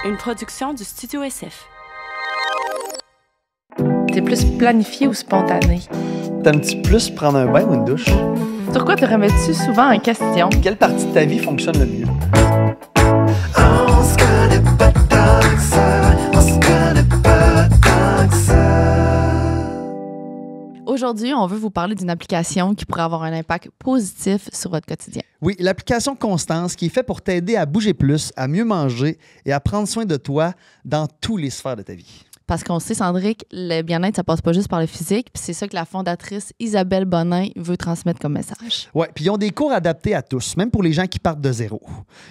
Une production du Studio SF. T'es plus planifié ou spontané? T'aimes-tu plus prendre un bain ou une douche? Sur quoi te remets-tu souvent en question? Quelle partie de ta vie fonctionne le mieux? On se connaît pas tant que ça, on se connaît pas tant que ça. Aujourd'hui, on veut vous parler d'une application qui pourrait avoir un impact positif sur votre quotidien. Oui, l'application Constance qui est faite pour t'aider à bouger plus, à mieux manger et à prendre soin de toi dans toutes les sphères de ta vie. Parce qu'on sait, Sandrick, le bien-être, ça passe pas juste par le physique, puis c'est ça que la fondatrice Isabelle Bonin veut transmettre comme message. Oui, puis ils ont des cours adaptés à tous, même pour les gens qui partent de zéro.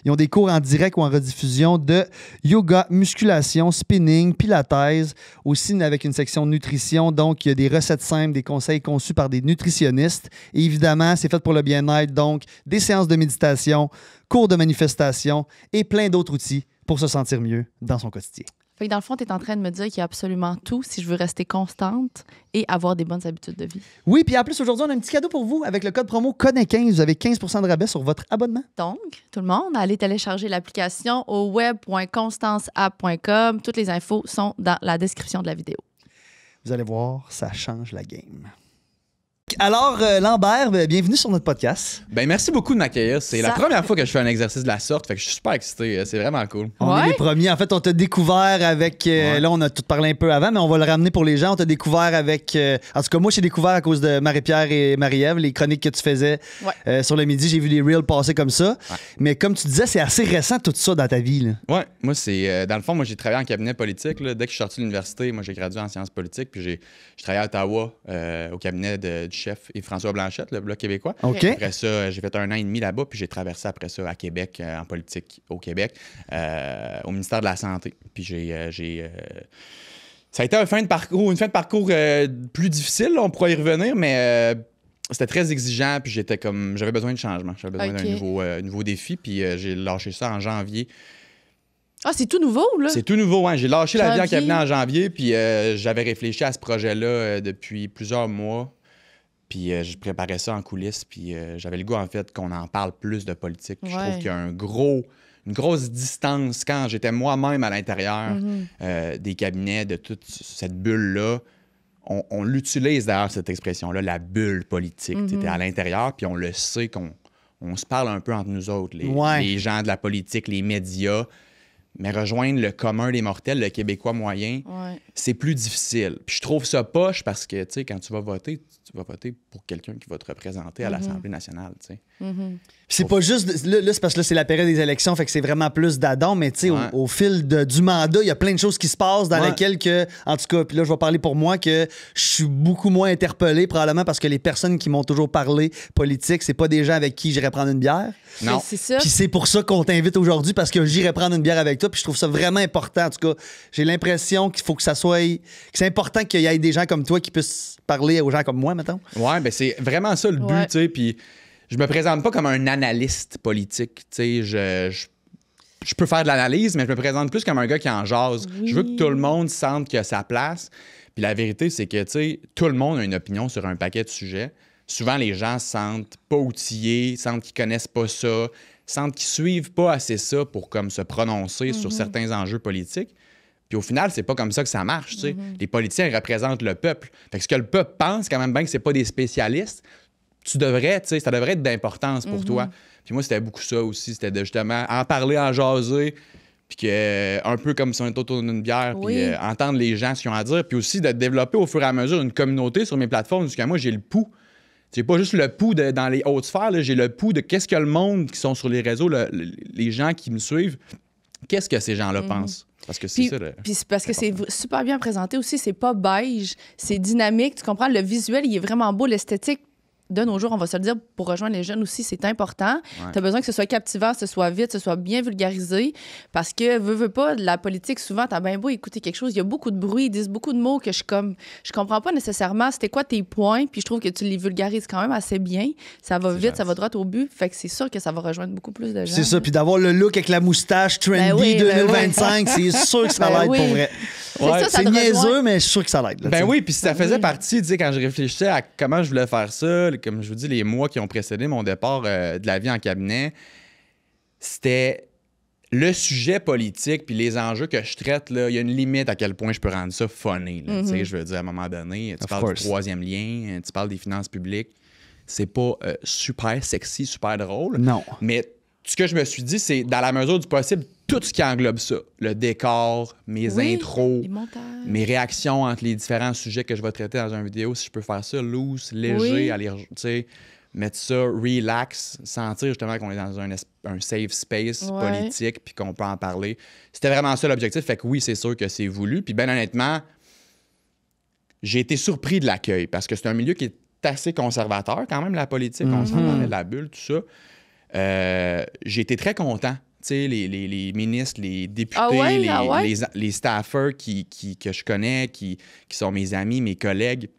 Ils ont des cours en direct ou en rediffusion de yoga, musculation, spinning, pilates, aussi avec une section nutrition. Donc, il y a des recettes simples, des conseils conçus par des nutritionnistes. Et évidemment, c'est fait pour le bien-être, donc des séances de méditation, cours de manifestation et plein d'autres outils pour se sentir mieux dans son quotidien. Fait que dans le fond, tu es en train de me dire qu'il y a absolument tout si je veux rester constante et avoir des bonnes habitudes de vie. Oui, puis en plus, aujourd'hui, on a un petit cadeau pour vous. Avec le code promo CONNET15, vous avez 15 % de rabais sur votre abonnement. Donc, tout le monde, allez télécharger l'application au web.constanceapp.com. Toutes les infos sont dans la description de la vidéo. Vous allez voir, ça change la game. Alors, Lambert, bienvenue sur notre podcast. Ben merci beaucoup de m'accueillir. C'est la Ça- première fois que je fais un exercice de la sorte, fait que je suis super excité. C'est vraiment cool. On Ouais. est les premiers. En fait, on t'a découvert avec... Là, on a tout parlé un peu avant, mais on va le ramener pour les gens. On t'a découvert avec... en tout cas, moi, j'ai découvert à cause de Marie-Pierre et Marie-Ève, les chroniques que tu faisais sur le midi. J'ai vu les reels passer comme ça. Ouais. Mais comme tu disais, c'est assez récent tout ça dans ta vie, là. Ouais, moi, c'est. Dans le fond, moi, j'ai travaillé en cabinet politique. Là. Dès que je suis sorti de l'université, moi, j'ai gradué en sciences politiques, puis j'ai travaillé à Ottawa au cabinet du chef Yves-François Blanchette, le Bloc québécois. OK. Après ça, j'ai fait 1 an et demi là-bas, puis j'ai traversé après ça à Québec, en politique au Québec, au ministère de la Santé. Puis ça a été une fin de parcours plus difficile, là, on pourra y revenir, mais c'était très exigeant, puis j'avais besoin de changement. J'avais besoin d'un nouveau défi, puis j'ai lâché ça en janvier. Ah, c'est tout nouveau, là? C'est tout nouveau, hein. J'ai lâché la vie en Janvier. cabinet en janvier, puis j'avais réfléchi à ce projet-là depuis plusieurs mois. Puis je préparais ça en coulisses, puis j'avais le goût, en fait, qu'on en parle plus de politique. Puis je trouve qu'il y a une grosse distance quand j'étais moi-même à l'intérieur des cabinets, de toute cette bulle-là. On l'utilise d'ailleurs, cette expression-là, la bulle politique. Tu étais à l'intérieur, puis on le sait qu'on se parle un peu entre nous autres, les gens de la politique, les médias. Mais rejoindre le commun des mortels, le Québécois moyen, c'est plus difficile. Puis je trouve ça poche parce que, tu sais, quand tu vas voter pour quelqu'un qui va te représenter à l'Assemblée nationale, tu sais. C'est pas juste... Là, c'est parce que là, c'est la période des élections, fait que c'est vraiment plus d'addons, mais tu sais, au fil du mandat, il y a plein de choses qui se passent dans lesquelles que... En tout cas, puis là, je vais parler pour moi, que je suis beaucoup moins interpellé, probablement parce que les personnes qui m'ont toujours parlé politique, c'est pas des gens avec qui j'irais prendre une bière. Non. C'est ça. Puis c'est pour ça qu'on t'invite aujourd'hui, parce que j'irai prendre une bière avec toi, puis je trouve ça vraiment important. En tout cas, j'ai l'impression qu'il faut que ça soit... que c'est important qu'il y ait des gens comme toi qui puissent parler aux gens comme moi, mettons. Ouais, ben c'est vraiment ça le but, tu sais. Puis je me présente pas comme un analyste politique, tu sais. Je peux faire de l'analyse, mais je me présente plus comme un gars qui en jase. Je veux que tout le monde sente qu'il a sa place. Puis la vérité, c'est que, tu sais, tout le monde a une opinion sur un paquet de sujets. Souvent, les gens se sentent pas outillés, sentent qu'ils connaissent pas ça, sentent qu'ils suivent pas assez ça pour comme se prononcer sur certains enjeux politiques. Puis au final, c'est pas comme ça que ça marche, tu sais. Les politiciens représentent le peuple. Fait que ce que le peuple pense, quand même bien que c'est pas des spécialistes, ça devrait être d'importance pour toi. Puis moi, c'était beaucoup ça aussi, c'était de justement en parler, en jaser, puis que un peu comme si on était autour d'une bière, puis entendre les gens ce qu'ils ont à dire, puis aussi de développer au fur et à mesure une communauté sur mes plateformes, jusqu'à moi, j'ai le pouls. C'est pas juste le pouls dans les hautes sphères, là, j'ai le pouls de qu'est-ce que le monde qui sont sur les réseaux, les gens qui me suivent, qu'est-ce que ces gens-là pensent. Parce que c'est Puis, ça. puis c'est parce que c'est super bien présenté aussi. C'est pas beige, c'est dynamique. Tu comprends? Le visuel, il est vraiment beau. L'esthétique, de nos jours, on va se le dire, pour rejoindre les jeunes aussi, c'est important. Tu as besoin que ce soit captivant, que ce soit vite, que ce soit bien vulgarisé. Parce que, veux pas, la politique, souvent, t'as bien beau écouter quelque chose, il y a beaucoup de bruit, ils disent beaucoup de mots que je comprends pas nécessairement c'était quoi tes points, puis je trouve que tu les vulgarises quand même assez bien. Ça va vite, ça va droit au but. Fait que c'est sûr que ça va rejoindre beaucoup plus de gens. C'est ça, puis d'avoir le look avec la moustache trendy 2025, c'est sûr que ça l'aide pour vrai. C'est niaiseux, mais je suis sûr que ça l'aide. Ben oui, puis ça faisait partie, tu sais, quand je réfléchissais à comment je voulais faire ça, comme je vous dis, les mois qui ont précédé mon départ de la vie en cabinet, c'était le sujet politique puis les enjeux que je traite, il y a une limite à quel point je peux rendre ça funny. Là, tu sais, je veux dire, à un moment donné, tu parles du troisième lien, tu parles des finances publiques. C'est pas super sexy, super drôle. Non. Mais ce que je me suis dit, c'est dans la mesure du possible, tout ce qui englobe ça. Le décor, mes intros, les montages. mes réactions entre les différents sujets que je vais traiter dans une vidéo. Si je peux faire ça loose, léger, aller, tu sais, mettre ça relax, sentir justement qu'on est dans un safe space politique puis qu'on peut en parler. C'était vraiment ça l'objectif. Fait que oui, c'est sûr que c'est voulu. Puis bien honnêtement, j'ai été surpris de l'accueil parce que c'est un milieu qui est assez conservateur quand même, la politique. On s'en parlait de la bulle, tout ça. J'ai été très content. Tu sais, les ministres, les députés, les staffers que je connais, qui sont mes amis, mes collègues,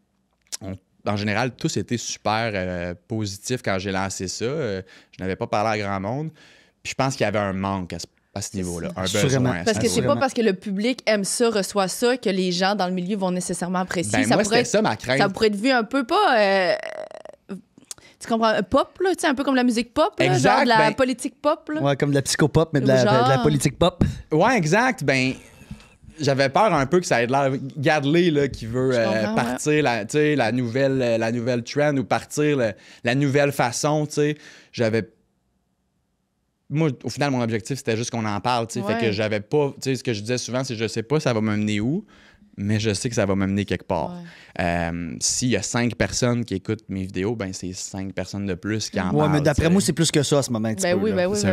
en général, tous étaient super positifs quand j'ai lancé ça. Je n'avais pas parlé à grand monde. Puis je pense qu'il y avait un manque à ce niveau-là, un besoin. Parce que c'est pas parce que le public aime ça, reçoit ça, que les gens dans le milieu vont nécessairement apprécier. Ben, moi, c'était ça ma crainte. Ça pourrait être vu un peu pas... tu comprends? Pop, là, tu sais, un peu comme la musique pop, là, exact, genre de la politique pop. Là. Ouais, comme de la psychopop, mais de la politique pop. Ouais, exact. Ben, j'avais peur un peu que ça ait l'air Gadley là, qui veut partir la nouvelle trend ou partir la nouvelle façon. J'avais... Moi, au final, mon objectif, c'était juste qu'on en parle. Fait que j'avais pas... Ce que je disais souvent, c'est je sais pas ça va m'amener où, mais je sais que ça va m'amener quelque part. S'il y a 5 personnes qui écoutent mes vidéos, ben c'est 5 personnes de plus qui en parlent. Ouais, mais d'après moi, c'est plus que ça à ce moment. C'est un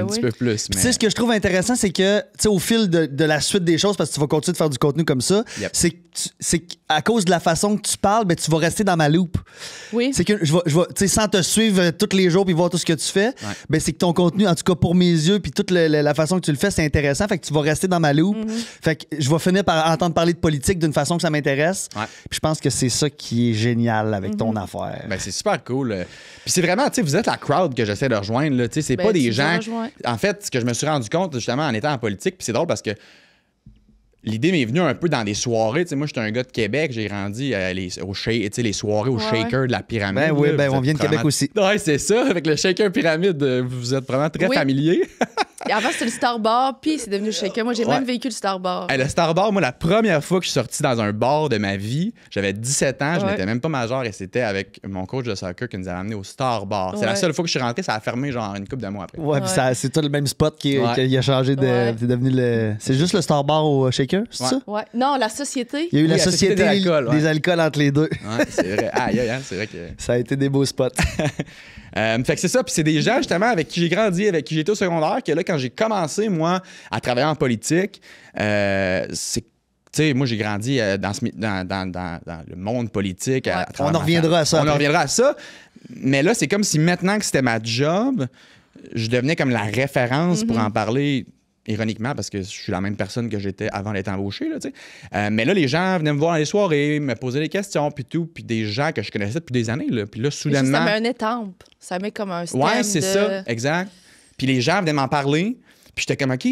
petit peu plus. Mais... Tu sais, ce que je trouve intéressant, c'est que, tu sais, au fil de la suite des choses, parce que tu vas continuer de faire du contenu comme ça, c'est qu'à cause de la façon que tu parles, ben, tu vas rester dans ma loupe. Oui. C'est que je vais tu sais, sans te suivre tous les jours puis voir tout ce que tu fais, ben, c'est que ton contenu, en tout cas pour mes yeux, puis toute la façon que tu le fais, c'est intéressant. Fait que tu vas rester dans ma loupe. Fait que je vais finir par entendre parler de politique d'une façon que ça m'intéresse. Puis je pense que c'est ça qui est génial avec ton affaire. Ben, c'est super cool. Puis c'est vraiment, tu sais, vous êtes la crowd que j'essaie de rejoindre. Tu sais, c'est pas des gens. En fait, ce que je me suis rendu compte, justement, en étant en politique, puis c'est drôle parce que l'idée m'est venue un peu dans des soirées. Tu sais, moi, j'étais un gars de Québec. J'ai grandi les soirées au shaker de la pyramide. Ben oui, on vient de Québec aussi. Ouais, c'est ça. Avec le shaker pyramide, vous êtes vraiment très familier. Et avant, c'était le Star Bar, puis c'est devenu le shaker. Moi, j'ai même vécu le Star Bar. Le Star Bar, moi, la première fois que je suis sorti dans un bar de ma vie, j'avais 17 ans, je n'étais même pas majeur et c'était avec mon coach de soccer qui nous a amené au Star Bar. C'est la seule fois que je suis rentré, ça a fermé genre une couple de mois après. Ouais, puis c'est tout le même spot qui a changé de. C'est devenu le. C'est juste le Star Bar au shaker, c'est ça? Ouais. Non, la société. Il y a eu la société des alcools entre les deux. Ouais, c'est vrai. C'est vrai que. Ça a été des beaux spots. Fait que c'est ça, puis c'est des gens justement avec qui j'ai grandi, avec qui j'étais au secondaire, que là, quand j'ai commencé, moi, à travailler en politique, c'est... Tu sais, moi, j'ai grandi dans le monde politique. On en reviendra à ça. On en reviendra à ça. Mais là, c'est comme si maintenant que c'était ma job, je devenais comme la référence pour en parler, ironiquement, parce que je suis la même personne que j'étais avant d'être embauché. Là, mais là, les gens venaient me voir dans les soirées, me poser des questions, puis tout. Puis des gens que je connaissais depuis des années. Là. Puis là, soudainement... Ça met un étampe. Ça met comme un stem. Ouais, c'est ça. Exact. Puis les gens venaient m'en parler. Puis j'étais comme, OK,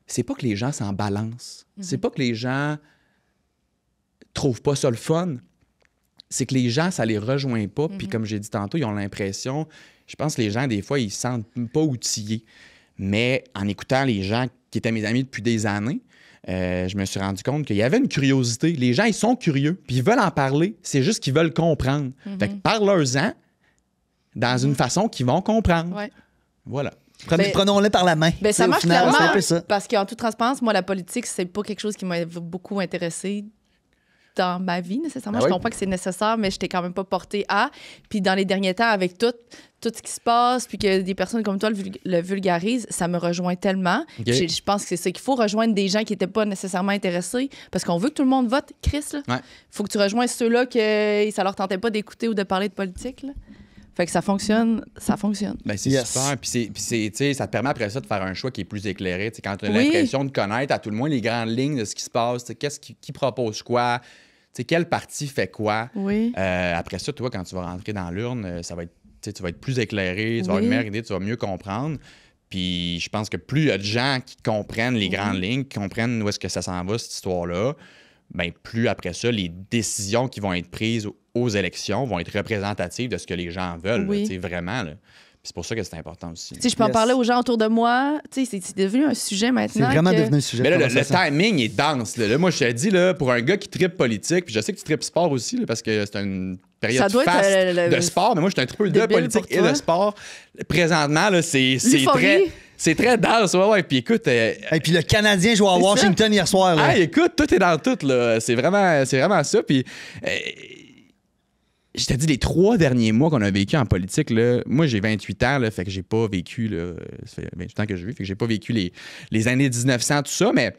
c'est pas que les gens s'en balancent. C'est pas que les gens trouvent pas ça le fun. C'est que les gens, ça les rejoint pas. Puis comme j'ai dit tantôt, ils ont l'impression... Je pense que les gens, des fois, ils se sentent pas outillés. Mais en écoutant les gens qui étaient mes amis depuis des années, je me suis rendu compte qu'il y avait une curiosité. Les gens, ils sont curieux, puis ils veulent en parler. C'est juste qu'ils veulent comprendre. Fait que parle-leur-en dans une façon qu'ils vont comprendre. Ouais. Voilà. Prenons-les par la main. Ben, ça marche clairement, c'est un peu ça. parce qu'en toute transparence, moi, la politique, c'est pas quelque chose qui m'a beaucoup intéressée dans ma vie, nécessairement. Je comprends que c'est nécessaire, mais je t'ai quand même pas portée à. Puis dans les derniers temps, avec tout ce qui se passe, puis que des personnes comme toi le vulgarisent, ça me rejoint tellement. Je pense que c'est ça qu'il faut, rejoindre des gens qui n'étaient pas nécessairement intéressés, parce qu'on veut que tout le monde vote. Chris, là, faut que tu rejoignes ceux-là que ça leur tentait pas d'écouter ou de parler de politique, là. Fait que ça fonctionne, ça fonctionne. Ben, c'est super. Puis ça te permet après ça de faire un choix qui est plus éclairé. T'sais, quand tu as l'impression de connaître à tout le moins les grandes lignes de ce qui se passe, qui propose quoi, quel parti fait quoi. Après ça, toi, quand tu vas rentrer dans l'urne, ça va être, tu vas être plus éclairé, tu vas avoir une meilleure idée, tu vas mieux comprendre. Puis je pense que plus il y a de gens qui comprennent les grandes lignes, qui comprennent où est-ce que ça s'en va, cette histoire-là, ben plus après ça, les décisions qui vont être prises aux élections vont être représentatives de ce que les gens veulent, là, vraiment. Là. c'est pour ça que c'est important aussi. Tu sais, je peux en Yes. parler aux gens autour de moi. Tu sais, c'est devenu un sujet C'est maintenant. vraiment que- devenu un sujet Mais de là, le conversation. timing est dense. Là. Là, moi, je te dis, là, pour un gars qui trippe politique, puis je sais que tu tripes sport aussi, là, parce que c'est une période Ça doit être, faste le- de sport, mais moi, je suis un triple de débile politique pour et toi. de sport. Présentement, là, c'est L'euphorie. très... C'est très dense, ouais. Puis écoute, Et puis le Canadien joue à C'est ça. Washington hier soir. Là. hey, écoute, tout est dans tout, là. C'est vraiment ça. Puis, je t'ai dit, les 3 derniers mois qu'on a vécu en politique, là, moi, j'ai 28 ans, là, fait que j'ai pas vécu, là, ça fait 28 ans que je vis, fait que j'ai pas vécu les années 1900, tout ça, mais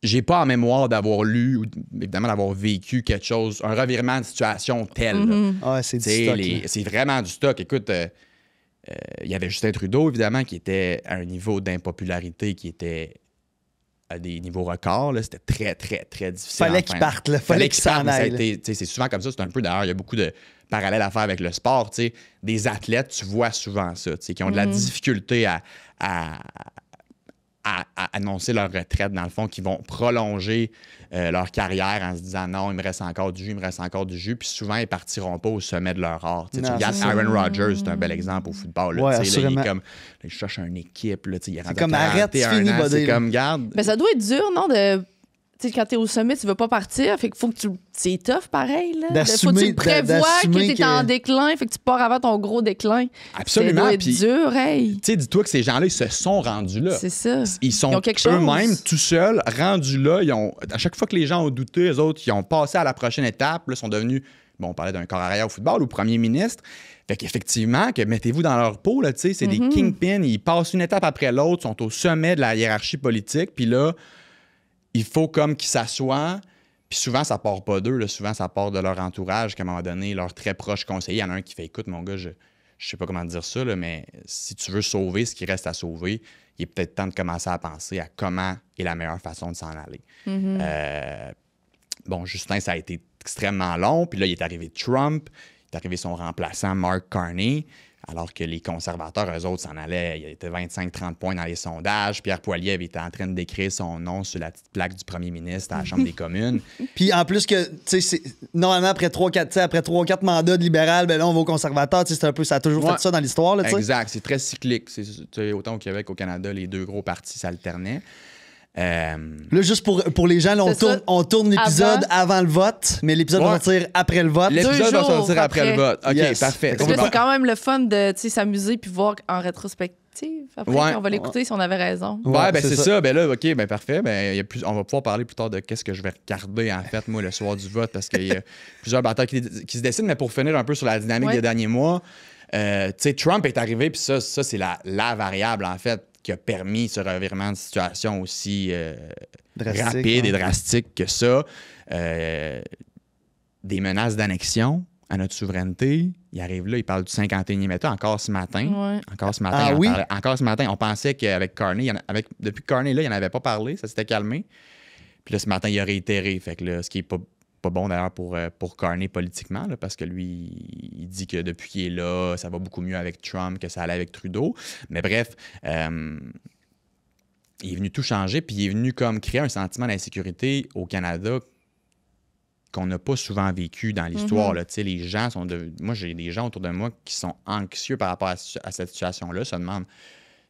j'ai pas en mémoire d'avoir lu ou évidemment d'avoir vécu quelque chose, un revirement de situation tel. là. Ah, c'est du Tu sais, stock. là. c'est vraiment du stock. Écoute, il y avait Justin Trudeau, évidemment, qui était à un niveau d'impopularité qui était à des niveaux records. là. C'était très, très, très difficile. Fallait enfin. qu'il parte, là. Fallait qu'il parte, s'en mais ça a aille, là. été- tu sais, c'est souvent comme ça. C'est un peu, d'ailleurs, il y a beaucoup de parallèles à faire avec le sport. Tu sais. Des athlètes, tu vois souvent ça, tu sais, qui ont de la difficulté à annoncer leur retraite, dans le fond, qui vont prolonger leur carrière en se disant non, il me reste encore du jus, puis souvent, ils partiront pas au sommet de leur art. Tu sais, tu Non, regardes c'est ça. Aaron Rodgers, c'est un bel exemple au football. Là, Ouais, tu sais, là, il assurément. est comme, il cherche une équipe, là, tu sais, il est rendu à comme, arrête, c'est 41 fini, ans, buddy, c'est là. comme, garde. Ben, ça doit être dur, non? Tu sais, quand t'es au sommet, tu veux pas partir. Fait qu'il faut que tu. C'est tough, pareil. Là. Faut que D'assumer- tu prévois que d'assumer t'es en que- déclin. Fait que tu pars avant ton gros déclin. Absolument, Ça doit être puis- dur, hey. Tu sais, dis-toi que ces gens-là, ils se sont rendus là. C'est ça. Ils sont Ils ont quelque chose. eux-mêmes tout seuls, rendus là. À chaque fois que les gens ont douté, eux autres, ils ont passé à la prochaine étape. Là, sont devenus, bon, on parlait d'un corps arrière au football ou premier ministre. Fait qu'effectivement, que mettez-vous dans leur peau, là, tu sais, c'est des kingpins. Ils passent une étape après l'autre, sont au sommet de la hiérarchie politique. Puis là, il faut comme qu'ils s'assoient. Puis souvent, ça part pas d'eux. Là. Souvent, ça part de leur entourage, qu'à un moment donné, leurs très proches conseillers. Il y en a un qui fait écoute, mon gars, je sais pas comment dire ça, là, mais si tu veux sauver ce qui reste à sauver, il est peut-être temps de commencer à penser à comment est la meilleure façon de s'en aller. Bon, Justin, ça a été extrêmement long. Puis là, il est arrivé Trump. Il est arrivé son remplaçant, Mark Carney. Alors que les conservateurs, eux autres, s'en allaient. Il était 25-30 points dans les sondages. Pierre Poilievre était en train d'écrire son nom sur la petite plaque du premier ministre à la Chambre des communes. Puis en plus que, tu sais, normalement, après 3-4 mandats de libéral, ben là, on va aux conservateurs. Tu sais, c'est un peu, ça a toujours Ouais. fait ça dans l'histoire, là, tu sais. Exact. C'est très cyclique. Tu sais, autant au Québec qu'au Canada, les deux gros partis s'alternaient. Là, juste pour les gens, là, C'est ça. on tourne l'épisode avant le vote, mais l'épisode va Ouais. sortir après le vote. L'épisode va jours sortir après le vote. OK, Yes. parfait. Fait Parce qu'on que va- c'est quand même le fun de tu sais, s'amuser puis voir en rétrospective. Après, Ouais. on va l'écouter si on avait raison. Ouais, ben c'est c'est ça. ça. Ben là, OK, ben parfait. Ben, il y a on va pouvoir parler plus tard de qu'est-ce que je vais regarder, en fait, moi, le soir du vote, parce qu'il y a plusieurs batailles qui se dessinent. Mais pour finir un peu sur la dynamique Ouais. des derniers mois, tu sais, Trump est arrivé, puis ça c'est la variable, en fait, qui a permis ce revirement de situation aussi Drastique, rapide ouais. et drastique que ça. Des menaces d'annexion à notre souveraineté. Il arrive là, il parle du 51e État encore ce matin. Ouais. Encore ce matin, Ah il en oui? parlait. Encore ce matin, on pensait qu'avec Carney, depuis que Carney, là, il n'en avait pas parlé, ça s'était calmé. Puis là, ce matin, il a réitéré. Fait que là, ce qui est pas bon d'ailleurs pour Carney politiquement, là, parce que lui, il dit que depuis qu'il est là, ça va beaucoup mieux avec Trump que ça allait avec Trudeau. Mais bref, il est venu tout changer, puis il est venu comme créer un sentiment d'insécurité au Canada qu'on n'a pas souvent vécu dans l'histoire. là. Tu sais, les gens sont moi, j'ai des gens autour de moi qui sont anxieux par rapport à cette situation-là, se demandent,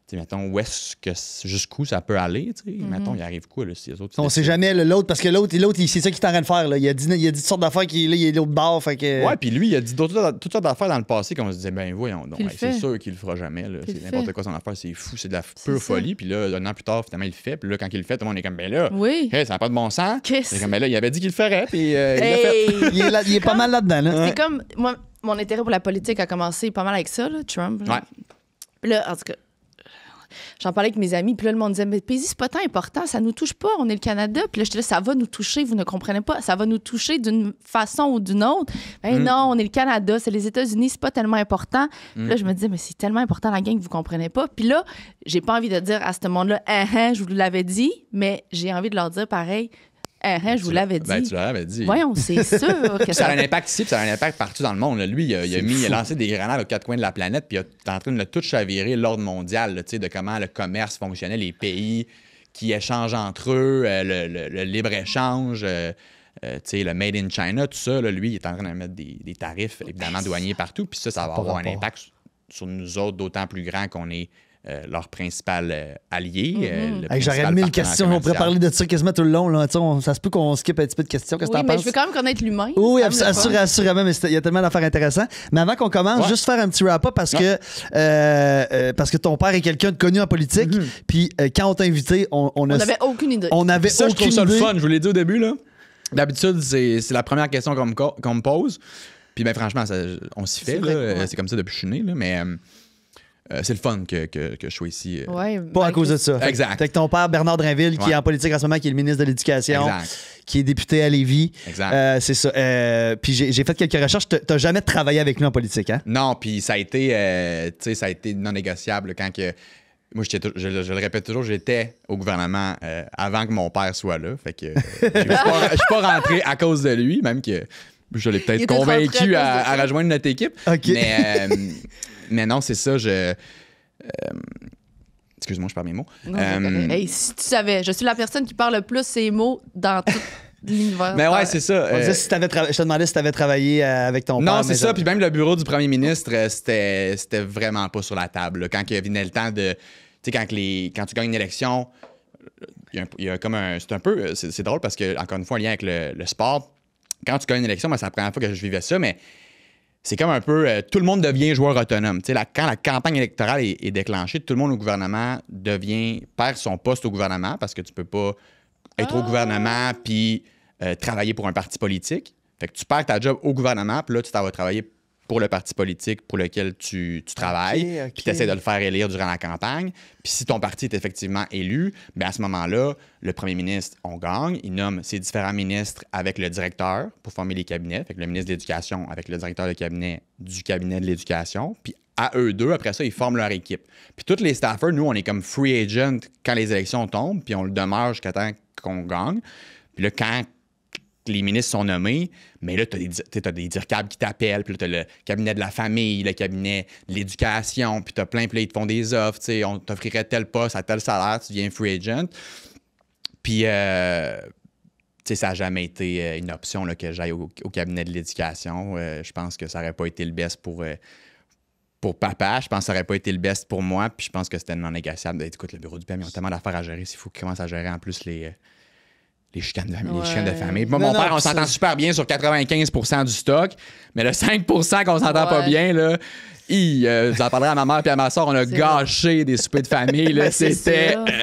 tu sais, mettons, jusqu'où ça peut aller, tu sais. Mettons, il arrive quoi, là, si les autres... On sait jamais, là, l'autre, parce que l'autre, c'est ça qu'il est en train de faire, là. Il a dit toutes sortes d'affaires qu'il là, il est de l'autre bord, fait que... Ouais, puis lui, il a dit toutes sortes d'affaires dans le passé qu'on se disait, ben voyons donc, Puis il hey, c'est fait. sûr qu'il le fera jamais. Là. Puis C'est il n'importe fait. quoi son affaire, c'est fou, c'est de la C'est pure ça. folie. Puis là, un an plus tard, finalement, il le fait. Puis là, quand il le fait, tout le monde est comme, ben là, Oui. hey, ça n'a pas de bon sens. Qu'est-ce- C'est comme, ben là, il avait dit qu'il le ferait, puis il l'a fait. Hey! Il est pas mal là-dedans, là. C'est comme, moi, mon intérêt pour la politique a commencé pas mal avec ça, là, Trump. là. Ouais. Puis là, en tout cas, j'en parlais avec mes amis, puis là, le monde disait, mais Paisy, c'est pas tant important, ça nous touche pas, on est le Canada. Puis là, j'étais là, ça va nous toucher, vous ne comprenez pas, ça va nous toucher d'une façon ou d'une autre. Ben non, on est le Canada, c'est les États-Unis, c'est pas tellement important. Puis là, je me disais, mais c'est tellement important la gang que vous comprenez pas. Puis là, j'ai pas envie de dire à ce monde-là, je vous l'avais dit, mais j'ai envie de leur dire pareil, je vous l'avais dit. Ben, tu l'avais dit. Voyons, c'est sûr que Ça ça a un impact ici, puis ça a un impact partout dans le monde. là. Lui, il a lancé des grenades aux quatre coins de la planète, puis il est en train de tout chavirer l'ordre mondial, là, tu sais, de comment le commerce fonctionnait, les pays qui échangent entre eux, le libre-échange, tu sais, le Made in China, tout ça. Là, lui, il est en train de mettre des tarifs, évidemment, douaniers partout, puis ça va avoir un impact sur nous autres, d'autant plus grand qu'on est leur principal allié. J'aurais 1000 questions. On pourrait parler de ça quasiment tout le long. Là. Ça se peut qu'on skip un petit peu de questions. Qu'est-ce que Oui, t'en mais penses? je veux quand même connaître l'humain. Oui, Ça me le fun. assurément, mais il y a tellement d'affaires intéressantes. Mais avant qu'on commence, juste faire un petit wrap-up parce que ton père est quelqu'un de connu en politique. Puis quand on t'a invité, on n'avait aucune idée. On avait ça, je aucune trouve ça le idée. fun. Je vous l'ai dit au début, là. D'habitude, c'est la première question qu'on me pose. Puis, ben, franchement, on s'y fait. Ouais. C'est comme ça depuis que je suis né. Là, mais c'est le fun que je sois ici. Ouais, Pas à cause de ça. Exact. Fait que ton père, Bernard Drinville, qui est en politique en ce moment, qui est le ministre de l'Éducation, qui est député à Lévis. Exact. C'est ça. Puis j'ai fait quelques recherches. T'as jamais travaillé avec lui en politique, hein? Non, puis ça a été non négociable quand que. Moi, je le répète toujours, j'étais au gouvernement avant que mon père soit là. Fait que je suis pas rentré à cause de lui, même que je l'ai Il peut-être était convaincu rentré à cause de à ça. rejoindre notre équipe. OK. Mais non, c'est ça, excuse-moi, je perds mes mots. Non, c'est correct. Hey, si tu savais, je suis la personne qui parle le plus ces mots dans tout l'univers. Mais ouais, c'est ça. On disait si je te demandais si tu avais travaillé avec ton père. Non, c'est mais ça. Puis même le bureau du premier ministre, c'était vraiment pas sur la table. Là. Quand il venait le temps de. Tu sais, quand tu gagnes une élection, il y a comme un. C'est un peu. C'est drôle parce que, encore une fois, en lien avec le sport, quand tu gagnes une élection, moi, c'est la première fois que je vivais ça, mais c'est comme un peu. Tout le monde devient joueur autonome. Tu sais, quand la campagne électorale est déclenchée, tout le monde au gouvernement perd son poste au gouvernement parce que tu peux pas être au gouvernement puis travailler pour un parti politique. Fait que tu perds ta job au gouvernement, puis là, tu t'en vas travailler pour le parti politique pour lequel tu travailles, OK. puis tu essaies de le faire élire durant la campagne. Puis si ton parti est effectivement élu, bien à ce moment-là, le premier ministre, on gagne, il nomme ses différents ministres avec le directeur pour former les cabinets, fait que le ministre de l'Éducation avec le directeur de cabinet du cabinet de l'Éducation, puis à eux deux, après ça, ils forment leur équipe. Puis tous les staffers, nous, on est comme free agent quand les élections tombent, puis on le demeure jusqu'à temps qu'on gagne. Puis là, quand les ministres sont nommés, mais là, tu as des dircables qui t'appellent, puis là, tu as le cabinet de la famille, le cabinet de l'éducation, puis tu as plein, puis là, ils te font des offres, tu sais, on t'offrirait tel poste à tel salaire, tu deviens free agent. Puis, tu sais, ça n'a jamais été une option là, que j'aille au cabinet de l'éducation. Je pense que ça n'aurait pas été le best pour papa. Je pense que ça n'aurait pas été le best pour moi, puis je pense que c'était non négociable. Écoute, le bureau du PM, ils ont tellement d'affaires à gérer, s'il faut qu'ils commencent à gérer en plus les chicanes de famille. Moi, mon père, on s'entend super bien sur 95% du stock, mais le 5% qu'on s'entend pas bien, là, vous en parlerez à ma mère et à ma soeur, on a gâché des soupers de famille. Là,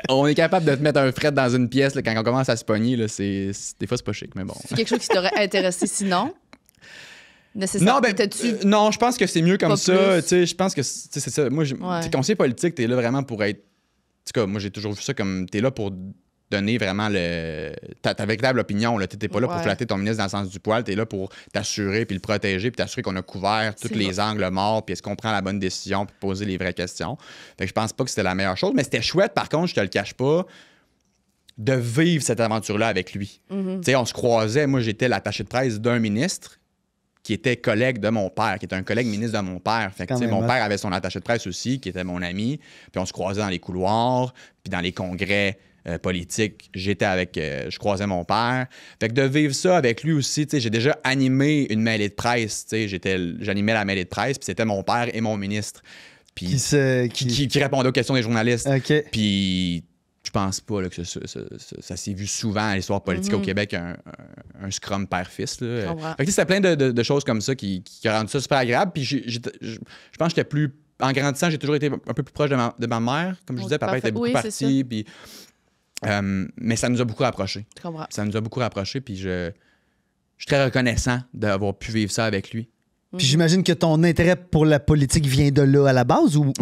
on est capable de te mettre un fret dans une pièce là, quand on commence à se pogner. Là, des fois, c'est pas chic, mais bon. C'est quelque chose qui t'aurait intéressé sinon? Non, non, je pense que c'est mieux comme ça. Je pense que c'est ça. Moi, t'es conseiller politique, t'es là vraiment pour être. En tout cas, moi, j'ai toujours vu ça comme t'es là pour donner vraiment ta véritable opinion. Tu n'es pas là pour flatter ton ministre dans le sens du poil. Tu es là pour t'assurer puis le protéger puis t'assurer qu'on a couvert tous les angles morts puis est-ce qu'on prend la bonne décision puis poser les vraies questions. Fait que je pense pas que c'était la meilleure chose, mais c'était chouette, par contre, je te le cache pas, de vivre cette aventure-là avec lui. Tu sais, on se croisait. Moi, j'étais l'attaché de presse d'un ministre qui était collègue de mon père, qui était un collègue ministre de mon père. Fait que, mon père avait son attaché de presse aussi, qui était mon ami. Puis on se croisait dans les couloirs, puis dans les congrès politique, je croisais mon père. Fait que de vivre ça avec lui aussi, j'ai déjà animé une mêlée de presse, j'animais la mêlée de presse, puis c'était mon père et mon ministre. Puis qui répondait aux questions des journalistes. Okay. Puis je pense pas là, que ça s'est vu souvent à l'histoire politique au Québec, un scrum père-fils. Fait que c'était plein de choses comme ça qui rendent ça super agréable. Puis je pense que j'étais plus... En grandissant, j'ai toujours été un peu plus proche de ma mère. Comme je disais, papa était beaucoup parti. Puis mais ça nous a beaucoup rapprochés. Ça nous a beaucoup rapprochés, puis je suis très reconnaissant d'avoir pu vivre ça avec lui. Puis j'imagine que ton intérêt pour la politique vient de là à la base ou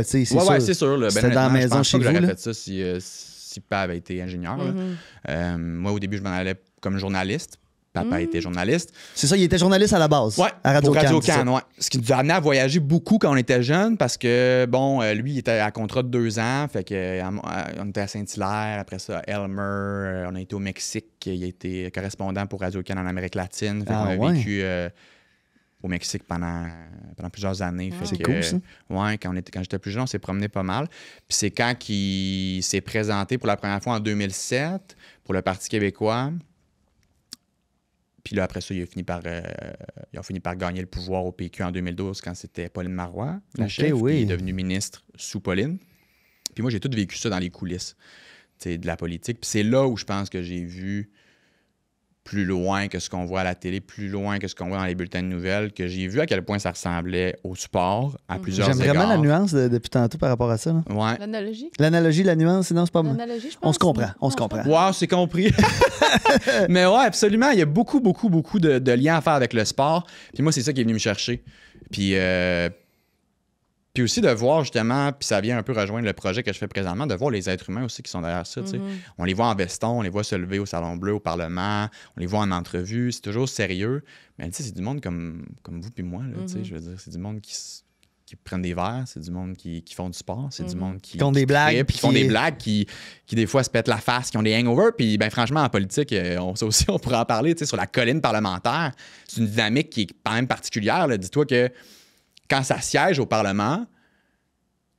c'est sûr. C'est sûr. Là, c'était dans la maison chez vous. J'aurais fait ça si papa avait été ingénieur. Moi, au début, je m'en allais comme journaliste. Papa était journaliste. C'est ça, il était journaliste à la base. Ouais, à Radio-Can, ouais. Ce qui nous a amené à voyager beaucoup quand on était jeunes parce que, bon, lui, il était à contrat de 2 ans. Fait que, on était à Saint-Hilaire, après ça, à Elmer. On a été au Mexique. Il a été correspondant pour Radio-Can en Amérique latine. Fait qu'on a vécu au Mexique pendant plusieurs années. C'est cool, ça. Ouais, quand j'étais plus jeune, on s'est promené pas mal. Puis c'est quand il s'est présenté pour la première fois en 2007 pour le Parti québécois. Puis là, après ça, ils ont fini par gagner le pouvoir au PQ en 2012 quand c'était Pauline Marois, la chef, oui. qui est devenue ministre sous Pauline. Puis moi, j'ai tout vécu ça dans les coulisses de la politique. Puis c'est là où je pense que j'ai vu plus loin que ce qu'on voit à la télé, plus loin que ce qu'on voit dans les bulletins de nouvelles, que j'ai vu à quel point ça ressemblait au sport à plusieurs égards. J'aime vraiment la nuance depuis tantôt par rapport à ça. Là. Ouais. L'analogie? L'analogie, la nuance, sinon c'est pas... L'analogie, je pense. On se comprend, on se comprend. Wow, c'est compris. Mais ouais, absolument. Il y a beaucoup de liens à faire avec le sport. Puis moi, c'est ça qui est venu me chercher. Puis aussi de voir justement, puis ça vient un peu rejoindre le projet que je fais présentement, de voir les êtres humains aussi qui sont derrière ça. On les voit en veston, on les voit se lever au Salon Bleu, au Parlement, on les voit en entrevue, c'est toujours sérieux. Mais c'est du monde comme vous puis moi. Là, je veux dire, c'est du monde qui prennent des verres, c'est du monde qui font du sport, c'est du monde qui font des blagues. Puis qui font des blagues, qui des fois se pètent la face, qui ont des hangovers. Puis ben, franchement, en politique, ça aussi, on pourrait en parler, sur la colline parlementaire. C'est une dynamique qui est quand même particulière. Là. Dis-toi que quand ça siège au Parlement,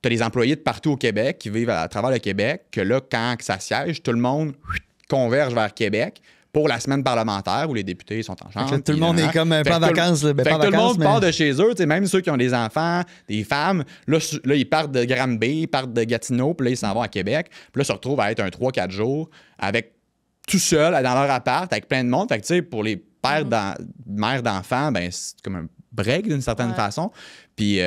tu as des employés de partout au Québec qui vivent à travers le Québec, que là, quand ça siège, tout le monde converge vers Québec pour la semaine parlementaire où les députés sont en chambre. Tout le monde est comme pas en vacances. Tout le monde part de chez eux, même ceux qui ont des enfants, des femmes. Là, ils partent de Granby, ils partent de Gatineau, puis là, ils s'en vont à Québec. Puis là, ils se retrouvent à être un 3-4 jours avec tout seul dans leur appart, avec plein de monde. Fait que, tu sais, pour les mères d'enfants, ben, c'est comme un break d'une certaine façon. Puis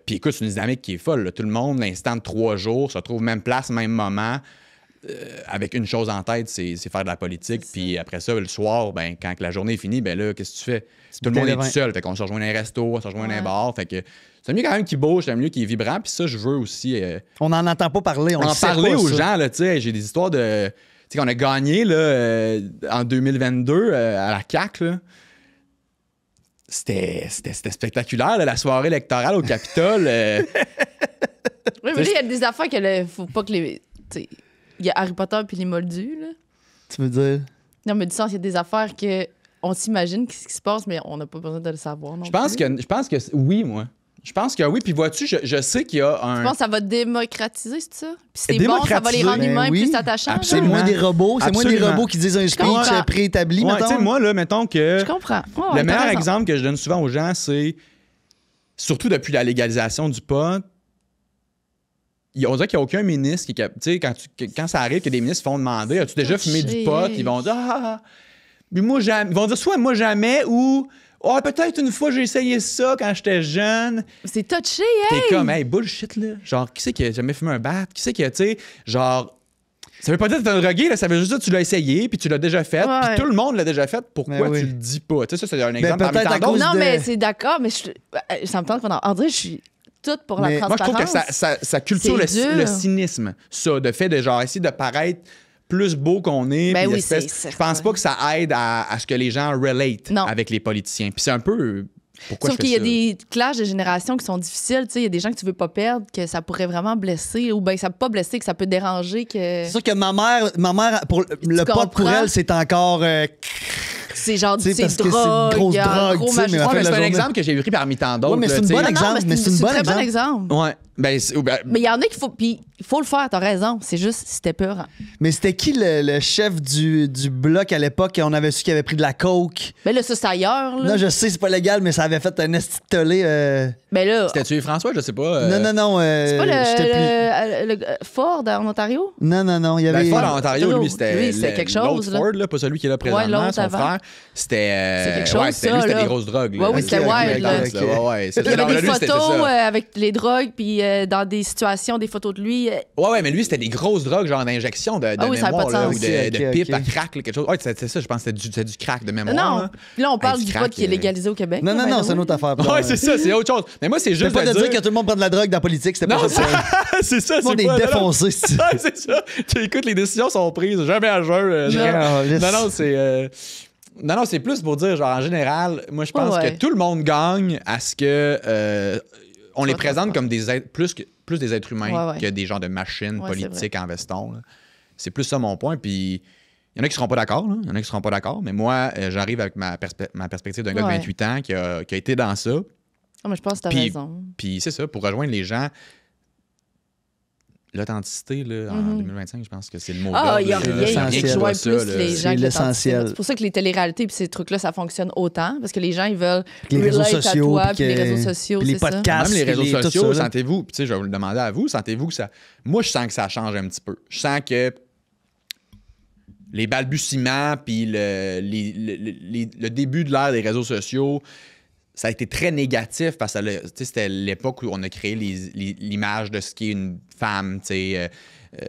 écoute, c'est une dynamique qui est folle. Là. Tout le monde, l'instant de 3 jours, se retrouve même place, même moment, avec une chose en tête, c'est faire de la politique. Puis après ça, le soir, ben, quand la journée est finie, ben là, qu'est-ce que tu fais? Tout le monde est tout seul. Fait qu'on se rejoint dans un resto, on se rejoint dans un bar. Fait que c'est un milieu quand même qui bouge, c'est un milieu qui est vibrant. Puis ça, je veux aussi... on n'en entend pas parler. On en sait parler pas, aux ça. gens. Là, j'ai des histoires de... Tu sais, qu'on a gagné là, en 2022 à la CAQ, là. C'était spectaculaire, là, la soirée électorale au Capitole. Oui, mais là, il y a des affaires qu'il faut pas que les... Il y a Harry Potter puis les Moldus, là. Tu veux dire? Non, mais du sens, il y a des affaires qu'on s'imagine ce qui se passe, mais on n'a pas besoin de le savoir. Non Je pense que oui, moi. Je pense que oui. Puis vois-tu, je sais qu'il y a un... Je pense que ça va démocratiser, c'est ça? Puis c'est bon, ça va les rendre ben humains oui. plus attachants. C'est moins des robots. C'est moins des robots qui disent un speech comprends. préétabli, Ouais, tu sais, mettons. moi, là, mettons que... Je comprends. le meilleur exemple que je donne souvent aux gens, c'est... Surtout depuis la légalisation du pot, on dirait qu'il n'y a aucun ministre qui... Tu sais, quand ça arrive que des ministres font demander « As-tu déjà fumé du pot? » Ils vont dire « Ah! » Mais moi, jamais. Ils vont dire soit « Moi, jamais » ou « Ah, peut-être une fois, j'ai essayé ça quand j'étais jeune. » C'est touché, T'es hey! comme « Hey, bullshit, là. » Genre, qui c'est qui a jamais fumé un bat? Qui c'est qui a, tu sais, genre... Ça veut pas dire que t'es un drogué, là, ça veut juste dire que tu l'as essayé, puis tu l'as déjà fait, puis tout le monde l'a déjà fait. Pourquoi tu le dis pas? Tu sais, ça, c'est un exemple parmi tant d'autres. Non, mais c'est d'accord, mais ça me tente qu'on en dirait, je suis toute pour la transparence. Moi, je trouve que ça culture le cynisme, ça, de fait de genre essayer de paraître plus beau qu'on est. Ben oui, je pense pas que ça aide à ce que les gens relate avec les politiciens. Puis c'est un peu... Pourquoi sauf qu'il y a des clashs de génération qui sont difficiles. Il y a des gens que tu veux pas perdre, que ça pourrait vraiment blesser, ou bien ça peut pas blesser, que ça peut déranger. C'est sûr que ma mère pour le pot pour elle, c'est encore... c'est genre c'est parce que drogue, c'est une grosse drogue, gros mais c'est un exemple que j'ai pris parmi tant d'autres. Ouais, mais c'est un bon exemple. C'est un très bon exemple. Ouais. Mais il y en a qu'il faut... Puis il faut le faire, t'as raison. C'est juste, c'était peur. Mais c'était qui le chef du bloc à l'époque? On avait su qu'il avait pris de la coke. Mais là, ça, c'est ailleurs. Là. Non, je sais, c'est pas légal, mais ça avait fait un esti de tollé. Mais là... C'était tué François, je sais pas. Non. c'est pas le Ford en Ontario? Non. Il y avait... Ford en Ontario, lui, c'était quelque chose. L'autre Ford, là, pas celui qui est là présentement, son frère. C'était... C'est quelque chose, c'était lui, c'était des grosses drogues. Oui, c'était wild. Il y avait des photos avec les drogues, puis dans des situations, des photos de lui. Ouais, mais lui, c'était des grosses drogues, genre d'injection de mémoire, là, ou de pipe à crack, quelque chose. Ouais, c'est ça, je pense que c'était du crack de mémoire. Non, là, on parle du pot qui est légalisé au Québec. Non, c'est une autre affaire. Ouais, c'est ça, c'est autre chose. Mais moi, c'est juste pas de dire que tout le monde prend de la drogue dans la politique, c'était pas ça. C'est ça, tout le monde est défoncé. C'est ça. Écoute, les décisions sont prises, jamais à jeun. Non, c'est plus pour dire, genre, en général, moi, je pense que tout le monde gagne à ce que on les présente comme plus des êtres humains que des genres de machines politiques en veston. Là. C'est plus ça mon point. Puis il y en a qui seront pas d'accord. Il y en a qui seront pas d'accord. Mais moi, j'arrive avec ma perspective d'un gars de 28 ans qui a été dans ça. Mais je pense que t'as raison. Puis c'est ça, pour rejoindre les gens, l'authenticité, là, en 2025, je pense que c'est le mot Ah, d'ordre, il y a là. rien l'essentiel. qui rejoint Ça, plus là. les gens C'est que l'authenticité. l'essentiel. C'est pour ça que les téléréalités puis ces trucs-là, ça fonctionne autant. Parce que les gens, ils veulent Les réseaux relate sociaux, à toi, puis puis les que- réseaux sociaux, puis les c'est ça. podcasts. Même les puis réseaux tout sociaux, ça, là. sentez-vous, puis tu sais, je vais vous le demander à vous, sentez-vous que ça... Moi, je sens que ça change un petit peu. Je sens que les balbutiements puis le début de l'ère des réseaux sociaux, ça a été très négatif parce que tu sais, c'était l'époque où on a créé l'image de ce qu'est une femme, tu sais,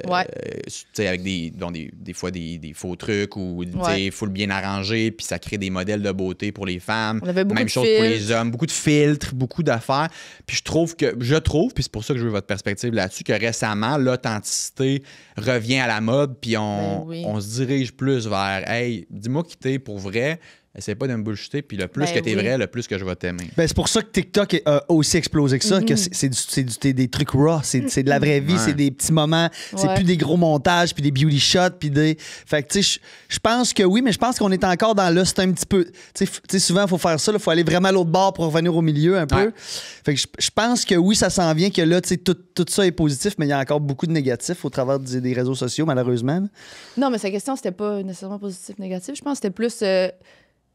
Ouais. tu sais, avec des fois des faux trucs ou tu sais, Ouais. full bien arrangé, puis ça crée des modèles de beauté pour les femmes. On avait beaucoup Même de chose pour les filtres. hommes, beaucoup de filtres, beaucoup d'affaires. Puis je trouve, puis c'est pour ça que je veux votre perspective là-dessus, que récemment, l'authenticité revient à la mode, puis Ben oui. on se dirige plus vers « Hey, dis-moi qui t'es pour vrai, essaie pas de me bullshiter, puis le plus Ben que t'es oui. vrai, le plus que je vais t'aimer. » Ben, c'est pour ça que TikTok a aussi explosé que ça, que c'est des trucs raw, c'est de la vraie vie, Ouais. c'est des petits moments, c'est Ouais. plus des gros montages, puis des beauty shots, puis des... Fait que, tu sais, je pense que oui, mais je pense qu'on est encore dans là, c'est un petit peu... Tu sais, souvent, il faut faire ça, il faut aller vraiment à l'autre bord pour revenir au milieu un peu. Ouais. Fait que je pense que oui, ça s'en vient, que là, tu sais, tout ça est positif, mais il y a encore beaucoup de négatifs au travers des réseaux sociaux, malheureusement. Non, mais sa question, c'était pas nécessairement positif, négatif. Je pense que c'était plus.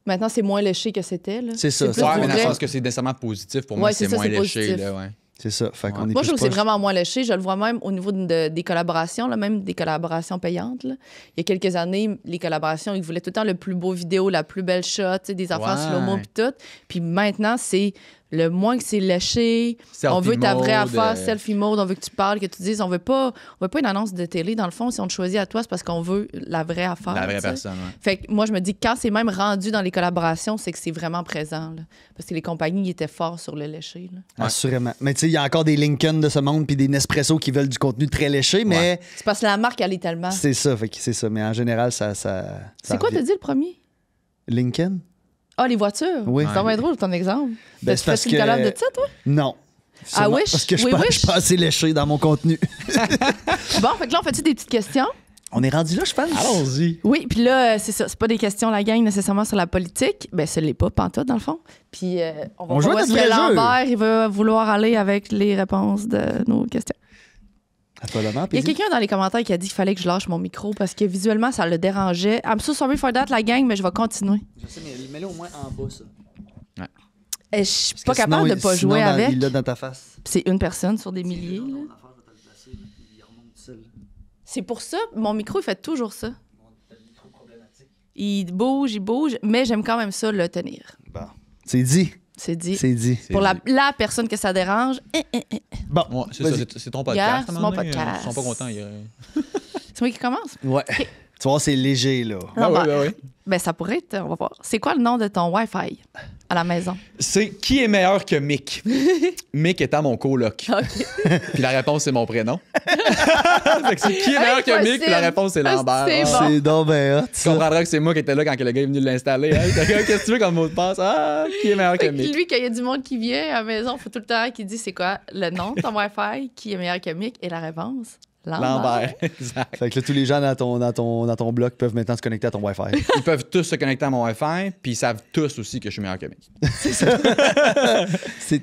Maintenant, c'est moins léché que c'était. là. C'est ça, plus ça Ouais, du mais dans le vrai. sens que c'est nécessairement positif, pour moi, Ouais, c'est c'est ça, moins c'est léché. positif. Là, ouais. C'est ça. Fait qu'on est Moi, je plus trouve que c'est proche. vraiment moins léché. Je le vois même au niveau des collaborations, là, même des collaborations payantes. Là. Il y a quelques années, les collaborations, ils voulaient tout le temps le plus beau vidéo, la plus belle shot, tu sais, des affaires Ouais. slow-mo puis tout. Puis maintenant, c'est le moins que c'est léché. Selfie On veut ta vraie mode, affaire, selfie mode, on veut que tu parles, que tu dises. On veut pas une annonce de télé, dans le fond. Si on te choisit à toi, c'est parce qu'on veut la vraie affaire. La vraie tu sais. personne, ouais. Fait que moi, je me dis que quand c'est même rendu dans les collaborations, c'est que c'est vraiment présent. Là. Parce que les compagnies ils étaient forts sur le léché. Là. Ouais. Assurément. Mais tu sais, il y a encore des Lincoln de ce monde puis des Nespresso qui veulent du contenu très léché, mais C'est parce que la marque, elle est tellement. c'est ça. Fait que c'est ça. Mais en général, ça C'est quoi, t'as dit le premier? Lincoln? Ah, les voitures? Oui. C'est vraiment drôle ton exemple. Ben, T'as-tu c'est parce fait une que- collab de ça, toi? Non. Ah, Sûrement wish? Parce que je Oui, suis wish? pas assez léché dans mon contenu. Bon, fait que là, on fait-tu des petites questions? On est rendu là, je pense. Allons-y. Oui, puis là, c'est ça. C'est pas des questions, la gang, nécessairement sur la politique. Ben, ce l'est pas, pantoute, dans le fond. Puis on va On joue à voir notre ce que vrai jeu. Lambert, il va vouloir aller avec les réponses de nos questions. À toi l'honneur, Il y a Pizzy. quelqu'un dans les commentaires qui a dit qu'il fallait que je lâche mon micro parce que visuellement, ça le dérangeait. I'm so sorry for that, la gang, mais je vais continuer. Je sais, mais mets-le au moins en bas, ça. Je suis Parce pas que capable sinon, de pas sinon, jouer avec. Il l'a dans ta face. C'est une personne sur des milliers. là. C'est pour ça, mon micro, il fait toujours ça. Il bouge, mais j'aime quand même ça le tenir. Bon. C'est dit. C'est dit. C'est dit. Pour la personne que ça dérange, Bon. Ouais, c'est ça, Vas-y. c'est ton Yeah, podcast. à un c'est moment mon donné, podcast. Ils sont pas contents. c'est moi qui commence. Ouais. Tu vois, c'est léger, là. Ah, ouais, ben, ouais. Ben, ça pourrait être, on va voir. C'est quoi le nom de ton Wi-Fi à la maison? C'est qui est meilleur que Mick? Mick étant mon coloc. OK. Puis la réponse, c'est mon prénom. Fait que c'est qui est meilleur que Mick? Puis la réponse, c'est Lambert. C'est Ah. bon. C'est donc ben hot, Tu ça. comprendras que c'est moi qui étais là quand le gars est venu l'installer. Hein? Qu'est-ce que tu veux comme mot de passe? Ah, qui est meilleur que Fait que Mick? lui, quand il y a du monde qui vient à la maison, il faut tout le temps qu'il dise c'est quoi le nom de ton Wi-Fi, qui est meilleur que Mick, et la réponse, Lambert. Exact. Fait que là, tous les gens dans ton bloc peuvent maintenant se connecter à ton Wi-Fi. Ils peuvent tous se connecter à mon Wi-Fi, puis ils savent tous aussi que je suis meilleur que Mick.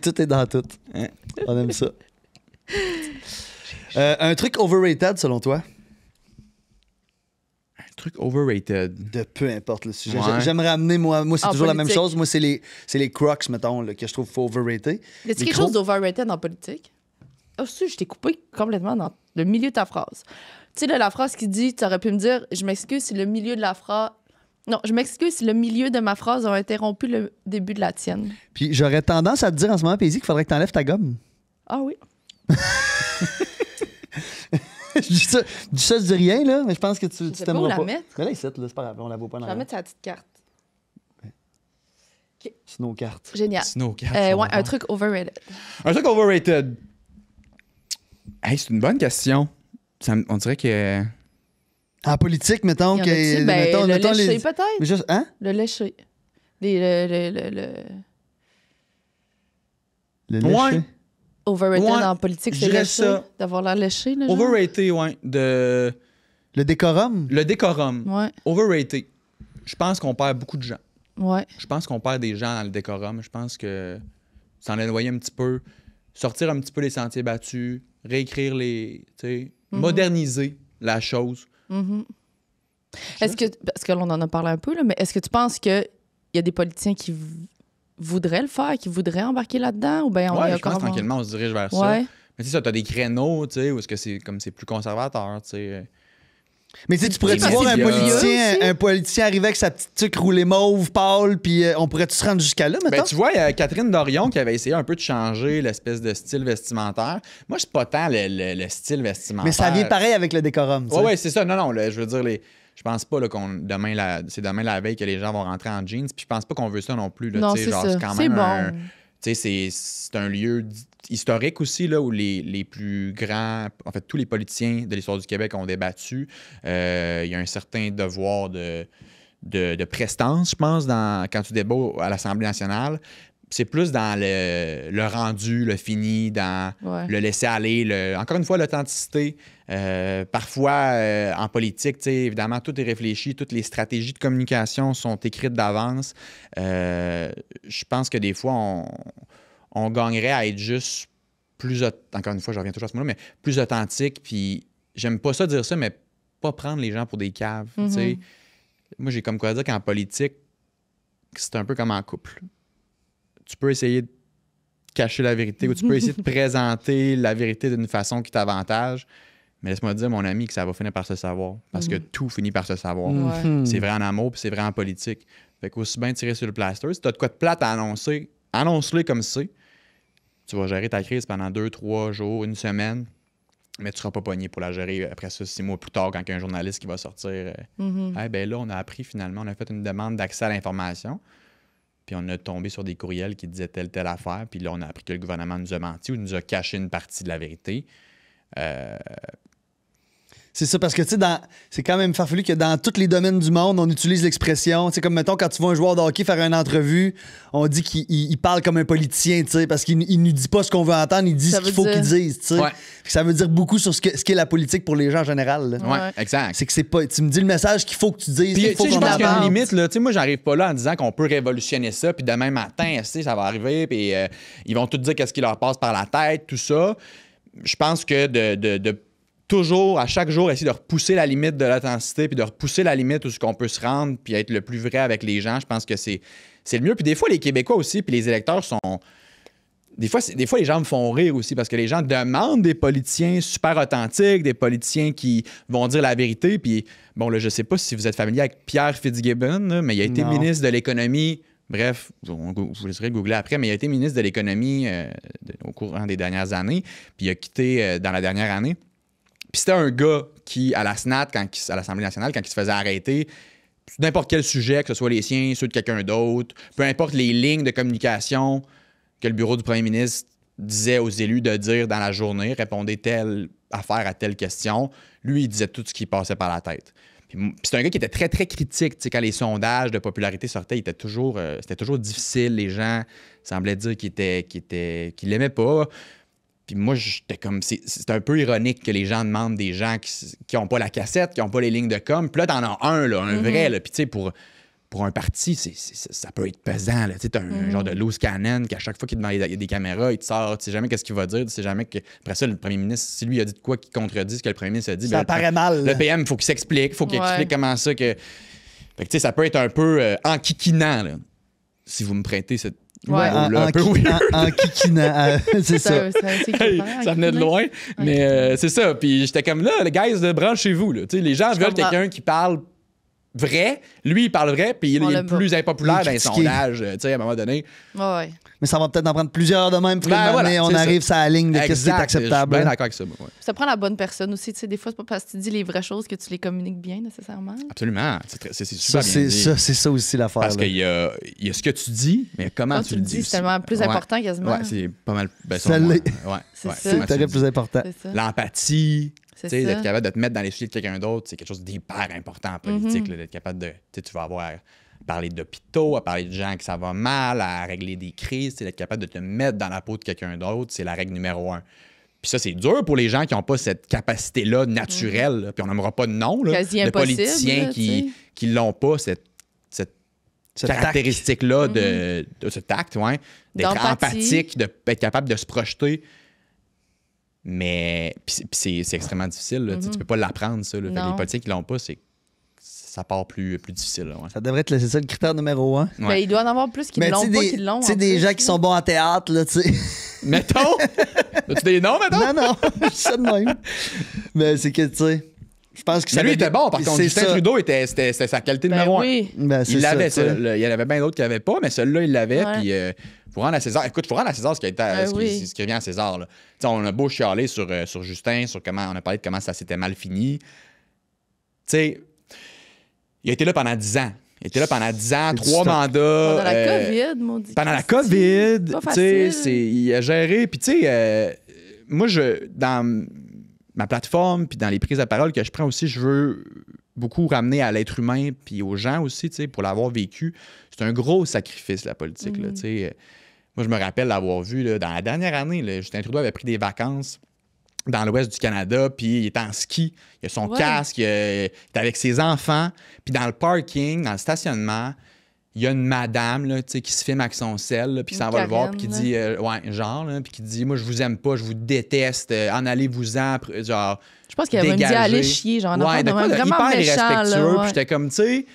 Tout est dans tout. Hein? On aime ça. Un truc overrated, selon toi? Un truc overrated. De peu importe le sujet. Ouais. J'aime ramener, moi c'est En toujours la même politique. chose. Moi, c'est les crocs, mettons, là, que je trouve qu'il faut overrater. Y a-t-il Les quelque gros- chose d'overrated en politique? Ah, si, je t'ai coupé complètement dans le milieu de ta phrase. Tu sais, là, la phrase qui dit, tu aurais pu me dire, je m'excuse si le milieu de la phrase. Non, je m'excuse si le milieu de ma phrase a interrompu le début de la tienne. Puis j'aurais tendance à te dire en ce moment, Paisy, qu'il faudrait que tu enlèves ta gomme. Ah oui. je dis ça, je dis rien, là, mais je pense que tu sais pas où t'aimeras la pas. mettre. Mais là, ici, là, c'est pas grave, on la voit pas Je dans vais la mettre sa petite carte. C'est nos cartes. Génial. Snow Cat, Ouais, on va un voir. truc overrated. Un truc overrated. Hey, c'est une bonne question. On dirait que. En politique, mettons, Y en que. a-t-il? Ben, le lécher, Mais peut-être. juste, hein? Le lécher. Le Le Ouais. lécher. overrated Ouais, en politique, je c'est dirais lécher. ça. D'avoir l'air léché, là, genre. Overrated, ouais. Le décorum? Le décorum. Ouais, Overrated. Je pense qu'on perd beaucoup de gens. ouais. Je pense qu'on perd des gens dans le décorum. Je pense que s'en éloigner un petit peu, sortir un petit peu les sentiers battus, réécrire les. Tu sais, moderniser la chose. Est-ce que, parce que là, on en a parlé un peu, là, mais est-ce que tu penses qu'il y a des politiciens qui voudraient le faire, qui voudraient embarquer là-dedans? Ou bien Ouais, je pense tranquillement, on se dirige vers ça. Ouais. Mais tu sais, ça, t'as des créneaux, tu sais, où est-ce que c'est comme c'est plus conservateur, tu sais. Mais tu sais, tu pourrais-tu C'est voir aussi. un politicien arriver avec sa petite tuque roulée mauve, pâle, puis on pourrait-tu se rendre jusqu'à là, Ben, mettons? tu vois, il y a Catherine Dorion qui avait essayé un peu de changer l'espèce de style vestimentaire. Moi, c'est pas tant le style vestimentaire. Mais ça vient pareil avec le décorum, tu sais. Ouais, c'est ça. Non, je veux dire, je pense pas là, c'est demain la veille que les gens vont rentrer en jeans. Puis je pense pas qu'on veut ça non plus. Là, Non, tu sais, c'est genre, ça. c'est quand C'est même bon. tu sais, c'est un lieu historique aussi, là, où les plus grands, en fait, tous les politiciens de l'histoire du Québec ont débattu. Il y a un certain devoir de prestance, je pense, quand tu débats à l'Assemblée nationale. C'est plus dans le rendu, le fini, dans le laisser-aller, encore une fois, l'authenticité. Parfois, en politique, évidemment, tout est réfléchi, toutes les stratégies de communication sont écrites d'avance. Je pense que des fois, on gagnerait à être juste plus... Encore une fois, je reviens toujours à ce mot-là, mais plus authentique. Puis j'aime pas ça dire ça, mais pas prendre les gens pour des caves. Tu sais. Moi, j'ai comme quoi dire qu'en politique, c'est un peu comme en couple. Tu peux essayer de cacher la vérité ou tu peux essayer de présenter la vérité d'une façon qui t'avantage. Mais laisse-moi te dire, mon ami, que ça va finir par se savoir. Parce que tout finit par se savoir. C'est vrai en amour puis c'est vrai en politique. Fait qu'aussi bien tirer sur le plaster. Si t'as de quoi de plate à annoncer, annonce-le comme c'est. Tu vas gérer ta crise pendant 2, 3 jours, une semaine, mais tu seras pas pogné pour la gérer après ça 6 mois plus tard quand il y a un journaliste qui va sortir. Ben là, on a appris finalement, on a fait une demande d'accès à l'information. Puis on a tombé sur des courriels qui disaient telle affaire. Puis là, on a appris que le gouvernement nous a menti ou nous a caché une partie de la vérité. C'est ça, parce que, tu sais, c'est quand même farfelu que dans tous les domaines du monde, on utilise l'expression. Tu sais, comme, mettons, quand tu vois un joueur de hockey faire une entrevue, on dit qu'il parle comme un politicien, tu sais, parce qu'il nous dit pas ce qu'on veut entendre, il dit ce qu'il faut qu'il dise, tu sais. Ouais. Ça veut dire beaucoup sur ce qu'est la politique pour les gens en général, là. Ouais, exact. C'est que c'est pas... Tu me dis le message qu'il faut que tu dises, Puis, il faut tu sais, je qu'on pense qu'il y a une avance. limite, là. Tu sais, moi, j'arrive pas là en disant qu'on peut révolutionner ça, puis demain matin, tu sais, ça va arriver, puis ils vont tout dire qu'est-ce qui leur passe par la tête, tout ça. Je pense que de toujours, à chaque jour, essayer de repousser la limite de l'authenticité, puis de repousser la limite où ce qu'on peut se rendre, puis être le plus vrai avec les gens, je pense que c'est le mieux. Puis des fois, les Québécois aussi, puis les électeurs sont... Des fois, les gens me font rire aussi, parce que les gens demandent des politiciens super authentiques, des politiciens qui vont dire la vérité. Puis, bon, là, je sais pas si vous êtes familier avec Pierre Fitzgibbon, là, mais il a été ministre de l'Économie... Bref, vous laisserez googler après, mais il a été ministre de l'Économie au courant des dernières années, puis il a quitté dans la dernière année. Puis c'était un gars qui, à la SNAT, à l'Assemblée nationale, quand il se faisait arrêter, n'importe quel sujet, que ce soit les siens, ceux de quelqu'un d'autre, peu importe les lignes de communication que le bureau du premier ministre disait aux élus de dire dans la journée, répondait telle affaire à telle question, lui, il disait tout ce qui passait par la tête. Puis c'est un gars qui était très, très critique. Tu sais, quand les sondages de popularité sortaient, c'était toujours difficile. Les gens semblaient dire qu'il l'aimait pas. Puis moi, j'étais comme... C'est un peu ironique que les gens demandent des gens qui n'ont pas la cassette, qui n'ont pas les lignes de com. Puis là, t'en as un, là, un vrai. Là. Puis tu sais, pour un parti, ça peut être pesant. Tu sais, t'as un genre de loose cannon qu'à chaque fois qu'il y a des caméras, il te sort. Tu sais jamais qu'est-ce qu'il va dire. Tu sais jamais que... Après ça, le premier ministre, si lui a dit de quoi qui contredit ce que le premier ministre a dit... Ça paraît mal. Le PM, il faut qu'il s'explique. Il faut qu'il explique comment ça que... Fait que tu sais, ça peut être un peu enquiquinant, là. Si vous me prêtez cette... Ouais, en kikinant. C'est ça. Ça venait de loin. Mais c'est ça. Puis j'étais comme là, les guys, branchez-vous. Là. Les gens veulent quelqu'un qui parle vrai. Lui, il parle vrai, puis il est le plus impopulaire dans les sondages, à un moment donné. Ouais. Mais ça va peut-être en prendre plusieurs de même. Puis voilà, on arrive sur la ligne de qu'est-ce qui est Exact. acceptable. Je suis bien d'accord avec ça. Ouais. Ça prend la bonne personne aussi. Tu sais, des fois, c'est pas parce que tu dis les vraies choses que tu les communiques bien, nécessairement. Absolument. C'est super bien dit. C'est ça aussi l'affaire. Parce qu'il y a ce que tu dis, mais comment tu le dis. C'est tellement plus important quasiment. Ouais, c'est pas mal. Ça l'est. C'est ça. C'est peut-être plus important. L'empathie. C'est d'être capable de te mettre dans les souliers de quelqu'un d'autre, c'est quelque chose d'hyper important en politique. D'être capable de... Tu vas avoir à parler d'hôpitaux, à parler de gens que ça va mal, à régler des crises. D'être capable de te mettre dans la peau de quelqu'un d'autre, c'est la règle numéro 1. Puis ça, c'est dur pour les gens qui n'ont pas cette capacité-là naturelle. Là. Puis on n'aimera pas de nom là, de politiciens qui n'ont pas cette caractéristique-là de ce tact, d'être empathique, d'être capable de se projeter. Mais c'est extrêmement difficile. Là. Tu peux pas l'apprendre, ça. Là. Fait que les politiciens qui l'ont pas, ça part plus difficile. Là, ouais. Ça devrait être c'est ça le critère numéro 1. Ben, il doit en avoir plus qui ne l'ont pas qui l'ont. Tu sais, des gens qui sont bons en théâtre, là, tu sais. Mettons! As-tu des noms, mettons? Non, je suis ça de même. Mais c'est que, tu sais, je pense que ça. Mais lui, il était bon, par contre. Justin ça. Trudeau, c'était sa qualité numéro 1. Oui. Ben, Il l'avait, ça, il y en avait bien d'autres qui n'avaient pas, mais celui-là, il l'avait. Ouais. Puis, faut rendre à César. Écoute, faut rendre à César ce qui revient à César. Là. On a beau chialer sur Justin, sur comment on a parlé de comment ça s'était mal fini. Tu sais, il a été là pendant 10 ans. Il était là pendant 10 ans, 3 mandats. Pendant la COVID, maudit. Pendant la COVID, Pas tu sais, facile. il a géré. Puis, tu sais, moi, dans ma plateforme, puis dans les prises de parole que je prends aussi, je veux beaucoup ramener à l'être humain, puis aux gens aussi, tu sais, pour l'avoir vécu. C'est un gros sacrifice, la politique, là, tu sais. Moi, je me rappelle l'avoir vu, là, dans la dernière année, là, Justin Trudeau avait pris des vacances dans l'ouest du Canada, puis il est en ski, il a son casque, il est avec ses enfants, puis dans le parking, dans le stationnement, il y a une madame là, qui se filme avec son sel, là, puis qui s'en va le voir, puis qui dit, puis qui dit, moi, je vous aime pas, je vous déteste, en allez-vous-en, genre. Je pense qu'il avait même dit aller chier, genre, vraiment méchant. Irrespectueux, Là, puis j'étais comme, tu sais,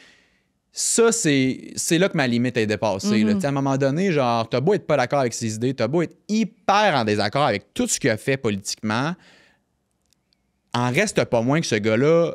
ça, c'est là que ma limite est dépassée. Là. À un moment donné, genre, t'as beau être pas d'accord avec ses idées, t'as beau être hyper en désaccord avec tout ce qu'il a fait politiquement, en reste pas moins que ce gars-là,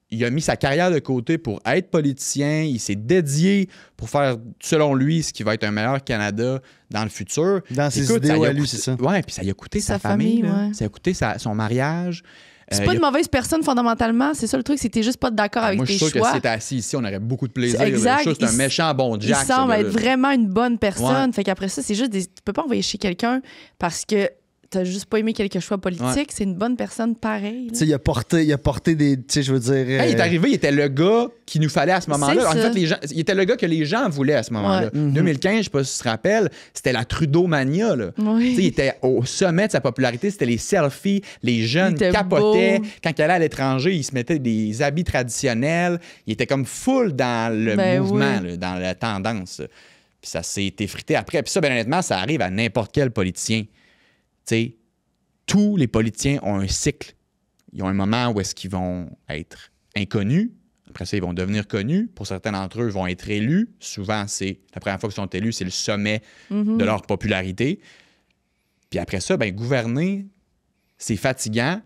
il a mis sa carrière de côté pour être politicien, il s'est dédié pour faire, selon lui, ce qui va être un meilleur Canada dans le futur. Dans ses idées, à lui, c'est ça. Ouais, puis ça lui a coûté sa famille, là. ouais. Ça a coûté son mariage. C'est pas une mauvaise personne, fondamentalement. C'est ça le truc, c'est que t'es juste pas d'accord avec moi, tes je suis sûr choix. que si t'étais assis ici, on aurait beaucoup de plaisir. Exact. C'est un méchant bon Jack. Il semble ce être gars-là. vraiment une bonne personne. Ouais. Fait qu'après ça, c'est juste tu peux pas envoyer chez quelqu'un parce que t'as juste pas aimé quelque choix politique. Ouais. C'est une bonne personne pareil. Tu sais, il a porté des. Tu sais, je veux dire. Quand il est arrivé, il était le gars qu'il nous fallait à ce moment-là. En C'est ça. fait, il était le gars que les gens voulaient à ce moment-là. 2015, je sais pas si tu te rappelles, c'était la Trudeau-mania. Là. Oui. Tu sais, il était au sommet de sa popularité. C'était les selfies. Les jeunes Il était capotaient. beau. Quand il allait à l'étranger, il se mettait des habits traditionnels. Il était comme full dans le mouvement, oui. là, dans la tendance. Puis ça s'est effrité après. Puis ça, bien honnêtement, ça arrive à n'importe quel politicien. Tu sais, tous les politiciens ont un cycle. Ils ont un moment où est-ce qu'ils vont être inconnus. Après ça, ils vont devenir connus. Pour certains d'entre eux, ils vont être élus. Souvent, c'est la première fois qu'ils sont élus, c'est le sommet de leur popularité. Puis après ça, ben, gouverner, c'est fatigant.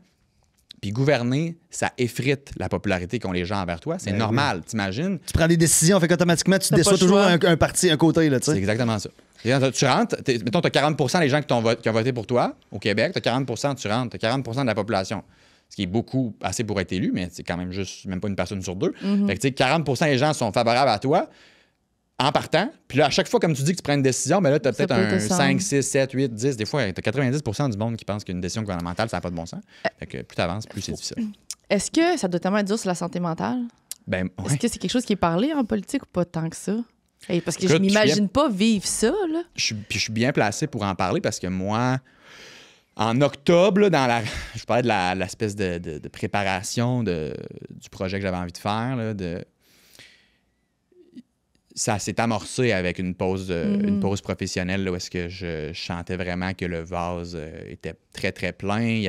Puis gouverner, ça effrite la popularité qu'ont les gens envers toi. C'est normal, t'imagines? Tu prends des décisions, fait qu'automatiquement, tu T'as déçois pas le toujours choix. un parti, un côté, là, tu C'est sais. exactement ça. Tu rentres, mettons, tu as 40 des gens qui ont voté pour toi au Québec, tu as 40 tu rentres, tu as 40 de la population. Ce qui est beaucoup, assez pour être élu, mais c'est quand même juste, même pas une personne sur deux. Fait que, tu sais, 40 des gens sont favorables à toi en partant. Puis là, à chaque fois, comme tu dis que tu prends une décision, ben là, tu as Ça peut-être peut un descendre. 5, 6, 7, 8, 10. Des fois, tu as 90 du monde qui pense qu'une décision gouvernementale, ça n'a pas de bon sens. Fait que plus tu avances, plus c'est difficile. Est-ce que ça doit tellement être dur sur la santé mentale? Ben, Est-ce ouais. que c'est quelque chose qui est parlé en politique ou pas tant que ça? Hey, parce que Écoute, je m'imagine pas vivre ça, là. Puis je suis bien placé pour en parler parce que moi, en octobre, là, je parlais de l'espèce de préparation du projet que j'avais envie de faire. Là, ça s'est amorcé avec une pause professionnelle là, où est-ce que je chantais vraiment que le vase était très, très plein.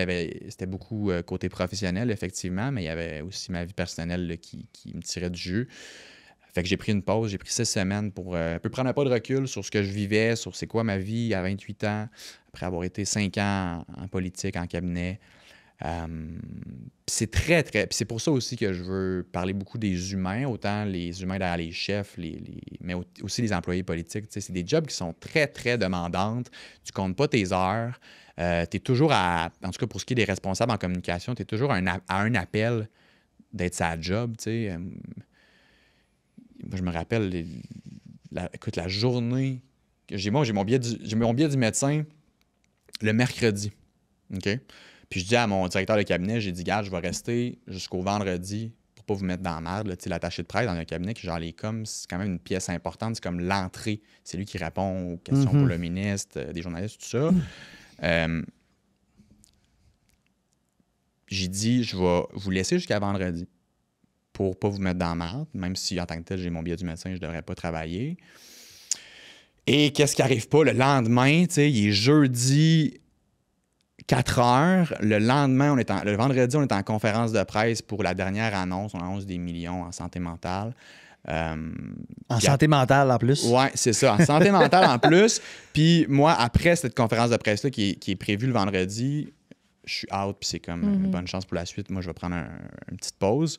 C'était beaucoup côté professionnel, effectivement, mais il y avait aussi ma vie personnelle là, qui me tirait du jeu. Fait que j'ai pris une pause, j'ai pris 6 semaines pour un peu prendre un pas de recul sur ce que je vivais, sur c'est quoi ma vie à 28 ans, après avoir été 5 ans en politique, en cabinet. C'est très, très... Puis c'est pour ça aussi que je veux parler beaucoup des humains, autant les humains derrière les chefs, mais aussi les employés politiques. Tu sais, c'est des jobs qui sont très, très demandantes. Tu comptes pas tes heures. Tu es toujours en tout cas pour ce qui est des responsables en communication, tu es toujours à un appel d'être sa job, tu sais. Moi, je me rappelle, écoute, la journée que j'ai mon billet du médecin le mercredi. OK? Puis je dis à mon directeur de cabinet, j'ai dit, gars, je vais rester jusqu'au vendredi pour pas vous mettre dans la merde. Là. Tu sais, l'attaché de presse dans un cabinet, qui genre les coms, c'est quand même une pièce importante. C'est comme l'entrée. C'est lui qui répond aux questions pour le ministre, des journalistes, tout ça. J'ai dit, je vais vous laisser jusqu'à vendredi pour pas vous mettre dans la merde, même si en tant que tel, j'ai mon billet du médecin, je devrais pas travailler. Et qu'est-ce qui arrive pas le lendemain, tu sais, il est jeudi 4 heures. Le lendemain, le vendredi, on est en conférence de presse pour la dernière annonce. On annonce des millions en santé mentale. En santé mentale, en plus. Oui, c'est ça. En santé mentale, en plus. Puis moi, après cette conférence de presse-là qui est prévue le vendredi, je suis out, puis c'est comme une bonne chance pour la suite. Moi, je vais prendre une petite pause.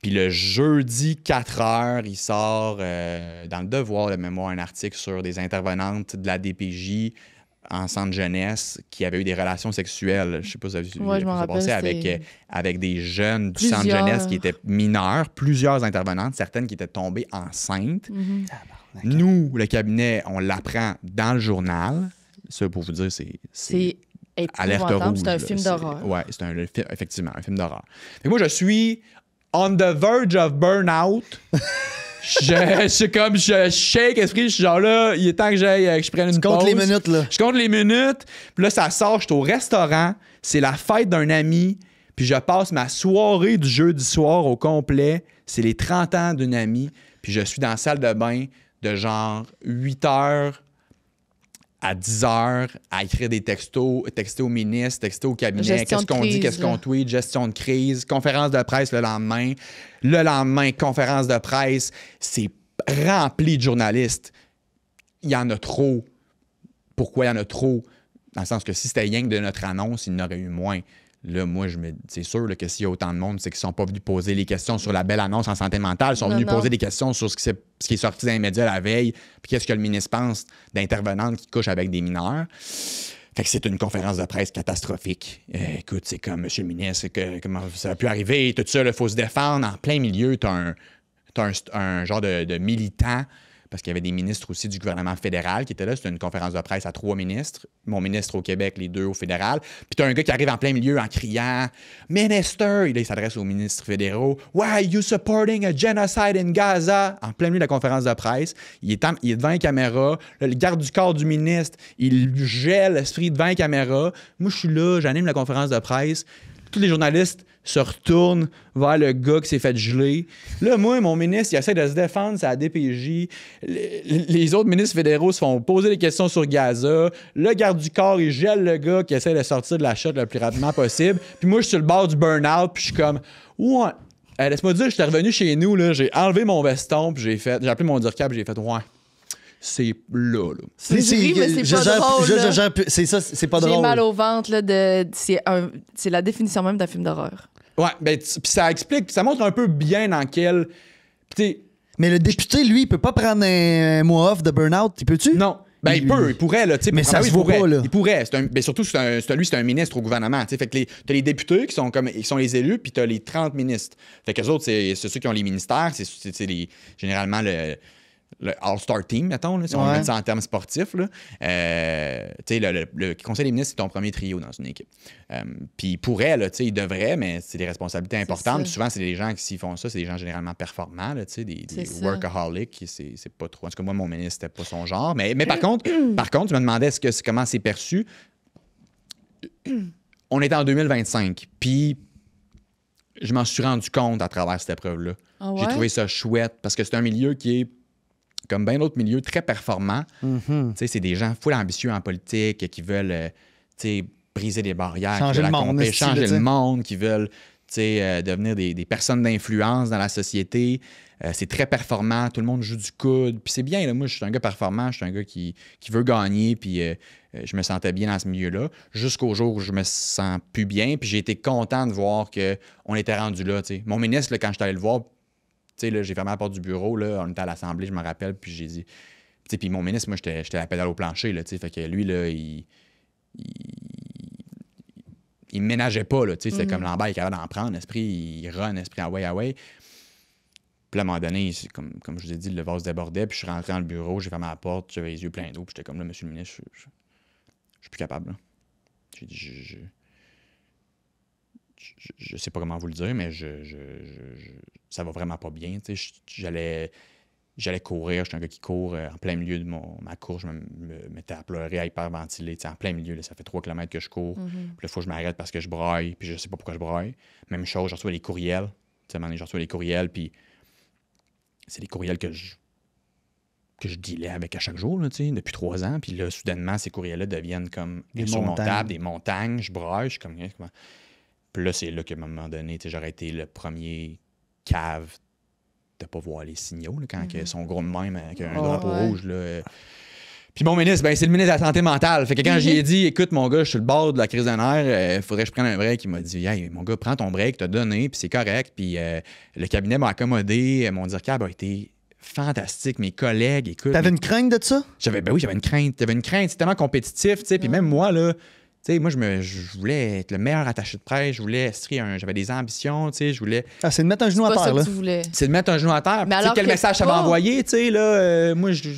Puis le jeudi, 4 heures, il sort dans le Devoir de mémoire un article sur des intervenantes de la DPJ en centre jeunesse qui avaient eu des relations sexuelles. Je sais pas si vous avez vu ça passer avec des jeunes du centre jeunesse qui étaient mineurs, plusieurs intervenantes, certaines qui étaient tombées enceintes. Nous, le cabinet, on l'apprend dans le journal. Ça, pour vous dire, c'est alerte rouge. C'est un film d'horreur. Oui, effectivement, un film d'horreur. Moi, je suis on the verge of burnout. Je shake esprit, je suis genre là, il est temps que je prenne une pause. Tu comptes les minutes, là. Je compte les minutes, puis là, ça sort, je suis au restaurant, c'est la fête d'un ami, puis je passe ma soirée du jeudi soir au complet, c'est les 30 ans d'une amie, puis je suis dans la salle de bain de genre 8 heures à 10 heures à écrire des textos, texter au ministre, texter au cabinet, qu'est-ce qu'on dit, qu'est-ce qu'on tweet, gestion de crise, conférence de presse le lendemain. Le lendemain, conférence de presse, c'est rempli de journalistes. Il y en a trop. Pourquoi il y en a trop? Dans le sens que si c'était rien que de notre annonce, il y en aurait eu moins. Là, moi, c'est sûr là, que s'il y a autant de monde, c'est qu'ils ne sont pas venus poser les questions sur la belle annonce en santé mentale. Ils sont venus poser des questions sur ce qui est sorti dans les médias la veille, puis qu'est-ce que le ministre pense d'intervenantes qui couchent avec des mineurs. Fait que c'est une conférence de presse catastrophique. Écoute, c'est comme, monsieur le ministre, comment ça a pu arriver, tout ça, il faut se défendre. En plein milieu, t'as un genre de militant, parce qu'il y avait des ministres aussi du gouvernement fédéral qui étaient là. C'était une conférence de presse à 3 ministres. Mon ministre au Québec, les 2 au fédéral. Puis t'as un gars qui arrive en plein milieu en criant « Minister! » Il s'adresse aux ministres fédéraux. « Why you supporting a genocide in Gaza? » En plein milieu de la conférence de presse. Il est devant les caméras. Là, le garde du corps du ministre, il gèle l'esprit devant les caméras. Moi, je suis là, j'anime la conférence de presse. Tous les journalistes se retournent vers le gars qui s'est fait geler. Là, moi, mon ministre, il essaie de se défendre, c'est la DPJ. Les autres ministres fédéraux se font poser des questions sur Gaza. Le garde du corps, il gèle le gars qui essaie de sortir de la shot le plus rapidement possible. Puis moi, je suis sur le bord du burn-out, puis je suis comme « Ouais, laisse-moi dire, j'étais revenu chez nous, là, j'ai enlevé mon veston, puis j'ai appelé mon dircap, puis j'ai fait « Ouais. » C'est là. C'est pas drôle. C'est ça, c'est pas drôle. J'ai mal au ventre. C'est la définition même d'un film d'horreur. Ouais, ben, puis ça explique, ça montre un peu bien dans quel... Mais le député, lui, il peut pas prendre un mois off de burn-out, il peut-tu? Non. Ben, il pourrait, là. Mais ça se voit pas, là. Il pourrait. Surtout, c'est un ministre au gouvernement. Fait que t'as les députés qui sont les élus, puis t'as les 30 ministres. Fait que les autres, c'est ceux qui ont les ministères, c'est généralement le All-Star Team, mettons, là, si on met ça en termes sportifs. Le conseil des ministres, c'est ton premier trio dans une équipe. Puis il pourrait, là, il devrait, mais c'est des responsabilités importantes. Souvent, c'est des gens qui, s'ils font ça, c'est des gens généralement performants, là, des workaholics. C'est pas trop. En tout cas, moi, mon ministre, c'était pas son genre. Mais par contre, tu me demandais comment c'est perçu. On est en 2025, puis je m'en suis rendu compte à travers cette épreuve-là. Ah ouais? J'ai trouvé ça chouette parce que c'est un milieu qui est, comme bien d'autres milieux, très performant. C'est des gens full ambitieux en politique qui veulent briser des barrières, changer le monde, qui veulent devenir des personnes d'influence dans la société. C'est très performant, tout le monde joue du coude. Puis c'est bien, là, moi, je suis un gars performant, je suis un gars qui veut gagner, puis je me sentais bien dans ce milieu-là, jusqu'au jour où je me sens plus bien, puis j'ai été content de voir qu'on était rendu là. T'sais. Mon ministre, là, quand je suis allé le voir, là, j'ai fermé la porte du bureau, là, on était à l'Assemblée, je me rappelle, puis j'ai dit... Puis mon ministre, moi, j'étais la pédale au plancher, là, fait que lui, là, il ménageait pas, là, c'était comme Lambert, il est capable d'en prendre, esprit, il run, esprit, ah ouais. Puis à un moment donné, comme je vous ai dit, le vase débordait, puis je suis rentré dans le bureau, j'ai fermé la porte, j'avais les yeux pleins d'eau, puis j'étais comme là, monsieur le ministre, je suis plus capable, là. J'ai dit, je sais pas comment vous le dire, mais ça va vraiment pas bien. J'allais courir. J'étais un gars qui court en plein milieu de ma course. Je me mettais à pleurer, à hyperventiler. En plein milieu, là, ça fait 3 km que je cours. Puis là, il faut que je m'arrête parce que je braille. Puis je sais pas pourquoi je braille. Même chose, je reçois les courriels. Je reçois les courriels. Puis c'est des courriels que que je dealais avec à chaque jour, là, depuis 3 ans. Puis là, soudainement, ces courriels-là deviennent comme Des insurmontables, montagnes. des montagnes. Je broye, je suis comme... Comment... Puis là, c'est là qu'à un moment donné, j'aurais été le premier cave de pas voir les signaux, là, quand ils sont gros de même, avec un drapeau rouge. Là, Puis mon ministre, ben, c'est le ministre de la Santé mentale. Fait que quand j'ai dit, écoute, mon gars, je suis sur le bord de la crise de nerfs, faudrait que je prenne un break, il m'a dit, hey, mon gars, prends ton break, t'as donné, puis c'est correct. Puis le cabinet m'a accommodé, mon DIRCAB a été fantastique. Mes collègues, écoute. T'avais une crainte de ça? Ben oui, j'avais une crainte. C'est tellement compétitif, tu sais. Puis même moi, là, tu sais, moi, je voulais être le meilleur attaché de presse, je voulais j'avais des ambitions, tu sais, je voulais. Ah, c'est de mettre un genou à Pas ça terre, que là. tu voulais. C'est de mettre un genou à terre. Mais Tu sais, alors quel que message ça pas. m'a envoyé, tu sais, là, moi, tu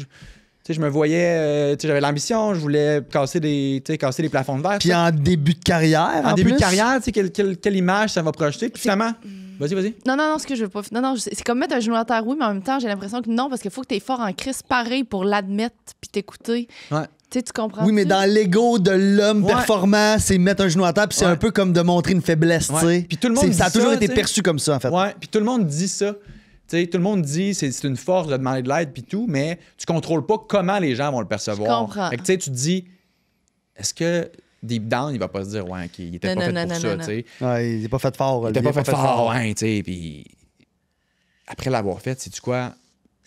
sais, je me voyais, tu sais, j'avais l'ambition, je voulais casser des plafonds de verre. Puis en début de carrière, en début plus? de carrière, tu sais, quelle image ça va projeter. Puis finalement, vas-y. Non, ce que je veux pas. Non, c'est comme mettre un genou à terre, oui, mais en même temps, j'ai l'impression que non, parce qu'il faut que tu es fort en crise pareil pour l'admettre puis t'écouter. Ouais. Tu sais, tu comprends? Oui, mais dans l'ego de l'homme performant, c'est mettre un genou à terre, puis c'est un peu comme de montrer une faiblesse, tu sais. Puis tout le monde dit ça a toujours ça, été tu sais. perçu comme ça, en fait. Ouais, puis tout le monde dit ça. Tu sais, tout le monde dit c'est une force de demander de l'aide puis tout, mais tu contrôles pas comment les gens vont le percevoir. Je comprends. Fait que tu sais, tu te dis, est-ce que deep down, il va pas se dire, ouais, qu'il était Non, pas non, fait non, pour non, ça, non. tu sais. Ouais, il n'est pas fait fort. Il était pas fait fort, ouais, tu sais. Puis après l'avoir fait, sais-tu quoi?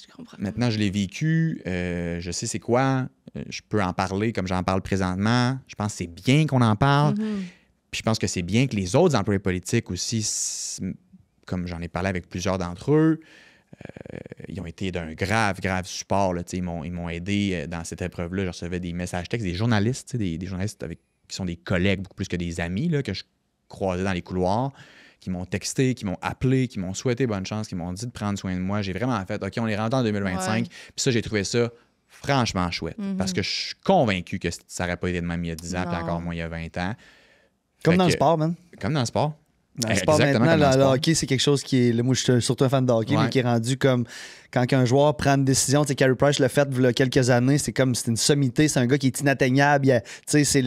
Je comprends. Maintenant, je l'ai vécu, je sais c'est quoi, je peux en parler comme j'en parle présentement. Je pense que c'est bien qu'on en parle. Puis je pense que c'est bien que les autres employés politiques aussi, comme j'en ai parlé avec plusieurs d'entre eux, ils ont été d'un grave support. Là, ils m'ont aidé dans cette épreuve-là. Je recevais des messages textes, des journalistes, des journalistes qui sont des collègues beaucoup plus que des amis là, que je croisais dans les couloirs, qui m'ont texté, qui m'ont appelé, qui m'ont souhaité bonne chance, qui m'ont dit de prendre soin de moi. J'ai vraiment fait, OK, on est rentré en 2025. Puis ça, j'ai trouvé ça franchement chouette. Parce que je suis convaincu que ça n'aurait pas été de même il y a 10 ans, puis encore moins il y a 20 ans. Comme Fait dans le que- sport, man. Comme dans le sport. Dans le sport, Exactement maintenant, comme dans le le sport. hockey, c'est quelque chose qui est. Là, moi, je suis surtout un fan de hockey, Ouais. mais qui est rendu comme quand un joueur prend une décision. Tu sais, Carey Price l'a fait il y a quelques années. C'est comme c'est une sommité. C'est un gars qui est inatteignable. Tu sais,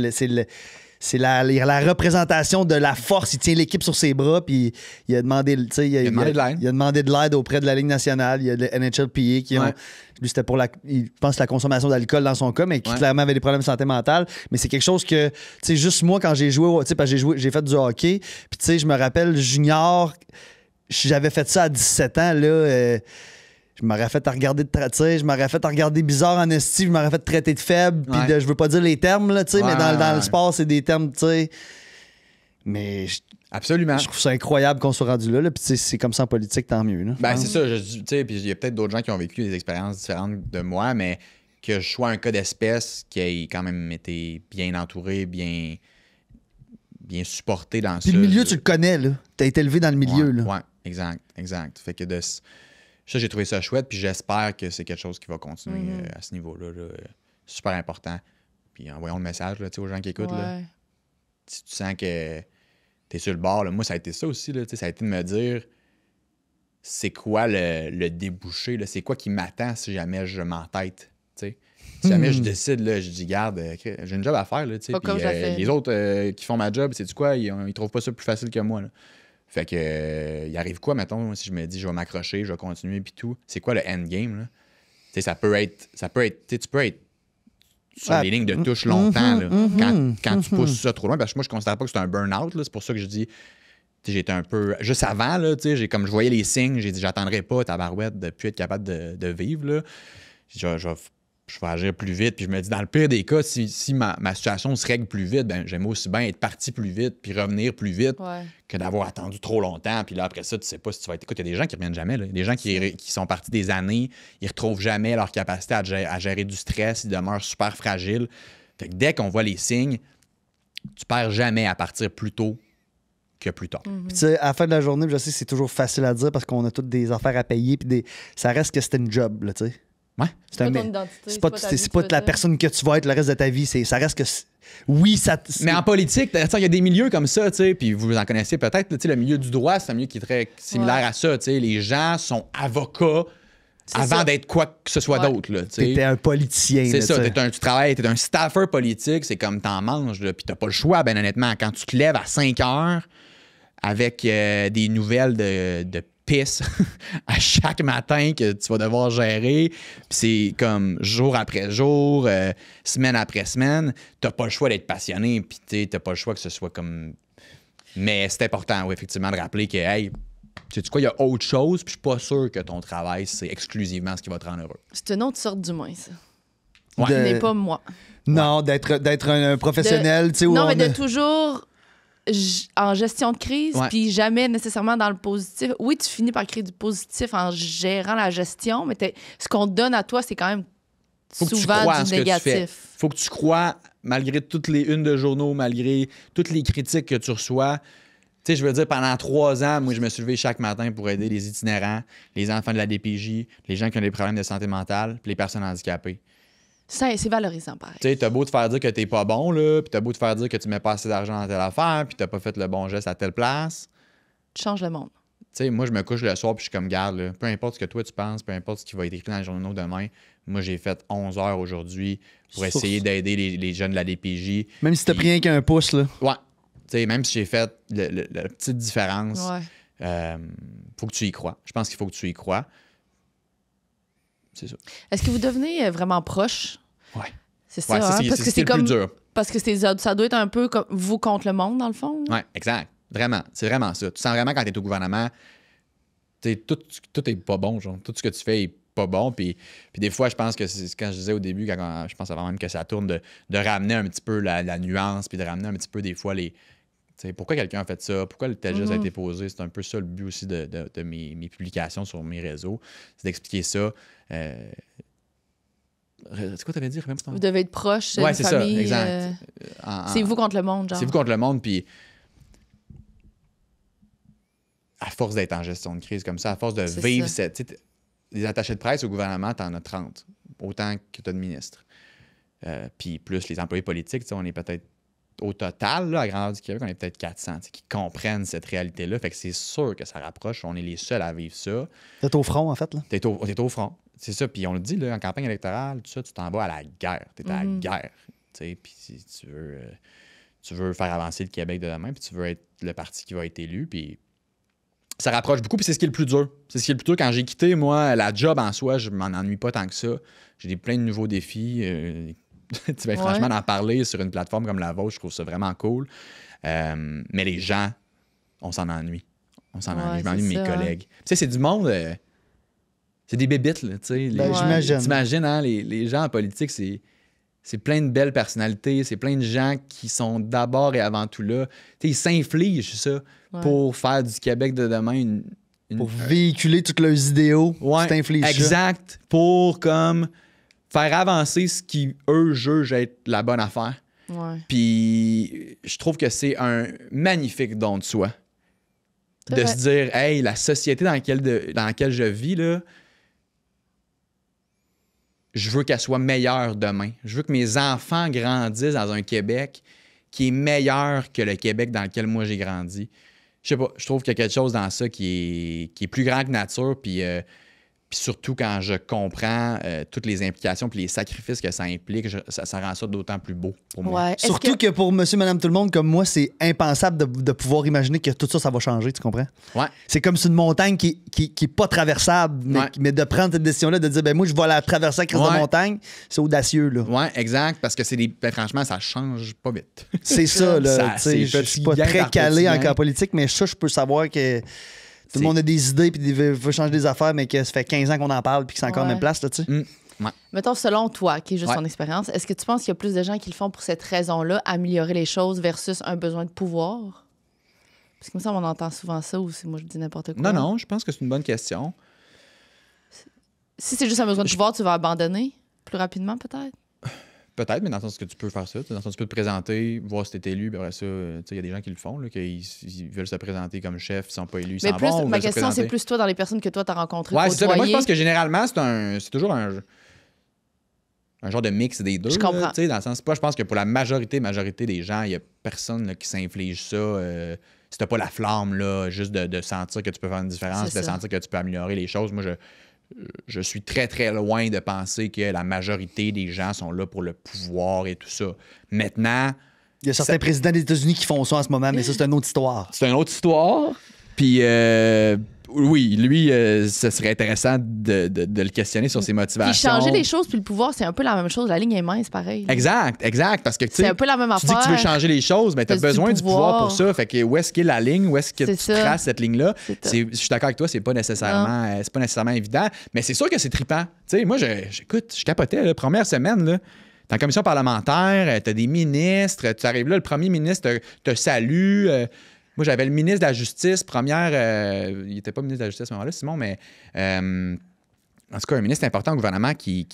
c'est la représentation de la force. Il tient l'équipe sur ses bras, puis il a demandé, tu sais, il a demandé de l'aide. Il a demandé de l'aide auprès de la Ligue nationale. Il y a le NHLPA qui ont. Ouais. Lui, c'était pour je pense la consommation d'alcool dans son cas, mais qui Ouais. clairement avait des problèmes de santé mentale. Mais c'est quelque chose que, tu sais, juste moi, quand j'ai joué, tu sais, parce que j'ai fait du hockey, puis tu sais, je me rappelle, junior, j'avais fait ça à 17 ans, là. Je m'aurais fait à regarder je m'aurais fait à regarder bizarre en esti, je m'aurais fait traiter de faible, puis Ouais. je veux pas dire les termes, là, tu sais, mais dans le Ouais. sport, c'est des termes, tu sais. Mais Absolument. je trouve ça incroyable qu'on soit rendu là, puis tu sais, c'est comme ça en politique, tant mieux, là. Ben, c'est ça, tu sais, puis il y a peut-être d'autres gens qui ont vécu des expériences différentes de moi, mais que je sois un cas d'espèce qui ait quand même été bien entouré, bien supporté dans Puis ça. le milieu, tu le connais, là. T'as été élevé dans le milieu, Ouais, là. ouais, exact. Fait que ça, j'ai trouvé ça chouette, puis j'espère que c'est quelque chose qui va continuer à ce niveau-là. Là. Super important. Puis envoyons le message là, tu sais, aux gens qui écoutent. Là. Ouais. Si tu sens que t'es sur le bord, là, moi, ça a été ça aussi. Là, tu sais, ça a été de me dire c'est quoi le débouché, là, c'est quoi qui m'attend si jamais je m'entête. Tu sais. Si jamais je décide, là, je dis, garde, j'ai une job à faire. Là, tu sais, Pas puis, comme je la fais. les autres qui font ma job, c'est quoi, ils trouvent pas ça plus facile que moi. Là. Fait que, il arrive quoi, mettons, si je me dis, je vais m'accrocher, je vais continuer, puis tout. C'est quoi le endgame, là? Tu sais, ça peut être, tu peux être sur Ouais. les lignes de touche longtemps, là, quand tu pousses ça trop loin. Parce que moi, je considère pas que c'est un burn-out, là. C'est pour ça que je dis, tu sais, j'étais un peu, juste avant, là, tu sais, comme je voyais les signes, j'ai dit, j'attendrai pas, tabarouette, de plus être capable de vivre, là. Je vais agir plus vite. Puis je me dis, dans le pire des cas, si ma situation se règle plus vite, ben, j'aime aussi bien être parti plus vite puis revenir plus vite Ouais. que d'avoir attendu trop longtemps. Puis là, après ça, tu sais pas si tu vas être... Écoute, il y a des gens qui reviennent jamais. Là. Il y a des gens qui sont partis des années, ils retrouvent jamais leur capacité à gérer du stress, ils demeurent super fragiles. Fait que dès qu'on voit les signes, tu perds jamais à partir plus tôt que plus tard. Puis tu sais, à la fin de la journée, je sais que c'est toujours facile à dire parce qu'on a toutes des affaires à payer, puis ça reste que c'était une job, là, tu sais. Ouais. C'est pas un- ton identité, c'est pas, ta vie, c'est pas tu veux la dire. personne que tu vas être le reste de ta vie. Ça reste que. Oui, ça. Mais en politique, tu sais, il y a des milieux comme ça, tu sais, puis vous en connaissez peut-être, tu sais, le milieu du droit, c'est un milieu qui est très similaire Ouais. à ça, tu sais. Les gens sont avocats avant ça. d'être quoi que ce soit Ouais. d'autre, là, tu sais. T'étais un politicien. C'est là, ça, tu sais. tu travailles, t'es un staffer politique, c'est comme t'en manges, là, puis t'as pas le choix, ben honnêtement. Quand tu te lèves à 5 heures avec des nouvelles de pisse à chaque matin que tu vas devoir gérer. Puis c'est comme jour après jour, semaine après semaine. T'as pas le choix d'être passionné. Puis t'as pas le choix que ce soit comme... Mais c'est important, oui, effectivement, de rappeler que, hey, sais-tu quoi, il y a autre chose, puis je suis pas sûr que ton travail, c'est exclusivement ce qui va te rendre heureux. C'est une autre sorte d'humain, ça. Ouais. Qui n'est pas moi. Non, d'être un professionnel, tu sais, où non, on mais de a- toujours en gestion de crise, Ouais. puis jamais nécessairement dans le positif. Oui, tu finis par créer du positif en gérant la gestion, mais ce qu'on te donne à toi, c'est quand même Faut que tu souvent crois en du ce que tu fais. négatif. Faut que tu crois, malgré toutes les unes de journaux, malgré toutes les critiques que tu reçois. Tu sais, je veux dire, pendant 3 ans, moi, je me suis levé chaque matin pour aider les itinérants, les enfants de la DPJ, les gens qui ont des problèmes de santé mentale, puis les personnes handicapées. C'est valorisant, pareil. Tu sais, t'as beau te faire dire que t'es pas bon, là, puis t'as beau te faire dire que tu mets pas assez d'argent dans telle affaire, puis t'as pas fait le bon geste à telle place. Tu changes le monde. Tu sais, moi, je me couche le soir, puis je suis comme, garde, là, peu importe ce que toi tu penses, peu importe ce qui va être écrit dans les journaux demain, moi, j'ai fait 11 heures aujourd'hui pour Source. essayer d'aider les jeunes de la DPJ. Même si t'as pris rien qu'un pouce, là. Ouais. Tu sais, même si j'ai fait la petite différence, Ouais. faut que tu y crois. Je pense qu'il faut que tu y crois. C'est ça. Est-ce que vous devenez vraiment proche? Ouais. C'est ça, Ouais, hein? Parce que c'est le comme... plus dur. Parce que ça doit être un peu comme vous contre le monde, dans le fond. Ouais, exact. Vraiment. C'est vraiment ça. Tu sens vraiment quand tu es au gouvernement, tout est pas bon. Genre. Tout ce que tu fais est pas bon. Puis des fois, je pense que c'est quand je disais au début, je pense avant même que ça tourne, de ramener un petit peu la nuance, puis de ramener un petit peu des fois les. Pourquoi quelqu'un a fait ça? Pourquoi le tel geste a été posé? C'est un peu ça le but aussi de mes publications sur mes réseaux. C'est d'expliquer ça. C'est quoi t'avais dit? Vous devez être proche, Ouais, une c'est famille. ça, exact. C'est vous contre le monde, genre. C'est vous contre le monde, puis à force d'être en gestion de crise comme ça, à force de C'est vivre ça. cette... Les attachés de presse au gouvernement, t'en as 30, autant que t'as de ministres. Puis plus les employés politiques, on est peut-être au total, là, à grandeur du Québec, on est peut-être 400 qui comprennent cette réalité-là. Fait que c'est sûr que ça rapproche. On est les seuls à vivre ça. T'es au front, en fait, là. T'es au front. C'est ça. Puis on le dit, là, en campagne électorale, tout ça, tu t'en vas à la guerre. T'es à la guerre. Puis si tu veux faire avancer le Québec de demain, puis tu veux être le parti qui va être élu, puis ça rapproche beaucoup, puis c'est ce qui est le plus dur. C'est ce qui est le plus dur. Quand j'ai quitté, moi, la job en soi, je m'en ennuie pas tant que ça. J'ai plein de nouveaux défis. Franchement, d'en parler sur une plateforme comme la vôtre, je trouve ça vraiment cool. Mais les gens, on s'en ennuie. On s'en ennuie. Je m'ennuie de mes collègues. Tu sais, c'est du monde... c'est des bébites, là, tu sais. Ben, j'imagine. T'imagines, hein, les gens en politique, c'est plein de belles personnalités, c'est plein de gens qui sont d'abord et avant tout là. Tu sais, ils s'infligent ça pour faire du Québec de demain Pour véhiculer toutes leurs idéaux, ouais, tu t'infliges ça. exact. Pour comme faire avancer ce qui, eux, jugent être la bonne affaire. Ouais. Puis je trouve que c'est un magnifique don de soi. C'est De vrai. se dire, hey, la société dans laquelle je vis, là, je veux qu'elle soit meilleure demain. Je veux que mes enfants grandissent dans un Québec qui est meilleur que le Québec dans lequel moi j'ai grandi. Je sais pas, je trouve qu'il y a quelque chose dans ça qui est plus grand que nature, puis surtout quand je comprends toutes les implications puis les sacrifices que ça implique, ça rend ça d'autant plus beau pour moi. Ouais. Est-ce Surtout que pour monsieur, madame, tout le monde comme moi, c'est impensable de pouvoir imaginer que tout ça, ça va changer, tu comprends? Ouais. C'est comme sur une montagne qui est pas traversable, mais, Ouais. mais de prendre cette décision-là, de dire, ben moi, je vais la traverser à crise de Ouais. montagne, c'est audacieux, là. Ouais, exact, parce que franchement, ça change pas vite. C'est ça, là. Ça, tu sais, c'est je suis pas petit gain très par calé petit en gain. cas politique, mais ça, je peux savoir que tout le monde a des idées puis veut changer des affaires, mais que ça fait 15 ans qu'on en parle puis que c'est encore Ouais. la même place, là, tu sais. Mettons, selon toi, qui est juste Ouais. ton expérience, est-ce que tu penses qu'il y a plus de gens qui le font pour cette raison-là, améliorer les choses versus un besoin de pouvoir? Parce que comme ça, on entend souvent ça ou c'est moi je dis n'importe quoi. Non, je pense que c'est une bonne question. Si c'est juste un besoin de pouvoir, tu vas abandonner plus rapidement, peut-être? Peut-être, mais dans le sens que tu peux faire ça. Dans le sens que tu peux te présenter, voir si t'es élu, puis après ça, il y a des gens qui le font, là, qu'ils veulent se présenter comme chef, ils sont pas élus, ils Mais s'en plus, vont. ou ma veulent se question, c'est présenter. plus toi dans les personnes que toi, t'as rencontrées. Ouais, c'est ça. Mais moi, je côtoyées. pense que généralement, c'est toujours un genre de mix des deux. Je là, comprends. tu sais, dans le sens, je pense que pour la majorité des gens, il y a personne là, qui s'inflige ça. Si t'as pas la flamme, là, juste de sentir que tu peux faire une différence, C'est de ça. sentir que tu peux améliorer les choses. Moi, je suis très, très loin de penser que la majorité des gens sont là pour le pouvoir et tout ça. Maintenant, Il y a certains présidents des États-Unis qui font ça en ce moment, mais ça, c'est une autre histoire. c'est une autre histoire. Puis Oui, lui, ce serait intéressant de le questionner sur ses motivations. Puis changer les choses, puis le pouvoir, c'est un peu la même chose. La ligne est mince, pareil. Exact. Parce que, tu sais, C'est un peu la même tu dis affaire. que tu veux changer les choses, mais tu as T'as-tu besoin du du pouvoir pouvoir? pour ça. Fait que où est-ce qu'est la ligne? Où est-ce que C'est tu ça. traces cette ligne-là? C'est ça. Je suis d'accord avec toi, c'est pas nécessairement évident, mais c'est sûr que c'est trippant. Tu sais, moi, j'écoute, je capotais la première semaine, là. T'es en commission parlementaire, t'as des ministres, tu arrives là, le premier ministre te salue. Moi, j'avais le ministre de la Justice, il n'était pas ministre de la Justice à ce moment-là, Simon, mais en tout cas, un ministre important au gouvernement qui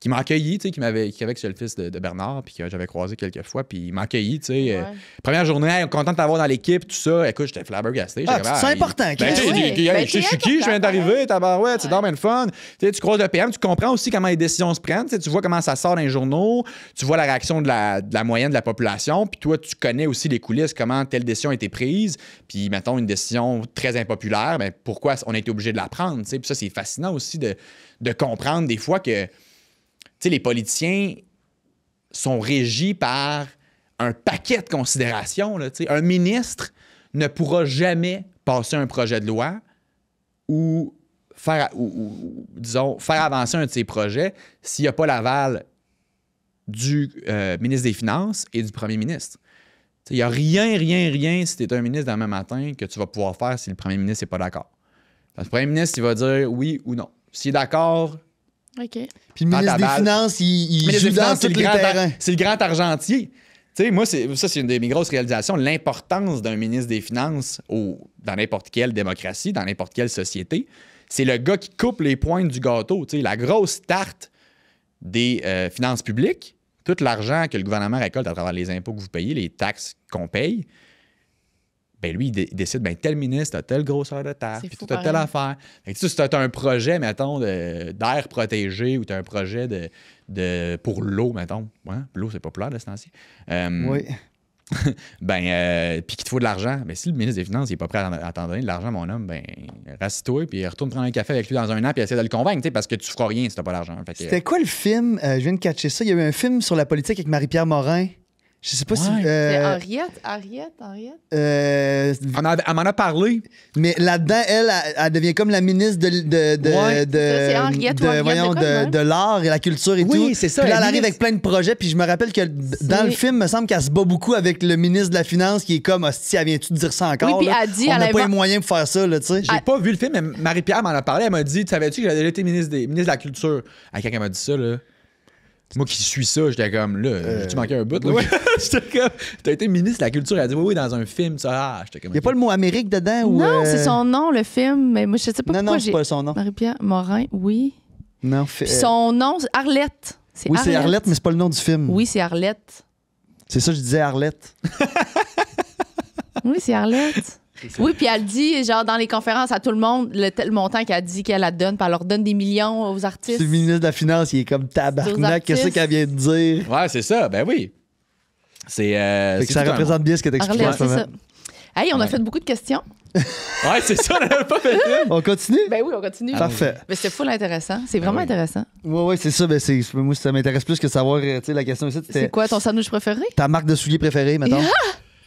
m'a accueilli, tu sais, qui avait que le fils de Bernard, puis que j'avais croisé quelques fois, puis il m'a accueilli, tu sais. Première journée, hey, content de t'avoir dans l'équipe, tout ça. Écoute, j'étais flabbergasté. C'est important, Ben, Chris. je suis qui, je viens d'arriver, tabarouette, c'est dommage le fun. Tu croises le PM, tu comprends aussi comment les décisions se prennent, tu vois comment ça sort dans les journaux, tu vois la réaction de la moyenne de la population, puis toi, tu connais aussi les coulisses, comment telle décision a été prise, puis mettons une décision très impopulaire, ben, pourquoi on a été obligé de la prendre, tu sais. Puis ça, c'est fascinant aussi de comprendre des fois que les politiciens sont régis par un paquet de considérations. Là, un ministre ne pourra jamais passer un projet de loi ou disons, faire avancer un de ses projets s'il n'y a pas l'aval du ministre des Finances et du premier ministre. Il n'y a rien, si tu es un ministre demain matin, que tu vas pouvoir faire si le premier ministre n'est pas d'accord. Le premier ministre, il va dire oui ou non. S'il est d'accord... OK. Puis le ministre des Finances, il joue dans tous les terrains. C'est le grand argentier. Tu sais, moi, ça, c'est une de mes grosses réalisations. L'importance d'un ministre des Finances dans n'importe quelle démocratie, dans n'importe quelle société, c'est le gars qui coupe les pointes du gâteau. Tu sais, la grosse tarte des finances publiques, tout l'argent que le gouvernement récolte à travers les impôts que vous payez, les taxes qu'on paye, ben lui, il décide, ben tel ministre a telle grosseur de taxe, puis tout a telle affaire. Fait que, si tu as un projet, mettons, d'air protégé ou tu as un projet pour l'eau, mettons. Ouais, l'eau, c'est populaire de ce temps-ci. Oui. Puis qu'il te faut de l'argent. Ben, si le ministre des Finances n'est pas prêt à t'en donner de l'argent, mon homme, ben rassis-toi puis retourne prendre un café avec lui dans un an puis essaie de le convaincre, parce que tu feras rien si tu n'as pas l'argent. C'était quoi le film? Je viens de catcher ça. Il y a eu un film sur la politique avec Marie-Pierre Morin. Je sais pas si. C'est Henriette. Elle m'en a parlé. Mais là-dedans, elle devient comme la ministre c'est Henriette de l'art et la culture et tout. Oui, c'est ça. Puis là, elle arrive avec plein de projets. Puis je me rappelle que dans le film, il me semble qu'elle se bat beaucoup avec le ministre de la Finance qui est comme, hostie, elle vient-tu de dire ça encore? Oui, puis là? elle dit, on n'a pas les moyens pour faire ça, là, tu sais. J'ai pas vu le film, mais Marie-Pierre m'en a parlé. Elle m'a dit, savais-tu que j'avais été ministre de la Culture? À quelqu'un m'a dit ça, là. Moi qui suis ça, j'étais comme, là, j'ai-tu manqué un bout? Là? J'étais comme, t'as été ministre de la Culture. Elle a dit, oui, dans un film, ça. J'étais comme, il n'y a pas le mot Amérique dedans? Ou, non, c'est son nom, le film. Mais moi, je sais pas pourquoi non, c'est pas son nom. Marie-Pierre Morin, oui. Non, Puis son nom, c'est Arlette. Oui, c'est Arlette, mais c'est pas le nom du film. Oui, c'est Arlette. C'est ça, je disais Arlette. Oui, c'est Arlette. Oui, puis elle dit, genre, dans les conférences à tout le monde, le montant qu'elle dit qu'elle la donne, puis elle leur donne des millions aux artistes. C'est le ministre de la Finance, il est comme tabarnak. Qu'est-ce qu'elle vient de dire? Ouais, c'est ça. Ben oui. C'est ça représente bien ce que t'expliques en ce moment. Ça. Hey, on a fait beaucoup de questions. Ouais, c'est ça, on n'avait pas fait ça. On continue? Ben oui, on continue. Parfait. Mais c'est full intéressant. C'est vraiment intéressant. Oui, c'est ça. Ben moi, ça m'intéresse plus que savoir, tu sais, la question ici. C'est quoi ton sandwich préféré? Ta marque de souliers préférée, mettons.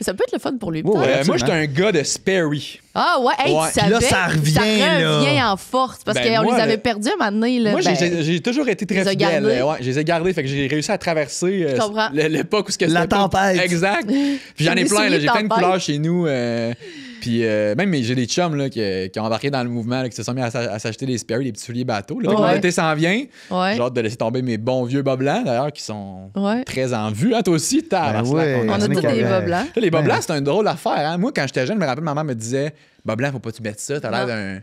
Ça peut être le fun pour lui. Ouais, moi, j'étais un gars de Sperry. Ah ouais, hey, Ouais. tu savais, là, ça revient en force parce Ben, qu'on moi, les avait perdus un moment donné. Là, Moi, j'ai toujours été très les as fidèle. gardés. Ouais, je les ai gardés. Fait que j'ai réussi à traverser comprends. l'époque où c'était La tempête. Exact. Puis j'en ai Des plein. là. souliers J'ai plein de tempête. couleurs chez nous. Puis même j'ai des chums là, qui ont embarqué dans le mouvement, là, qui se sont mis à s'acheter des Sperry, des petits souliers bateaux. Là. Ouais. L'été s'en vient. Ouais. J'ai hâte de laisser tomber mes bons vieux bas blancs, d'ailleurs, qui sont Ouais. très en vue. Hein, toi aussi, Ben ouais. On a tous des bas blancs. Les bas blancs, c'est un drôle d'affaire. Hein? Moi, quand j'étais jeune, je me rappelle, maman me disait bas blanc, faut pas que tu mettes ça. T'as l'air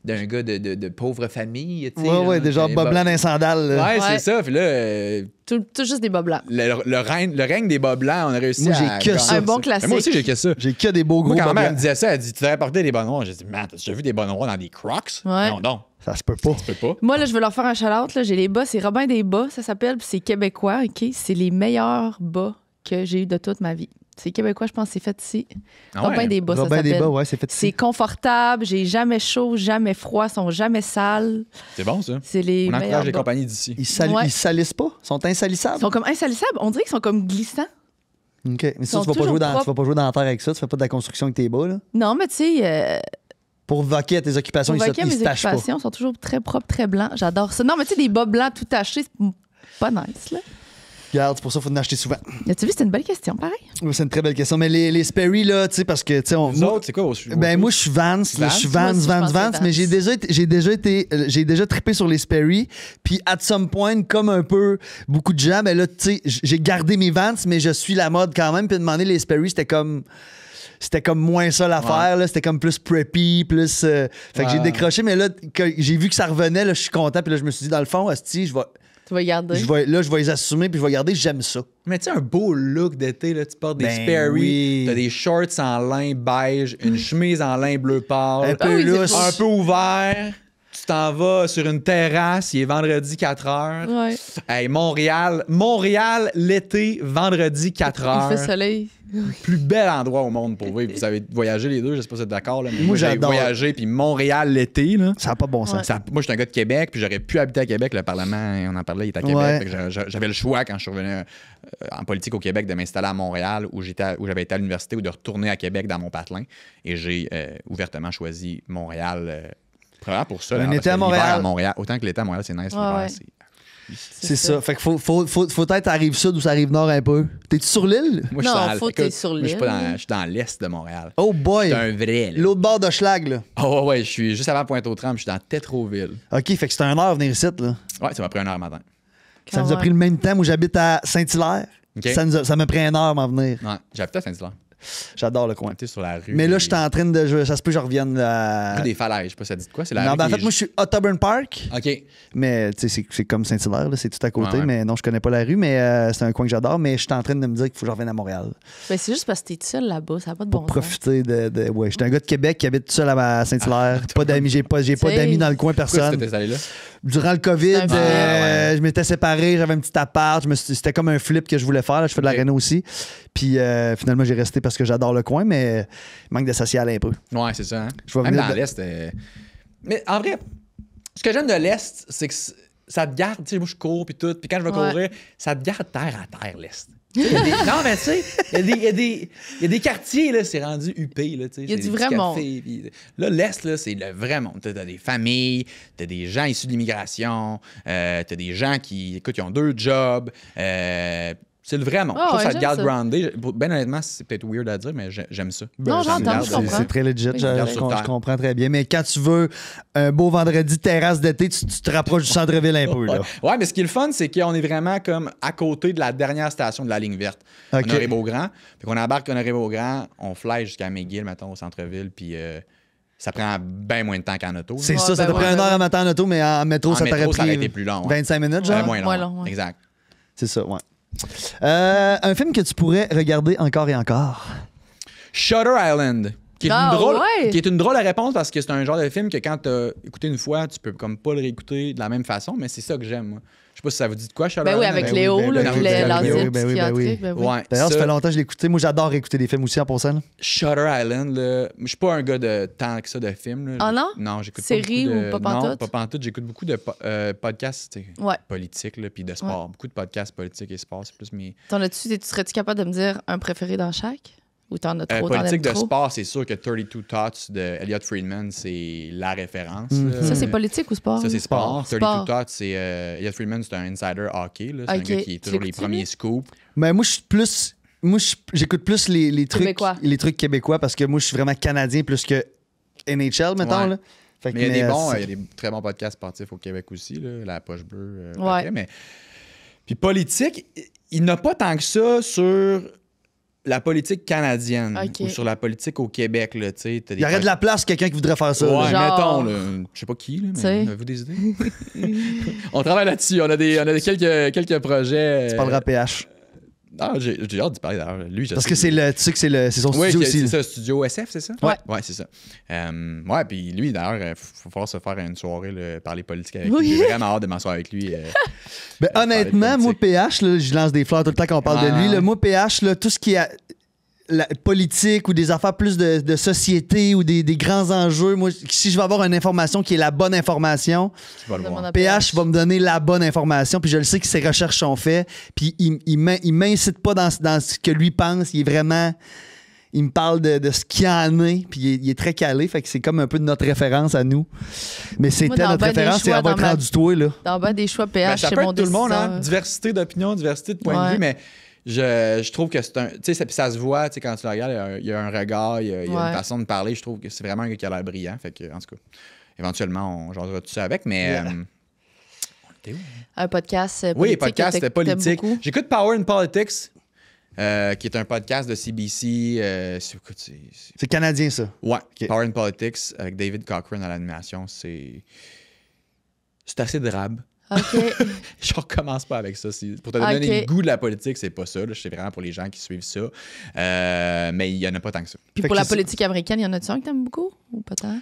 d'un gars de pauvre famille. Tu sais, Ouais, des genres Des bas blancs dans les sandales. là. Ouais, Ouais. c'est ça. Puis là, Tout juste des bas blancs. le règne des bas blancs, on a réussi Moi, j'ai à... que ça. Un bon Mais classique. moi aussi, j'ai que ça. J'ai que des beaux gros Moi, quand bas ma mère me blancs. disait ça, elle dit, tu devrais porter des bas noirs. J'ai dit, man, t'as déjà vu des bas noirs dans des Crocs? Ouais. Non, Ça se peut pas. tu peux pas. Moi, là, je veux leur faire un shout-out. Là. J'ai les bas. C'est Robin des bas, ça s'appelle. Puis c'est québécois, OK? C'est les meilleurs bas que j'ai eu de toute ma vie. C'est québécois, je pense, c'est fait ici. Ah Robin ouais? des bas, ça Robin s'appelle. des bas, ouais, c'est fait C'est ici. confortable, j'ai jamais chaud, jamais froid, sont jamais sales. C'est bon, ça. C'est les On meilleurs encourage les bas. compagnies d'ici. Ils salissent pas? Ils sont insalissables? Ils sont comme insalissables. On dirait qu'ils sont comme glissants. OK. Mais ça, sont tu vas pas toujours jouer dans propres. la terre avec ça. Tu fais pas de la construction avec tes bas, là. Non, mais tu sais, Pour vaquer à tes occupations, Pour ils vaquer à se mes tachent pas. occupations sont toujours très propres, très blancs. J'adore ça. Non, mais tu sais, des bas blancs tout tachés, c'est pas nice, là. Regarde, c'est pour ça qu'il faut en acheter souvent. As-tu vu, c'était une belle question, pareil. Oui, c'est une très belle question. Mais les Sperry, là, tu sais, parce que, tu sais, Vous autres, c'est quoi vos ben moi je suis Vance, là, je suis Moi aussi, je pense Vance, que mais j'ai déjà trippé sur les Sperry, puis at some point comme un peu beaucoup de gens, ben là tu sais j'ai gardé mes Vance mais je suis la mode quand même, puis demander les Sperry c'était comme moins ça l'affaire, là, c'était comme plus preppy, plus fait que j'ai décroché, mais là que j'ai vu que ça revenait, là je suis content, puis là je me suis dit dans le fond asti, Tu vas garder. je vais les assumer puis je vais garder, j'aime ça. Mais tu sais, un beau look d'été, là, tu portes des Ben Sperry, oui. t'as des shorts en lin beige, une chemise en lin bleu pâle, Un peu lousse. un peu ouvert. Tu t'en vas sur une terrasse, il est vendredi 4h. Ouais. Hey, Montréal, l'été, vendredi 4h. Il fait soleil. Plus bel endroit au monde pour vivre. Vous avez voyagé les deux, je sais pas si vous êtes d'accord. Là, mais moi, j'ai j'adore. voyagé, puis Montréal l'été, là. Ça n'a pas de bon sens. Moi, je suis un gars de Québec, puis j'aurais pu habiter à Québec. Le Parlement, on en parlait, il est à Québec. Ouais. Fait que j'avais le choix, quand je suis revenu en politique au Québec, de m'installer à Montréal, où j'avais été à l'université, ou de retourner à Québec dans mon patelin. Et j'ai ouvertement choisi Montréal. Probablement pour ça. Un là, été parce que à Montréal. l'hiver à Montréal. Autant que l'été à Montréal, c'est nice. L'hiver, ouais. c'est... C'est ça. Fait que faut être à Rive-Sud ou ça Rive-Nord un peu. T'es-tu sur l'île? Moi, je suis Non, dans- faut que écoute, t'es sur moi, je suis pas l'île. je suis dans l'est de Montréal. Oh boy! C'est un vrai, là. L'autre bord de Schlag, là. Oh ouais, je suis juste avant Pointe-aux-Trembles, je suis dans Tétroville. OK, fait que c'est 1 heure venir ici, là. Ouais, ça m'a pris 1 heure matin. Ça nous a pris le même temps. Moi, j'habite à Saint-Hilaire. OK. Ça m'a pris 1 heure m'en venir. Ouais, j'habite à Saint-Hilaire. J'adore le coin. J'étais sur la rue. Mais là, je suis en train de jouer. Ça se peut que je revienne à. Rue des Falaises, je sais pas si ça dit de quoi. C'est la Non, rue ben en qui fait, est moi, je suis Ottoburn Park. OK. Mais tu sais, c'est comme Saint-Hilaire, là, c'est tout à côté. Ouais, ouais. Mais non, je connais pas la rue, mais c'est un coin que j'adore. Mais je suis en train de me dire qu'il faut que je revienne à Montréal. Ben, c'est juste parce que t'es seul là-bas, ça n'a pas de Pour bon sens. profiter de. Ouais, j'étais un gars de Québec qui habite tout seul à Saint-Hilaire. Pas d'amis, j'ai pas T'sais, d'amis dans le coin, Pourquoi tu personne. t'es installé là? Durant le COVID, C'est un filet, je m'étais séparé, j'avais un petit appart. C'était comme un flip que je voulais faire. Là, je fais de la Ok. réno aussi. Puis finalement, j'ai resté parce que j'adore le coin, mais il manque de social un peu. Ouais, c'est ça. Hein? Je vais Même venir dans de- l'Est. Mais en vrai, ce que j'aime de l'Est, c'est que ça te garde. Tu sais, moi, je cours puis tout. Puis quand je vais Ouais. courir, ça te garde terre à terre, l'Est. Tu sais, non, mais tu sais, il y a des quartiers, là, c'est rendu huppé. Là, tu sais, Il y a c'est du des vrai petits monde. cafés, puis là, l'Est, là, c'est le vrai monde. T'as des familles, t'as des gens issus de l'immigration, t'as des gens qui, écoute, ils ont 2 jobs. C'est le vrai monde. Ah Je trouve ouais, que ça te j'aime garde ça. groundé. Ben honnêtement, c'est peut-être weird à dire, mais j'aime ça. Non, Ça me j'entends, garde- je comprends. C'est très legit, Oui. Garde sur je terre. comprends très bien. Mais quand tu veux un beau vendredi terrasse d'été, tu te rapproches du centre-ville un peu. Là. Ouais, mais ce qui est le fun, c'est qu'on est vraiment comme à côté de la dernière station de la ligne verte. Ok. Honoré-Beaugrand. Puis qu'on embarque Honoré-Beaugrand, on fly jusqu'à McGill, mettons, au centre-ville, puis ça prend bien moins de temps qu'en auto. C'est Ouais, ça, ça ben t'a pris ouais, 1 heure ben à matin en auto, mais en métro, En ça t'aurait métro, ça aurait pris été plus long, ouais. 25 minutes, Ça genre? moins long. moins long, ouais. Exact. C'est ça, ouais. Un film que tu pourrais regarder encore et encore. Shutter Island. Qui est, Ah, une drôle, ouais. qui est une drôle de réponse parce que c'est un genre de film que quand t'as écouté une fois, tu peux comme pas le réécouter de la même façon, mais c'est ça que j'aime, moi. Je sais pas si ça vous dit de quoi, Shutter Ben oui, Island. avec Ben oui, Léo, ben là, oui, puis ben oui, l'asile ben oui, ben oui. psychiatrique. Ben oui. Ouais, D'ailleurs, ça fait ça, longtemps que je l'ai écouté. Moi, j'adore écouter des films aussi en passant. là. Shutter Island, là, je suis pas un gars de tant que ça de films. Là. Ah non? Non, j'écoute Série pas beaucoup de... ou pas Non, pantoute? pas pantoute. J'écoute beaucoup de podcasts tu sais, Ouais. politiques là, puis de sport. Beaucoup de podcasts politiques et sport. C'est plus mes... Serais-tu capable de me dire un préféré dans chaque? Ou t'en as trop, t'en politique aimes de trop? sport, c'est sûr que 32 Thoughts de Elliot Friedman, c'est la référence. Mhm. là. Ça, c'est politique ou sport? Ça, c'est sport. Sport. 32 Thoughts, c'est... Elliot Friedman, c'est un insider hockey. Là. C'est Ok. un gars qui est Tu toujours les l'écoutes-tu, premiers lui? scoops. Mais moi, je suis plus. Moi, j'écoute plus les trucs Québécois. les trucs québécois parce que moi, je suis vraiment canadien plus que NHL, mettons. Ouais. Là. Fait que, Mais il y a des bons, c'est- il y a des très bons podcasts sportifs au Québec aussi, là, la poche bleue. Ouais. ok, mais... Puis politique, il n'a pas tant que ça sur la politique canadienne Ok. ou sur la politique au Québec. Là, t'sais, t'as des Il y aurait de la place quelqu'un qui voudrait faire ça. Ouais, là. Genre- mettons, là, je sais pas qui, là, mais T'sais. avez-vous des idées? On travaille là-dessus. On a quelques projets. Tu parleras PH. Ah, j'ai hâte d'y parler d'ailleurs. Lui, je Parce sais que c'est c'est son Oui, studio que- aussi. c'est ça, Studio SF, c'est ça? Ouais. Ouais, c'est ça. Ouais, puis lui, d'ailleurs, il faut falloir se faire une soirée, là, parler politique avec Oui. lui. J'ai vraiment hâte de m'asseoir avec lui. Ben, parler honnêtement, de moi, politique. PH, là, je lance des fleurs tout le temps qu'on parle de lui. Ouais. Là, moi, PH, là, tout ce qui est la politique ou des affaires plus de société ou des grands enjeux, moi, si je veux avoir une information qui est la bonne information, Tu vas le Demande voir. à PH va me donner la bonne information, puis je le sais que ses recherches sont faites, puis il m'incite pas dans ce que lui pense, il est vraiment... il me parle de ce qu'il en est, puis il est très calé, fait que c'est comme un peu de notre référence à nous. Mais c'était dans notre ben des référence, c'est choix avoir dans ma- rendu toi, là. Dans bas des choix Ben, PH ça chez peut mon être tout le monde, hein? décideur. Diversité d'opinion, diversité de point de Ouais. vue, mais je trouve que c'est un. Tu sais, ça se voit, tu sais, quand tu le regardes, il y a un regard, il y a une Ouais. façon de parler. Je trouve que c'est vraiment un gars qui a l'air brillant. Fait que, en tout cas, éventuellement, on jasera tout ça avec, mais. Yeah. On était où? Un podcast Oui, politique podcast que t'aimes politique. beaucoup. J'écoute Power and Politics, qui est un podcast de CBC. Écoute, C'est canadien, ça. Ouais, Ok. Power and Politics avec David Cochrane à l'animation. C'est assez drabe. OK. Je recommence pas avec ça. Pour te donner Ok. le goût de la politique, c'est pas ça. Là. C'est vraiment pour les gens qui suivent ça. Mais il y en a pas tant que ça. Puis Fait pour que la c'est- politique américaine, il y en a-tu un que t'aimes beaucoup ou pas tant?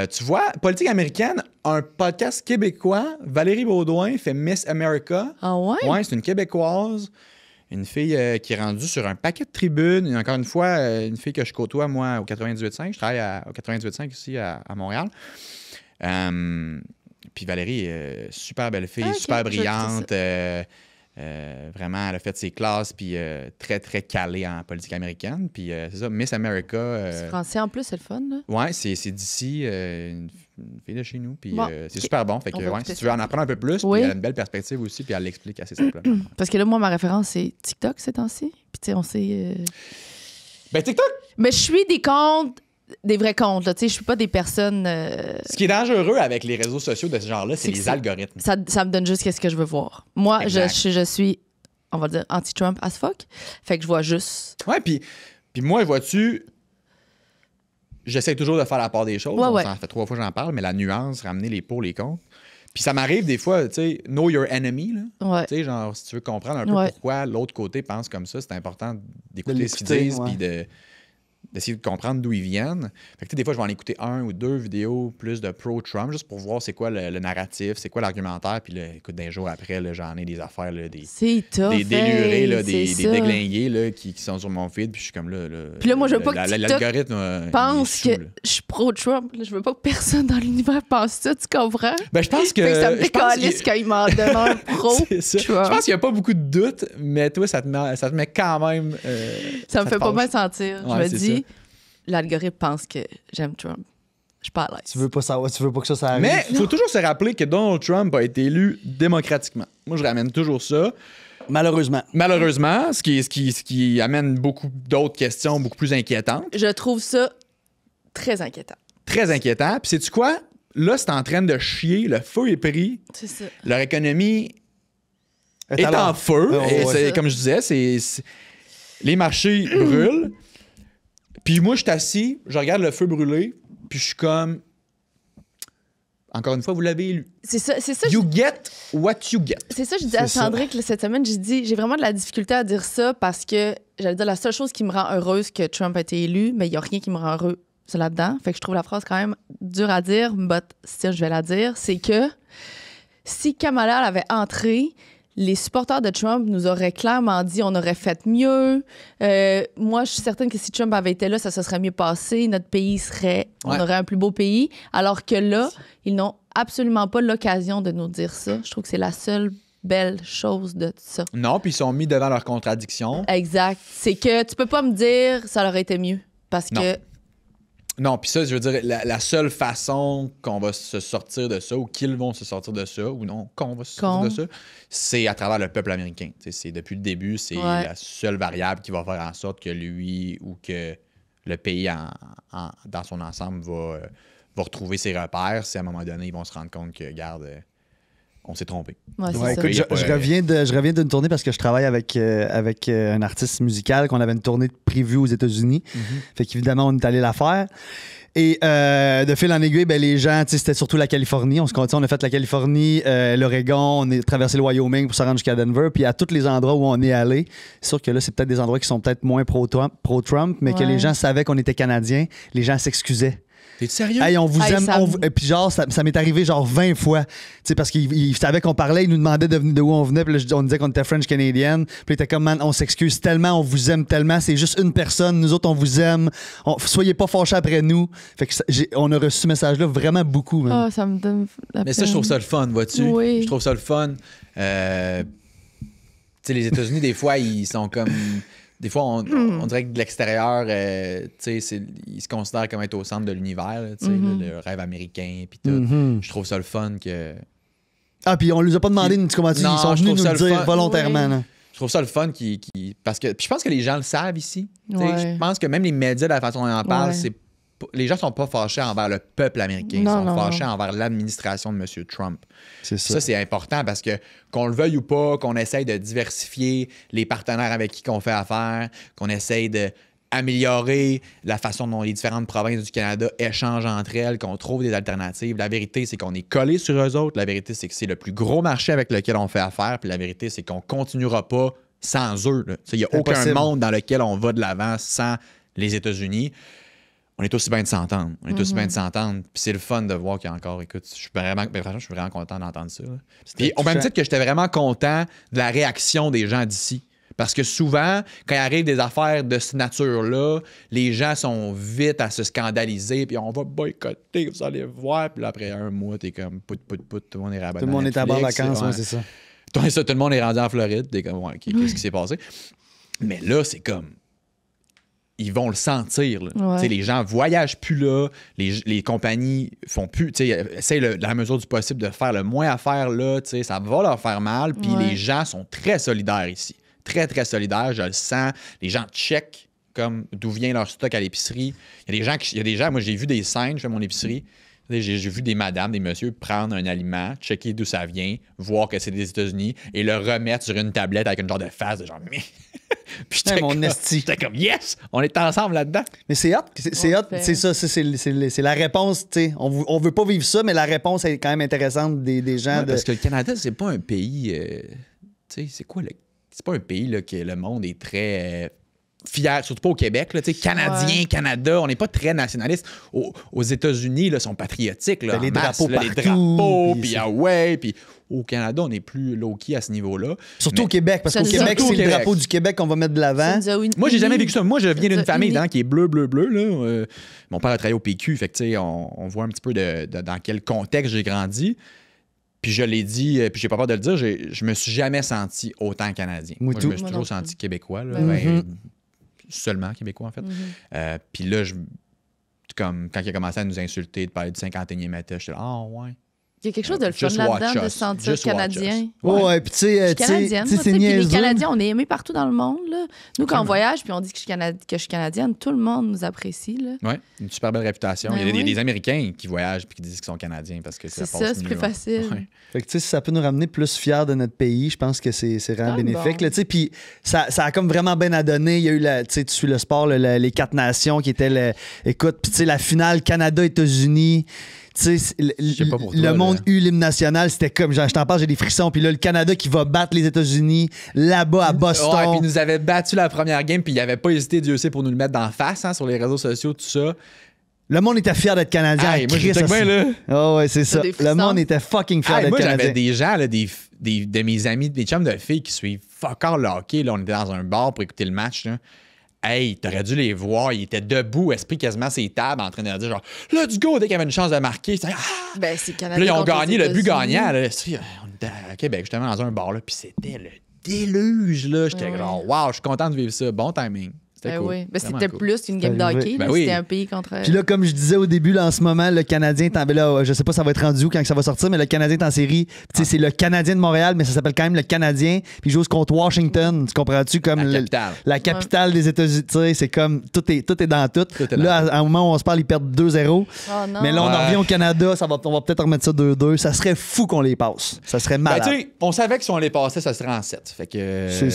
Tu vois, politique américaine, un podcast québécois, Valérie Baudouin fait Miss America. Ah ouais? Ouais, c'est une Québécoise. Une fille qui est rendue sur un paquet de tribunes. Et encore une fois, une fille que je côtoie, moi, au 98.5. Je travaille au 98.5 ici à Montréal. Puis Valérie, super belle fille, Ah, ok, super je vais écouter brillante. Vraiment, elle a fait ses classes, puis très, très calée en politique américaine. Puis c'est ça, Miss America. C'est français en plus, c'est le fun, là. Ouais, c'est d'ici, une fille de chez nous. Puis Bon, c'est ok. super bon. Fait que, On va ouais, écouter si tu veux en apprendre un peu plus, Oui. puis elle a une belle perspective aussi, puis elle l'explique assez simplement. Parce que là, moi, ma référence, c'est TikTok ces temps-ci. Puis, tu sais, on sait. Ben, TikTok, Mais je suis des comptes, des vrais comptes, là. Tu sais, je suis pas des personnes. ce qui est dangereux avec les réseaux sociaux de ce genre-là, c'est C'est que les c'est- algorithmes. Ça me donne juste qu'est-ce que je veux voir. Moi, Exact. je suis, on va dire, anti-Trump as fuck. Fait que je vois juste. Ouais, puis moi, vois-tu, j'essaie toujours de faire la part des choses. Ouais. Ça fait 3 fois que j'en parle, mais la nuance, ramener les pour, les contre. Puis ça m'arrive des fois, tu sais, know your enemy, là. Ouais. Tu sais, genre, si tu veux comprendre un peu Ouais. pourquoi l'autre côté pense comme ça, c'est important d'écouter De ce qu'ils l'écouter, disent, ouais. puis d'essayer de comprendre d'où ils viennent. Fait que, tu sais, des fois, je vais en écouter 1 ou 2 vidéos plus de pro-Trump, juste pour voir c'est quoi le narratif, c'est quoi l'argumentaire. Puis là, écoute, d'un jour après, là, j'en ai des affaires, là, C'est tough. des délurés, là, hey, des c'est ça. déglingués là, qui sont sur mon feed, puis je suis comme là. Puis là, moi, je veux pas que TikTok l'algorithme pense il est que sous, là. je suis pro-Trump. Là, je veux pas que personne dans l'univers pense ça, tu comprends? Ben, je pense que. Fait que ça me je pense décalisse qu'il- quand il m'en donne un pro. C'est ça. Trump. Je pense qu'il n'y a pas beaucoup de doutes, mais toi, ça te met quand même. Ça me fait te pas fâche. mal sentir. Ouais, Je me c'est dis, l'algorithme pense que j'aime Trump. Je suis pas à l'aise. Tu veux pas savoir, tu veux pas que ça arrive. Mais il faut toujours se rappeler que Donald Trump a été élu démocratiquement. Moi, je ramène toujours ça. Malheureusement. Malheureusement, ce qui amène beaucoup d'autres questions beaucoup plus inquiétantes. Je trouve ça très inquiétant. Très inquiétant. Puis, sais-tu quoi? Là, c'est en train de chier. Le feu est pris. C'est ça. Leur économie est en Alors, feu. ouais, Et ouais. c'est- comme je disais, les marchés brûlent. Puis moi, je suis assis, je regarde le feu brûler, puis je suis comme... Encore une fois, vous l'avez élu. C'est ça. You get what you get. C'est ça, je dis à C'est ça. Sandrick là, cette semaine, j'ai vraiment de la difficulté à dire ça parce que j'allais dire la seule chose qui me rend heureuse que Trump a été élu, mais il n'y a rien qui me rend heureux ça là-dedans. Fait que je trouve la phrase quand même dure à dire, but still, je vais la dire. C'est que si Kamala avait entré, les supporters de Trump nous auraient clairement dit on aurait fait mieux. Moi, je suis certaine que si Trump avait été là, ça se serait mieux passé. Notre pays serait... On Ouais. aurait un plus beau pays. Alors que là, ils n'ont absolument pas l'occasion de nous dire ça. Je trouve que c'est la seule belle chose de ça. Non, puis ils sont mis devant leurs contradictions. Exact. C'est que tu peux pas me dire ça aurait été mieux. Parce Non. que... Non, puis ça, je veux dire, la seule façon qu'on va se sortir de ça, ou qu'ils vont se sortir de ça, ou non, qu'on va se sortir de ça, c'est à travers le peuple américain. Tu sais, c'est depuis le début, c'est Ouais. la seule variable qui va faire en sorte que lui ou que le pays dans son ensemble va retrouver ses repères. Si à un moment donné, ils vont se rendre compte que, regarde, on s'est trompé. Ouais, c'est Ouais, ça. écoute, Il y a pas- je reviens d'une tournée parce que je travaille avec un artiste musical qu'on avait une tournée prévue aux États-Unis. Fait qu'évidemment, on est allé la faire. Et de fil en aiguille, ben, les gens, tu sais, c'était surtout la Californie. On a fait la Californie, l'Oregon, on a traversé le Wyoming pour se rendre jusqu'à Denver. Puis à tous les endroits où on est allé, c'est sûr que là, c'est peut-être des endroits qui sont peut-être moins pro-Trump, mais que Ouais. les gens savaient qu'on était Canadiens. Les gens s'excusaient. T'es-tu sérieux? Hey, on vous Hey, aime. ça- Et puis genre, ça m'est arrivé genre 20 fois. Tu sais, parce qu'ils savaient qu'on parlait, ils nous demandaient de où on venait. Puis là, on disait qu'on était French-Canadian. Puis ils étaient comme, man, on s'excuse tellement, on vous aime tellement. C'est juste une personne. Nous autres, on vous aime. Soyez pas fâchés après nous. Fait que on a reçu ce message-là vraiment beaucoup. Man. Ah, ça me donne la Mais ça, je trouve ça le fun, vois-tu? Oui. Je trouve ça le fun. Tu sais, les États-Unis, des fois, ils sont comme des fois, on dirait que de l'extérieur, ils se considèrent comme être au centre de l'univers, là, le rêve américain, puis tout. Je trouve ça le fun que... Ah, puis on lui a pas demandé, comment tu dis, ils sont venus nous le dire volontairement. Oui. Là. Je trouve ça le fun parce que... Puis je pense que les gens le savent ici. Ouais. Je pense que même les médias, de la façon dont ils en parlent, Ouais. les gens sont pas fâchés envers le peuple américain. Ils sont fâchés envers l'administration de M. Trump. C'est ça. Ça, c'est important parce que qu'on le veuille ou pas, qu'on essaye de diversifier les partenaires avec qui on fait affaire, qu'on essaye d'améliorer la façon dont les différentes provinces du Canada échangent entre elles, qu'on trouve des alternatives. La vérité, c'est qu'on est collé sur eux autres. La vérité, c'est que c'est le plus gros marché avec lequel on fait affaire. Puis la vérité, c'est qu'on continuera pas sans eux. Il n'y a aucun monde dans lequel on va de l'avant sans les États-Unis. On est aussi bien de s'entendre. Puis c'est le fun de voir qu'il y a encore... Écoute, je suis vraiment content d'entendre ça. Là. Puis au même titre que j'étais vraiment content de la réaction des gens d'ici. Parce que souvent, quand il arrive des affaires de cette nature-là, les gens sont vite à se scandaliser, puis on va boycotter, vous allez voir. Puis là, après un mois, t'es comme tout le monde est rabattu. Tout le monde est à bord vacances, ouais, c'est ça. Tout le monde est rendu en Floride, t'es comme, ouais, qu'est-ce qui s'est passé? Mais là, c'est comme... Ils vont le sentir. Là. Ouais. Les gens voyagent plus là, les compagnies font plus, essayent dans la mesure du possible de faire le moins à faire là, ça va leur faire mal, puis les gens sont très solidaires ici. Très, très solidaires, je le sens. Les gens checkent comme d'où vient leur stock à l'épicerie. Il y a des gens, moi j'ai vu des scènes, je fais mon épicerie, j'ai vu des madames, des messieurs prendre un aliment, checker d'où ça vient, voir que c'est des États-Unis et le remettre sur une tablette avec une genre de face de genre... Puis j'étais comme, yes, on est ensemble là-dedans. Mais c'est hot, c'est ça, c'est la réponse, tu sais. On veut pas vivre ça, mais la réponse est quand même intéressante des gens. Parce que le Canada, c'est pas un pays, tu sais, c'est quoi le... C'est pas un pays là, que le monde est très fier, surtout pas au Québec. Là, Canadien, Canada, on n'est pas très nationaliste. Aux États-Unis, ils sont patriotiques. Là, les drapeaux partout. Les drapeaux, puis au Canada, on est plus low-key à ce niveau-là. Surtout au Québec, parce qu'au Québec, c'est le drapeau du Québec qu'on va mettre de l'avant. Moi, j'ai jamais vécu ça. Moi, je viens d'une famille qui est bleu. Là. Mon père a travaillé au PQ, fait que on voit un petit peu dans quel contexte j'ai grandi. Puis je l'ai dit, puis j'ai pas peur de le dire, je me suis jamais senti autant canadien. Moi je me suis toujours senti québécois. Là, seulement québécois, en fait. Puis là, comme quand il a commencé à nous insulter, de parler du 51e étage, j'étais là, ah ouais. Il y a quelque chose de le fun là-dedans, de se sentir canadien. Ouais, puis tu sais, c'est niaiseux. Les Canadiens, on est aimés partout dans le monde. Là. Nous, quand on voyage puis on dit que je suis canadienne, tout le monde nous apprécie. Oui, une super belle réputation. Il y a des Américains qui voyagent puis qui disent qu'ils sont canadiens parce que c'est ça, c'est plus facile. Ouais. Fait que tu sais, si ça peut nous ramener plus fiers de notre pays, je pense que c'est vraiment bénéfique. Bon. Puis ça a comme vraiment bien à donner. Il y a eu, tu suis le sport, les 4 nations qui étaient, écoute, puis tu sais, la finale Canada-États-Unis. Le monde eut l'hymne national, c'était comme, je t'en parle, j'ai des frissons. Puis là, le Canada qui va battre les États-Unis là-bas à Boston. Ouais, puis ils nous avaient battu la première game, puis ils n'avaient pas hésité, Dieu sait, pour nous le mettre d'en face sur les réseaux sociaux, tout ça. Le monde était fier d'être Canadien. Moi, j'étais bien là. Oh, ouais, c'est ça. Le monde était fucking fier d'être Canadien. Moi, j'avais des gens, là, de mes amis, des chums de filles qui suivent fuck all le hockey. Là, on était dans un bar pour écouter le match. Là. Hey, t'aurais dû les voir. Ils étaient debout, esprit quasiment ses tables, en train de dire genre, let's go, dès qu'il y avait une chance de marquer. Ben, c'est Canada. Puis là, ils ont gagné le but gagnant. Là. On était à Québec, justement, dans un bar, là, puis c'était le déluge. Là. J'étais genre, wow, je suis content de vivre ça. Bon timing. C'était cool. Oui. Ben, c'était plus qu'une game d'hockey. C'était un pays contre. Puis là, comme je disais au début, là, en ce moment, le Canadien est en. Là, je sais pas ça va être rendu où quand ça va sortir, mais le Canadien est en série. C'est le Canadien de Montréal, mais ça s'appelle quand même le Canadien. Puis il joue contre Washington. Tu comprends-tu? Comme la capitale des États-Unis. C'est comme tout est dans tout. Là, à un moment où on se parle, ils perdent 2-0. Oh, mais là, on en revient au Canada. On va peut-être remettre ça 2-2. Ça serait fou qu'on les passe. Ça serait malade. Ben, on savait que si on les passait, ça serait en 7. Fait que, c'est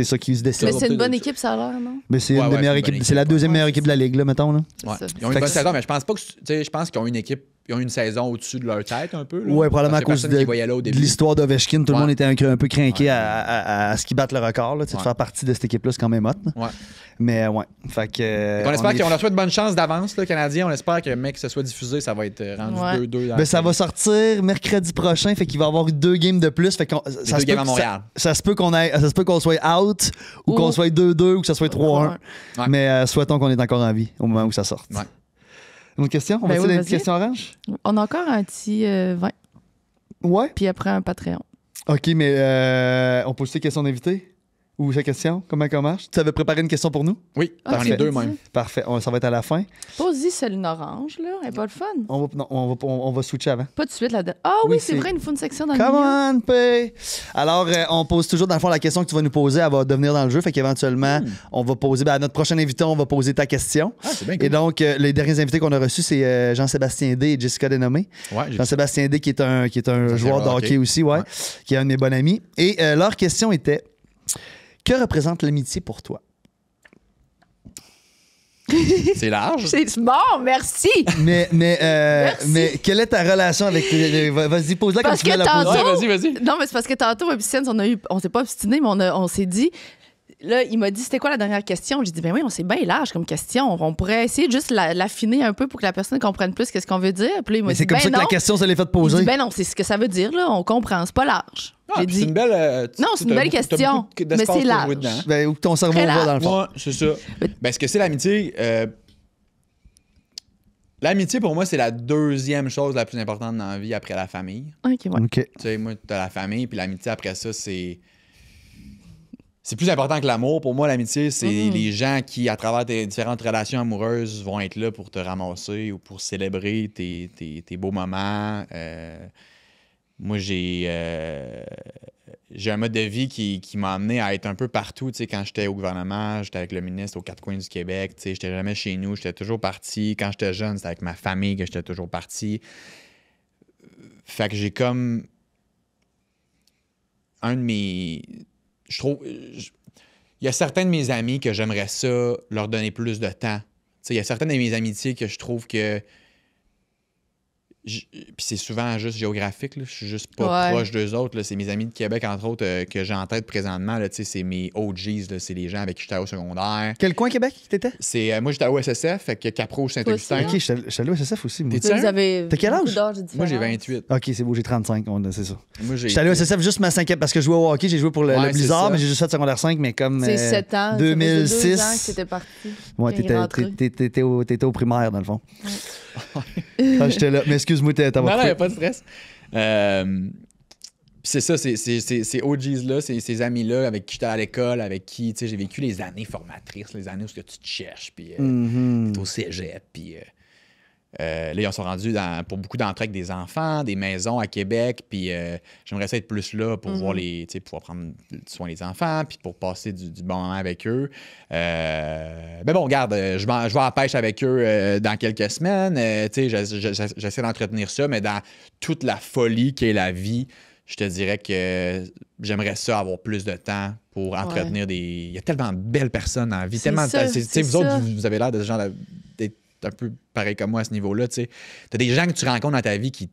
ça qui se décide. Mais c'est une bonne équipe, ça a l'air, non? Mais c'est une des meilleures équipes. C'est la deuxième meilleure équipe de la Ligue, là, mettons. Là. Ouais. Ils ont une bonne saison, mais je pense pas que. Je pense qu'ils ont une équipe. Ils ont une saison au-dessus de leur tête un peu. Oui, probablement à cause de l'histoire d'Ovechkin. Tout le monde était un peu craqué à ce qu'ils battent le record. Là, de faire partie de cette équipe-là, c'est quand même hot. Ouais. Mais ouais. Fait que, on espère qu'on leur souhaite bonne chance d'avance, le Canadien. On espère que mec, que ce soit diffusé, ça va être rendu 2-2. Ben, ça va sortir mercredi prochain. Fait qu'il va y avoir 2 games de plus. Fait ça se peut à Montréal. Ça se peut qu'on soit out ou qu'on soit 2-2 ou que ça soit 3-1. Ouais. Mais souhaitons qu'on est encore en vie au moment où ça sort. Ouais. Une autre question? On va faire une question orange? On a encore un petit 20. Ouais. Puis après un Patreon. OK, mais on pose des questions d'invités? Ou sa question? Comment ça marche? Tu avais préparé une question pour nous? Oui, Ah, j'en tu ai deux l'as dit. même. Parfait. Ça va être à la fin. Pose-y celle une orange, là. Elle est pas le fun. On va switcher avant. Pas tout de suite là-dedans. Ah oui, Oui, c'est c'est- vrai, il nous faut une section dans le Come milieu. on, Pay! Alors, on pose toujours, dans le fond, la question que tu vas nous poser, elle va devenir dans le jeu. Fait qu'éventuellement, on va poser, à notre prochain invité, on va poser ta question. Ah, c'est bien Et cool. donc, les derniers invités qu'on a reçus, c'est Jean-Sébastien D et Jessica Dénommé. Ouais, j'ai- Jean-Sébastien D, qui est un joueur de hockey aussi, ouais, qui est un de mes bons amis. Et leur question était: que représente l'amitié pour toi? c'est large. C'est bon, merci. Mais quelle est ta relation avec. Vas-y, pose-la comme Parce tu viens que la poser. tantôt- Ouais, vas-y. Non, mais c'est parce que tantôt, moi, Piscine, on s'est pas obstiné, mais on s'est dit. Là, il m'a dit, c'était quoi la dernière question? J'ai dit, ben oui, on s'est bien large comme question. On pourrait essayer de juste l'affiner un peu pour que la personne comprenne plus qu'est-ce qu'on veut dire. Puis là, il m'a Mais dit, c'est comme ben ça que non. la question se l'est faite Il poser. dit, ben non, c'est ce que ça veut dire, là. On comprend, c'est pas large. Ah, J'ai puis c'est dit, une belle. Non, c'est une belle question, mais c'est large. Ben, où que ton cerveau Très va, dans le fond. Ouais, c'est ça. Ben, ce que c'est l'amitié. L'amitié, pour moi, c'est la deuxième chose la plus importante dans la vie après la famille. OK, ouais. OK. Tu sais, moi, t'as la famille, puis l'amitié après ça, c'est. C'est plus important que l'amour. Pour moi, l'amitié, c'est les gens qui, à travers tes différentes relations amoureuses, vont être là pour te ramasser ou pour célébrer tes beaux moments. Moi, j'ai un mode de vie qui m'a amené à être un peu partout. Tu sais, quand j'étais au gouvernement, j'étais avec le ministre aux quatre coins du Québec. Tu sais, j'étais jamais chez nous, j'étais toujours parti. Quand j'étais jeune, c'était avec ma famille que j'étais toujours parti. Fait que j'ai comme un de mes... Je trouve... Il y a certains de mes amis que j'aimerais ça leur donner plus de temps. Tu sais, il y a certaines de mes amitiés que je trouve que... Puis c'est souvent juste géographique, là. Je suis juste pas Ouais. proche d'eux autres, là. C'est mes amis de Québec, entre autres, que j'ai en tête présentement, là. Tu sais, c'est mes OGs, là. C'est les gens avec qui j'étais au secondaire. Quel coin Québec t'étais? C'est, moi, j'étais à OSSF, fait que Caproche, Saint-Augustin. OK, je suis allé au SSF aussi, moi. T'es-tu Vous avez. T'as quel âge? beaucoup d'âges de Moi, j'ai différence. 28. OK, c'est beau, j'ai 35, c'est ça. Moi, J'étais allé au SSF juste ma cinquième, parce que je jouais au hockey, j'ai joué pour le Ouais, c'est Blizzard, ça. mais j'ai juste fait secondaire 5, mais comme C'est 7 ans. ça faisait 2006. 2 ans que t'étais parti. Ouais, quand il est rentré. t'étais au primaire, dans le fond. Ah, j'étais là. Mais excuse-moi, t'as Non, pas non, il a pas de stress. C'est ça, ces OGs-là, ces amis-là avec qui j'étais à l'école, avec qui, tu sais, j'ai vécu les années formatrices, les années où tu te cherches, puis t'es au cégep, puis là, ils sont rendus pour beaucoup d'entre eux avec des enfants, des maisons à Québec, puis j'aimerais ça être plus là pour voir les, tu sais, pouvoir prendre soin des enfants, puis pour passer du bon moment avec eux. Mais bon, regarde, je vais à la pêche avec eux dans quelques semaines, tu sais, j'essaie d'entretenir ça, mais dans toute la folie qu'est la vie, je te dirais que j'aimerais ça avoir plus de temps pour entretenir des... Il y a tellement de belles personnes dans la vie, C'est tellement... ça, Tu sais, c'est vous ça. autres, vous avez l'air de ce genre d'être un peu pareil comme moi à ce niveau-là, tu sais. T'as des gens que tu rencontres dans ta vie qui...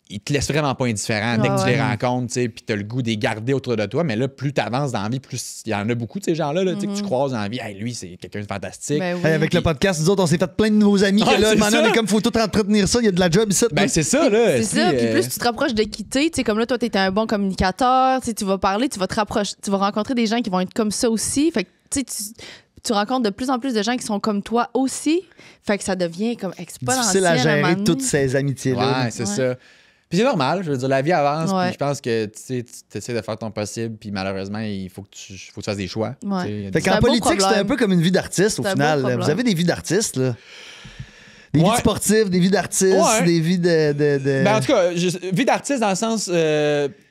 Ils te laissent vraiment pas indifférent dès que tu les rencontres, tu sais, puis t'as le goût de les garder autour de toi, mais là, plus t'avances dans la vie, plus il y en a beaucoup de ces gens-là, là, tu sais, que tu croises dans la vie. Hey, lui, c'est quelqu'un de fantastique. Ben oui. Hey, avec le podcast, nous autres, on s'est fait plein de nouveaux amis. Ah, Que là, c'est maintenant, ça. on est comme, faut tout entretenir ça. Il y a de la job ici. Ben, c'est ça, là. C'est ça. si, Puis plus tu te rapproches de quitter, tu sais, comme là, toi, t'es un bon communicateur, tu sais, tu vas parler, tu vas te rapprocher, tu vas rencontrer des gens qui vont être comme ça aussi. Fait que, tu sais, tu rencontres de plus en plus de gens qui sont comme toi aussi. Fait que ça devient comme exponentiel. difficile à un moment gérer donné. toutes ces amitiés-là. Ouais, c'est Ouais. ça. Puis c'est normal, je veux dire, la vie avance, Ouais. puis je pense que tu essaies de faire ton possible, puis malheureusement, il faut que tu fasses des choix. Ouais. Tu sais, il y a Fait des- C'est un qu'en beau politique, c'est problème. un peu comme une vie d'artiste, au C'est un final. beau Vous problème. avez des vies d'artistes, là. Des vies Ouais. de sportifs, des vies d'artistes, Ouais. des vies de... Ben, en tout cas, vie d'artiste dans le sens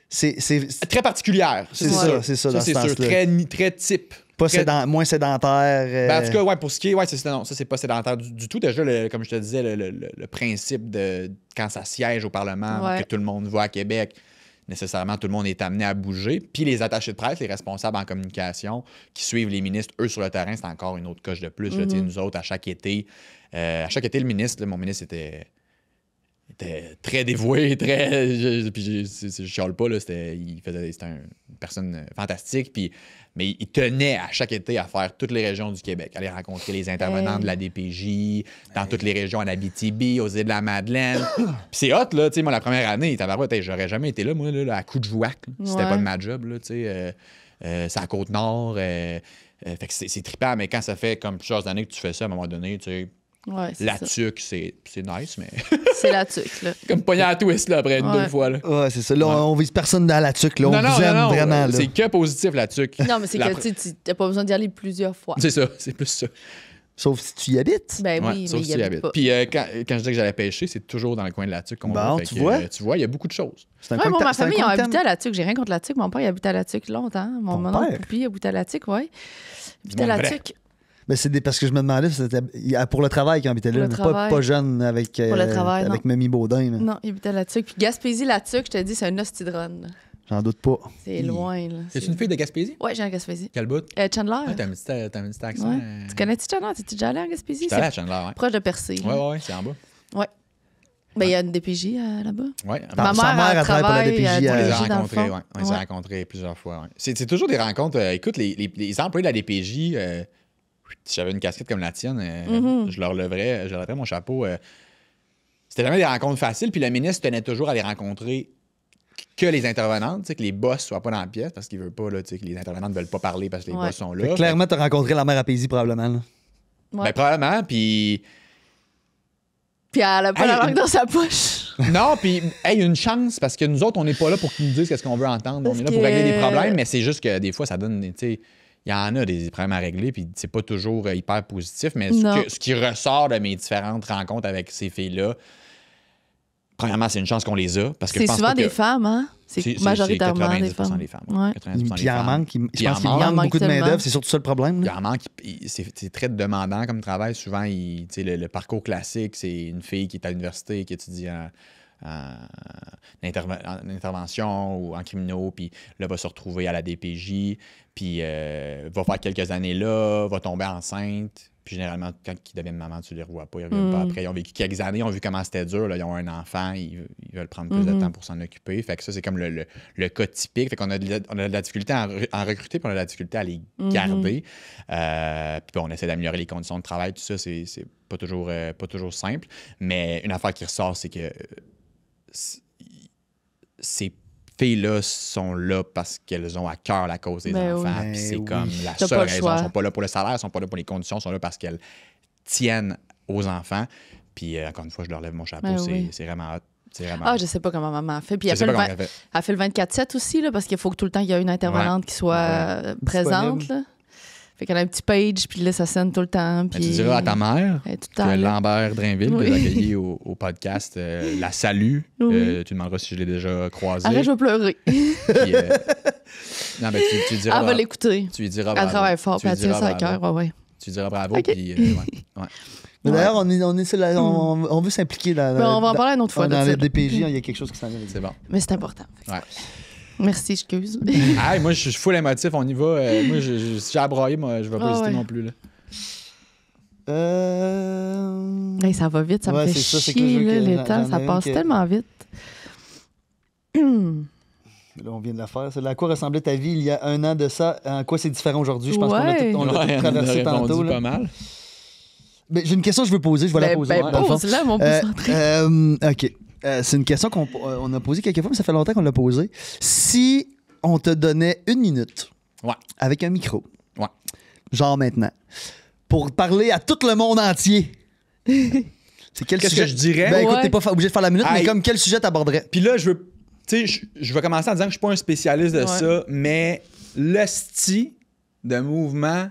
c'est très particulier. C'est ça, c'est ça, dans c'est ce sûr. sens-là. Très type. pas Très- moins sédentaire. Ben, en tout cas, ouais, pour ce qui est, ouais, non, ça, c'est pas sédentaire du tout. Déjà, comme je te disais, le principe de quand ça siège au Parlement, Ouais. que tout le monde va à Québec, nécessairement, tout le monde est amené à bouger. Puis les attachés de presse, les responsables en communication qui suivent les ministres, eux, sur le terrain, c'est encore une autre coche de plus. Là, tu sais, nous autres, à chaque été, le ministre, là, mon ministre était très dévoué, puis je chiale pas, là, c'était une personne fantastique, mais il tenait à chaque été à faire toutes les régions du Québec, aller rencontrer les intervenants de la DPJ, dans toutes les régions, en Abitibi, aux îles de la Madeleine. Puis c'est hot, là, tu sais, moi, la première année, j'aurais jamais été là, moi, là, à Coudjouac, là. C'était Ouais. pas de ma job, là, tu sais. C'est à Côte-Nord. Fait que c'est trippant, mais quand ça fait comme plusieurs années que tu fais ça, à un moment donné, tu sais, Ouais, c'est La ça. tuque, c'est nice, mais C'est la tuque, là. comme pogner à la twist, là, après Ouais. 2 fois, là. Ouais, c'est ça. Là, on vise personne dans la tuque. Là. On vous aime vraiment. Là. C'est que positif, la tuque. Non, mais c'est La- que tu n'as pas besoin d'y aller plusieurs fois. C'est ça, c'est plus ça. Sauf si tu y habites. Ben Ouais, oui, sauf mais si il tu y y habite habites. pas. Puis quand je dis que j'allais pêcher, c'est toujours dans le coin de la tuque qu'on Bon, va. Fait tu que, vois? tu vois, il y a beaucoup de choses. C'est un Ouais, coin moi, de ma c'est un famille, ils ont coin de habité à la tuque. J'ai rien contre la tuque. Mon père, il habite à la tuque longtemps. Ton Mon oncle père? Poupie habite à la tuque, oui. Il habite à monde la vrai. tuque. Ben, parce que je me demandais, c'était pour le travail qu'ils habitaient là. Pour le travail. Pas jeune avec, Pour le travail, non. avec Mamie Baudin. là. Non, il habite à la tuque. Puis Gaspésie, la tuque, je te dis, c'est un hostie de run, là. J'en doute pas. C'est loin, là. Es-tu une fille de Gaspésie? Ouais, j'ai un Gaspésie. Quel bout? Chandler. Ah, t'as un petit accent. Ouais. Tu connais-tu Chandler? T'es déjà allé en Gaspésie? J'étais allé à C'est Chandler, ouais. proche de Percé. Ouais, c'est en bas. Ouais. Ben, il y a une DPJ là-bas. Ouais. Ma Sa mère, mère, elle travaille pour la travaille, DPJ, On les a DPJ, dans le rencontrés, fond. ouais. On les a Ouais. rencontrés plusieurs fois, ouais. C'est toujours des rencontres. Écoute, les employés de la DPJ, si j'avais une casquette comme la tienne, je leur lèverais mon chapeau. C'était jamais des rencontres faciles, puis le ministre tenait toujours à les rencontrer que les intervenantes, tu sais, que les boss soient pas dans la pièce parce qu'il veut pas, là, tu sais, que les intervenantes ne veulent pas parler parce que les Ouais. boss sont Fait là. que clairement, t'as rencontré la mère à Paisy, probablement. Là. Ouais. Ben, probablement, puis... Puis elle a pas Hey, la langue dans sa poche. Non, puis hey, une chance, parce que nous autres, on n'est pas là pour qu'ils nous disent qu'est-ce qu'on veut entendre. Parce on est là pour que- régler des problèmes, mais c'est juste que des fois, ça donne, tu sais, il y en a des problèmes à régler, puis c'est pas toujours hyper positif, mais Non. ce qui ressort de mes différentes rencontres avec ces filles-là, premièrement, c'est une chance qu'on les a, parce que je C'est pense souvent pas des que- femmes, hein? C'est majoritairement des 90% femmes. des femmes. Ouais. 90% Puis des il en femmes. manque. Je Puis il en pense qu'il manque. manque beaucoup de tellement. main-d'œuvre. C'est surtout ça le problème. Il là. en manque, c'est très demandant comme travail. Souvent, tu sais, le parcours classique, c'est une fille qui est à l'université, qui étudie en intervention ou en criminaux, puis là, va se retrouver à la DPJ, puis va faire quelques années là, va tomber enceinte. Puis généralement, quand ils deviennent maman, tu les revois pas, ils reviennent pas après. Ils ont vécu quelques années, ils ont vu comment c'était dur, là, ils ont un enfant, ils veulent prendre plus de temps pour s'en occuper. Fait que ça, c'est comme le cas typique. Fait qu'on a de la difficulté à en recruter, puis on a de la difficulté à les garder. Puis bon, on essaie d'améliorer les conditions de travail, tout ça, c'est pas toujours simple. Mais une affaire qui ressort, c'est que ces filles-là sont là parce qu'elles ont à cœur la cause des Ben enfants. oui. Puis c'est Ben comme oui. la T'as seule pas le raison. choix. Elles sont pas là pour le salaire, elles sont pas là pour les conditions, elles sont là parce qu'elles tiennent aux enfants. Puis encore une fois, je leur lève mon chapeau. Ben c'est oui. c'est vraiment hot. C'est vraiment Ah, hot. je sais pas comment maman fait. Puis Je elle sais fait, pas le comment elle fait. elle fait le 24/7 aussi, là, parce qu'il faut que tout le temps, il y a une intervenante qui soit présente. Là. Fait qu'elle a un petit page, puis là, ça sonne tout le temps. Mais Puis... tu diras à ta mère Elle est tout le temps que là. Lambert Drainville, Oui. que j'ai accueilli au podcast, la salue. Oui. Tu demanderas si je l'ai déjà croisé. Arrête, je vais pleurer. Puis, non, mais tu diras. Elle va l'écouter. Tu lui diras Elle bravo. travaille fort, Tu puis lui elle tient diras ça à bravo. cœur. Ouais. Tu lui diras bravo. OK. Puis, ouais. Mais d'ailleurs, on veut s'impliquer dans. Ben, on va en parler une autre fois de Dans ça. le DPJ, il y a quelque chose qui s'en vient. C'est bon. Mais c'est important. Ouais. Merci, excuse. Hey, moi, je suis full émotif, on y va. Moi, si j'ai à brailler, moi, je vais pas Ah hésiter ouais. non plus. Là. Hey, ça va vite, ça Ouais, me fait c'est ça, c'est que chier, je veux là, que le j'en temps. ai Ça une passe que- tellement vite. Là, on vient de la faire. C'est à quoi ressemblait ta vie il y a un an de ça? En quoi c'est différent aujourd'hui? Je pense qu'on Ouais. on l'a Ouais, tout traversé on a répondu tantôt. là. pas mal. Mais j'ai une question que je veux poser. Je vais la Ben, poser. ben, dans le fond. pose-la, mon pouce centré. OK. C'est une question qu'on a posée quelques fois, mais ça fait longtemps qu'on l'a posée. Si on te donnait 1 minute Ouais. avec un micro, Ouais. genre maintenant, pour parler à tout le monde entier, c'est quel Qu'est-ce sujet? que je dirais? Ben écoute, Ouais. t'es pas obligé de faire la minute, mais Hey. comme quel sujet t'aborderais? Puis là, je veux. Tu sais, je vais commencer en disant que je suis pas un spécialiste de Ouais. ça, mais l'hostie de mouvement,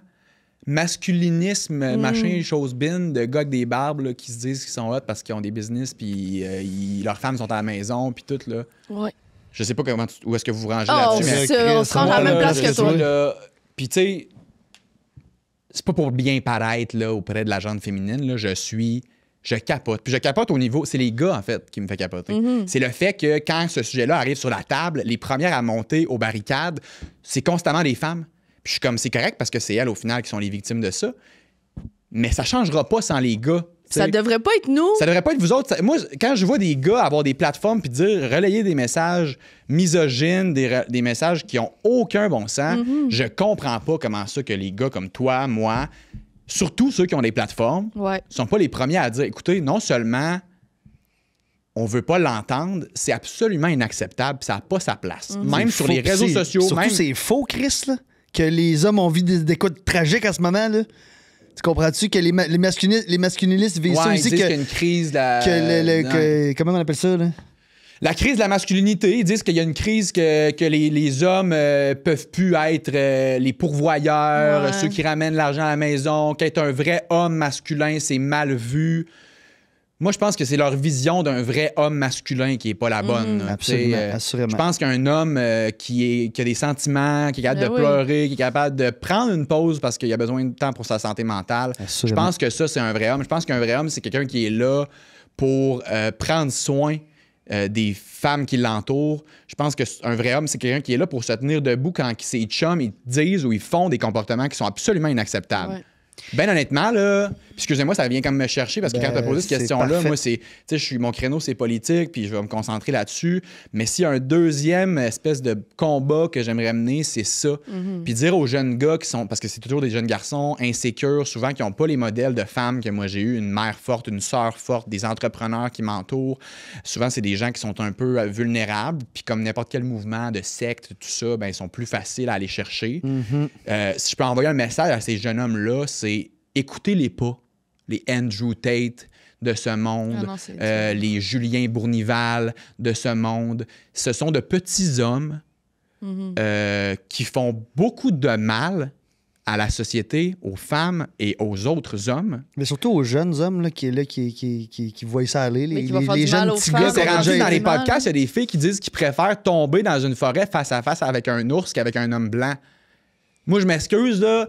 masculinisme, machin, chose bin, de gars avec des barbes là, qui se disent qu'ils sont hot parce qu'ils ont des business, puis leurs femmes sont à la maison, puis tout, là. Ouais. Je sais pas où est-ce que vous vous rangez Oh, là-dessus, mais. on se range à la même Moi, place là, que je toi. suis là. Puis tu sais, c'est pas pour bien paraître là, auprès de la gente féminine, là, je capote. Puis je capote au niveau, c'est les gars en fait qui me fait capoter. Mm-hmm. C'est le fait que quand ce sujet-là arrive sur la table, les premières à monter aux barricades, c'est constamment des femmes. Puis je suis comme, c'est correct parce que c'est elles au final qui sont les victimes de ça. Mais ça changera pas sans les gars. Ça t'sais. devrait pas être nous. Ça devrait pas être vous autres. Moi, quand je vois des gars avoir des plateformes puis dire relayer des messages misogynes, des messages qui ont aucun bon sens, je comprends pas comment ça que les gars comme toi, moi, surtout ceux qui ont des plateformes, Ouais. sont pas les premiers à dire, écoutez, non seulement on veut pas l'entendre, c'est absolument inacceptable, puis ça n'a pas sa place. Même C'est sur faux, les puis réseaux c'est- sociaux, Surtout, même... c'est faux, Chris, là, que les hommes ont vu des coups tragédiques en ce moment. Là. Tu comprends-tu que les masculinistes visent ça Ouais, ils aussi disent que... qu'il y a une crise de la... comment on appelle ça, là? La crise de la masculinité, ils disent qu'il y a une crise que les hommes peuvent plus être les pourvoyeurs, Ouais. ceux qui ramènent l'argent à la maison, qu'être un vrai homme masculin, c'est mal vu. Moi, je pense que c'est leur vision d'un vrai homme masculin qui est pas la bonne. là. Absolument, Tu sais, assurément. Je pense qu'un homme qui a des sentiments, qui est capable Ben de oui. pleurer, qui est capable de prendre une pause parce qu'il a besoin de temps pour sa santé mentale, je Assurément. pense que ça, c'est un vrai homme. Je pense qu'un vrai homme, c'est quelqu'un qui est là pour prendre soin des femmes qui l'entourent. Je pense qu'un vrai homme, c'est quelqu'un qui est là pour se tenir debout quand ses chums ils disent ou ils font des comportements qui sont absolument inacceptables. Ouais. Ben honnêtement, là, puis excusez-moi, ça vient comme me chercher parce que Ben, quand tu as posé cette c'est question-là, parfait. moi, c'est, tu sais, mon créneau, c'est politique, puis je vais me concentrer là-dessus. Mais s'il y a un deuxième espèce de combat que j'aimerais mener, c'est ça. Puis dire aux jeunes gars qui sont, parce que c'est toujours des jeunes garçons insécures, souvent qui n'ont pas les modèles de femmes que moi j'ai eu, une mère forte, une sœur forte, des entrepreneurs qui m'entourent. Souvent, c'est des gens qui sont un peu vulnérables, puis comme n'importe quel mouvement de secte, tout ça, ben ils sont plus faciles à aller chercher. Si je peux envoyer un message à ces jeunes hommes-là, c'est écoutez-les pas, les Andrew Tate de ce monde, Ah non, c'est les Julien Bournival de ce monde. Ce sont de petits hommes qui font beaucoup de mal à la société, aux femmes et aux autres hommes. Mais surtout aux jeunes hommes là, qui voient ça aller. Mais qui vont faire du mal jeunes aux petits femmes. gars C'est qu'on a rendu déjà dans les été. mal. podcasts, il y a des filles qui disent qu'ils préfèrent tomber dans une forêt face à face avec un ours qu'avec un homme blanc. Moi, je m'excuse, là.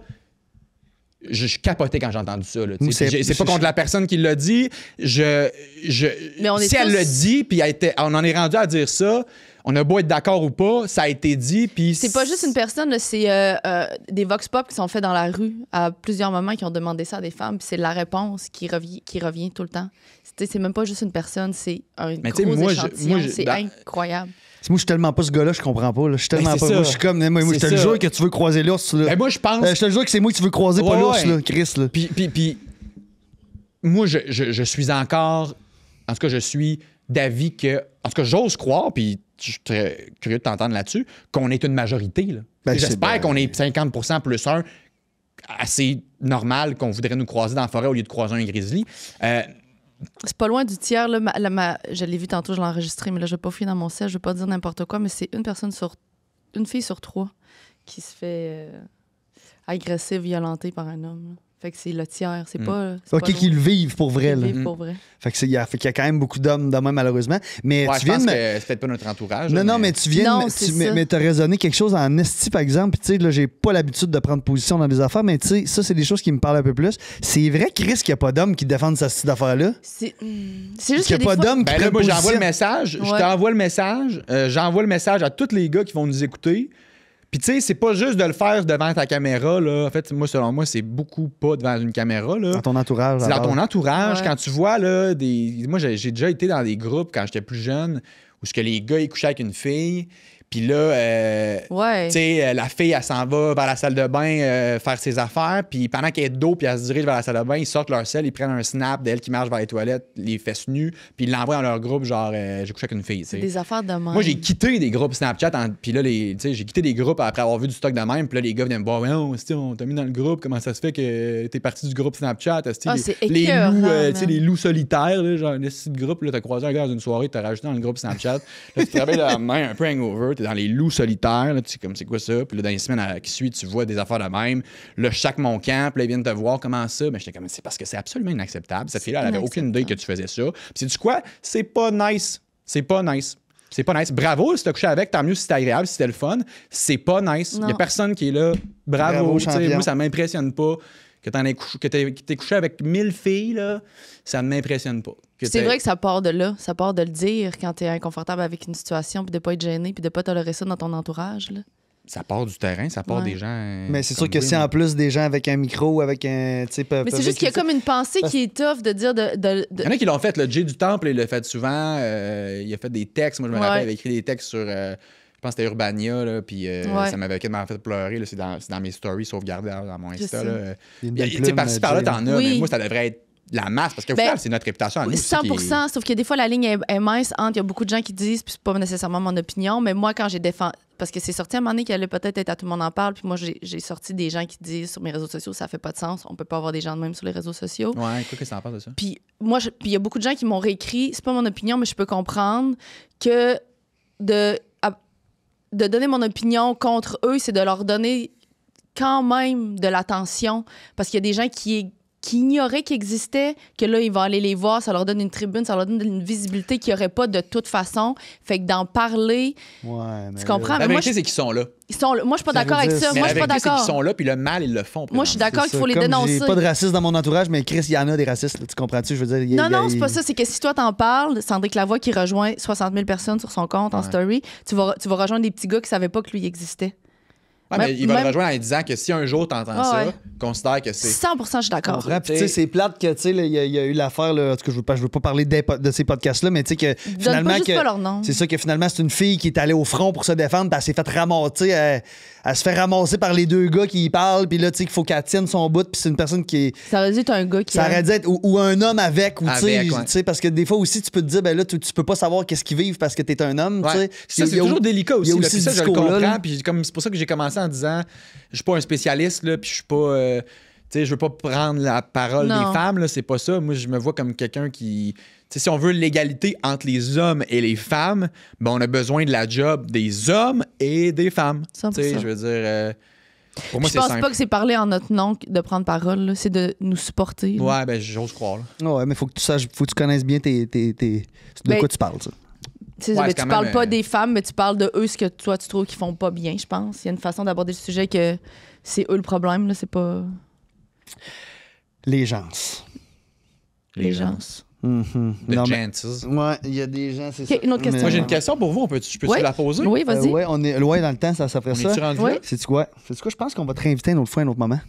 Je capotais quand j'ai entendu ça. Là, tu sais. C'est- Puis c'est pas contre la personne qui l'a dit. Mais on est si elle tous- l'a dit, puis on en est rendu à dire ça, on a beau être d'accord ou pas, ça a été dit, puis... C'est pas juste une personne, là, c'est des vox pop qui sont faits dans la rue à plusieurs moments qui ont demandé ça à des femmes. Puis c'est la réponse qui revient tout le temps. C'est même pas juste une personne, c'est un Mais tu sais, gros moi, échantillon. je- C'est dans- incroyable. Moi, je suis tellement pas ce gars-là, je comprends pas. Là. Je suis tellement Ben, c'est pas. ça. Moi, je suis comme. Moi, je C'est te le ça. jure que tu veux croiser l'ours. Là. Ben, moi, je pense... Je te le jure que c'est moi que tu veux croiser, pas Ouais, l'ours, ouais. là, Chris. Là. Puis moi, je suis encore... En tout cas, je suis d'avis que... En tout cas, j'ose croire, puis je suis très curieux de t'entendre là-dessus, qu'on est une majorité. Là. Ben, J'espère c'est- qu'on est 50% plus 1, assez normal qu'on voudrait nous croiser dans la forêt au lieu de croiser un grizzly. C'est pas loin du tiers. Là, je l'ai vu tantôt, je l'ai enregistré, mais là, je vais pas fouiller dans mon sel, je vais pas dire n'importe quoi, mais c'est une fille sur 3 qui se fait agresser, violenter par un homme. Là. Fait que c'est le tiers. C'est pas. c'est Ok, pas qu'ils le vivent pour vrai. loin. Là. Ils vivent pour vrai. Fait qu'il y a quand même beaucoup d'hommes de même, malheureusement. Mais Ouais, tu je viens pense de que me- c'est peut-être pas notre entourage. Non, là, non, mais tu viens Non, de. c'est ça. Mais t'as raisonné quelque chose en esti, par exemple. Puis, tu sais, là, j'ai pas l'habitude de prendre position dans des affaires, mais tu sais, ça, c'est des choses qui me parlent un peu plus. C'est vrai, Chris, qu'il n'y a pas d'hommes qui défendent cette petite affaire-là. C'est juste Qu'il que n'y a pas des fois- d'hommes qui Ben là, prennent moi, j'envoie position. le message. Je Ouais. t'envoie le message. J'envoie le message à tous les gars qui vont nous écouter. Puis, tu sais, c'est pas juste de le faire devant ta caméra, là. En fait, moi, selon moi, c'est beaucoup pas devant une caméra, là. Dans ton entourage. C'est dans alors. ton entourage. Ouais. Quand tu vois, là, des. Moi, j'ai déjà été dans des groupes quand j'étais plus jeune où ce que les gars, ils couchaient avec une fille. Puis là, Ouais. tu sais, la fille, elle s'en va vers la salle de bain faire ses affaires. Puis pendant qu'elle est de dos, puis elle se dirige vers la salle de bain, ils sortent leur sel, ils prennent un snap d'elle qui marche vers les toilettes, les fesses nues, puis ils l'envoient dans leur groupe, genre, j'ai couché avec une fille. tu C'est sais. des affaires de même. Moi, j'ai quitté des groupes Snapchat, puis là, tu sais, j'ai quitté des groupes après avoir vu du stock de même, puis là, les gars venaient me voir, ouais, on t'a mis dans le groupe, comment ça se fait que t'es parti du groupe Snapchat? Esti, Ah, les- c'est les écœurant, loups, man. tu sais, les loups solitaires, là, genre, un esti de groupe, là, t'as croisé un gars dans une soirée, t'as rajouté dans le groupe Snapchat, là, tu travailles la main un peu hangover, t'es dans les loups solitaires, là, tu sais, comme c'est quoi ça? Puis là, dans les semaines qui suivent, tu vois des affaires de même. Là, je sac mon camp, puis là, ils viennent te voir comment ça. Mais j'étais comme, c'est parce que c'est absolument inacceptable. Cette fille-là, elle avait aucune idée que tu faisais ça. Puis c'est du quoi? C'est pas nice. C'est pas nice. C'est pas nice. Bravo si t'as couché avec, tant mieux si c'était agréable, si c'était le fun. C'est pas nice. Il y a Non. personne qui est là. Bravo. Bravo, Tu sais, champion. moi, ça m'impressionne pas. Que t'aies couché avec 1000 filles, là, ça ne m'impressionne pas. Que C'est t'aies- vrai que ça part de là. Ça part de le dire quand t'es inconfortable avec une situation, puis de pas être gêné, puis de pas tolérer ça dans ton entourage. Là. Ça part du terrain, ça part Ouais. des gens. Mais c'est sûr comme que vous, si en plus des gens avec un micro, avec un. Mais c'est juste qu'il y a comme une pensée qui est tough de dire Il y en a qui l'ont fait. Le Jay du Temple, il l'a fait souvent. Il a fait des textes. Moi, je me rappelle, il avait écrit des textes sur. Je pense que c'était Urbania, là, puis Ouais. ça m'avait quasiment fait pleurer. Là, c'est dans mes stories sauvegardées dans mon Insta. sais. Là. Il y a une Tu belle sais, plume, par-ci par-là, Jay. t'en as, Oui. mais moi, ça devrait être la masse, parce qu'au Ben, final, c'est notre réputation à nous. aussi qui 100%, sauf que des fois, la ligne est mince entre. Il y a beaucoup de gens qui disent, puis c'est pas nécessairement mon opinion, mais moi, quand j'ai défendu. parce que c'est sorti à un moment donné qu'elle allait peut-être être à Tout le monde en parle. Puis moi, j'ai sorti des gens qui disent sur mes réseaux sociaux, ça fait pas de sens. On peut pas avoir des gens de même sur les réseaux sociaux. Ouais, quoi que ça en parle de ça? Puis moi, puis il y a beaucoup de gens qui m'ont réécrit. C'est pas mon opinion, mais je peux comprendre que de donner mon opinion contre eux, c'est de leur donner quand même de l'attention. Parce qu'il y a des gens qui ignoraient qu'ils existaient, que là, ils vont aller les voir, ça leur donne une tribune, ça leur donne une visibilité qu'il n'y aurait pas de toute façon. Fait que d'en parler, Ouais, mais tu comprends? La Mais moi, vérité, c'est qu'ils sont là. ils sont, moi, je suis pas Ça d'accord veut avec dire- ça. Mais Moi, la je suis pas vérité, c'est qu'ils d'accord. sont là, puis le mal, ils le font. Moi, je suis d'accord qu'il faut les Comme dénoncer. J'ai pas de racistes dans mon entourage, mais Chris, il y en a des racistes, là, tu comprends-tu? Je veux dire, Non, c'est pas ça. C'est que si toi, t'en parles, Sandrick Lavoie qui rejoint 60 000 personnes sur son compte en story, tu vas rejoindre des petits gars qui savaient pas que lui existait. Ouais, mais Même- il va le même- rejoindre en disant que si un jour t'entends ça, ouais. considère que c'est. 100% je suis d'accord. Comprends? Puis, tu sais, c'est plate que, tu sais, là, il y a eu l'affaire, là, en tout cas, je veux pas parler de ces podcasts-là, mais tu sais, que Donne finalement. pas juste que- pas leur nom. C'est ça que finalement, c'est une fille qui est allée au front pour se défendre, puis elle s'est fait ramasser. Elle se fait ramasser par les deux gars qui y parlent, puis là, tu sais, qu'il faut qu'elle tienne son bout, puis c'est une personne qui est. Ça aurait dû être un gars qui. Ça aurait dû être ou un homme avec, ou tu sais, Avec, ouais. tu sais, parce que des fois aussi, tu peux te dire, ben là, tu peux pas savoir qu'est-ce qu'ils vivent parce que t'es un homme, tu sais. Ouais. Ça, Il c'est y a- toujours délicat aussi. il y a là, aussi puis ça, ce je le discours-là, comprends. là. Puis c'est pour ça que j'ai commencé en disant je suis pas un spécialiste, là, puis je suis pas. Tu sais, je veux pas prendre la parole Non. des femmes, là, c'est pas ça. Moi, je me vois comme quelqu'un qui. Tu sais, si on veut l'égalité entre les hommes et les femmes, ben, on a besoin de la job des hommes et des femmes. 100%. Tu sais, je veux dire. Pour moi, Je c'est pense simple. pas que c'est parler en notre nom de prendre parole, là. C'est de nous supporter. là. Ouais, ben, j'ose croire. Là. Ouais, mais faut que tu saches, faut que tu connaisses bien de Ben, quoi tu parles, ça. Tu sais, Ouais, mais c'est tu quand parles même, pas des femmes, mais tu parles de eux, ce que toi, tu trouves qu'ils font pas bien, je pense. Il y a une façon d'aborder le sujet que c'est eux le problème, là. C'est pas Les gens. les gens. Mhm. The Non, mais- chances. Ouais, il y a des gens, c'est Ok, ça. une autre question. Moi, j'ai une question pour vous. Je peux-tu Ouais. la poser? Oui, vas-y. Ouais, on est loin dans le temps, ça ferait On ça. est-tu rendu Oui. là? C'est quoi? Je pense qu'on va te réinviter une autre fois, un autre moment.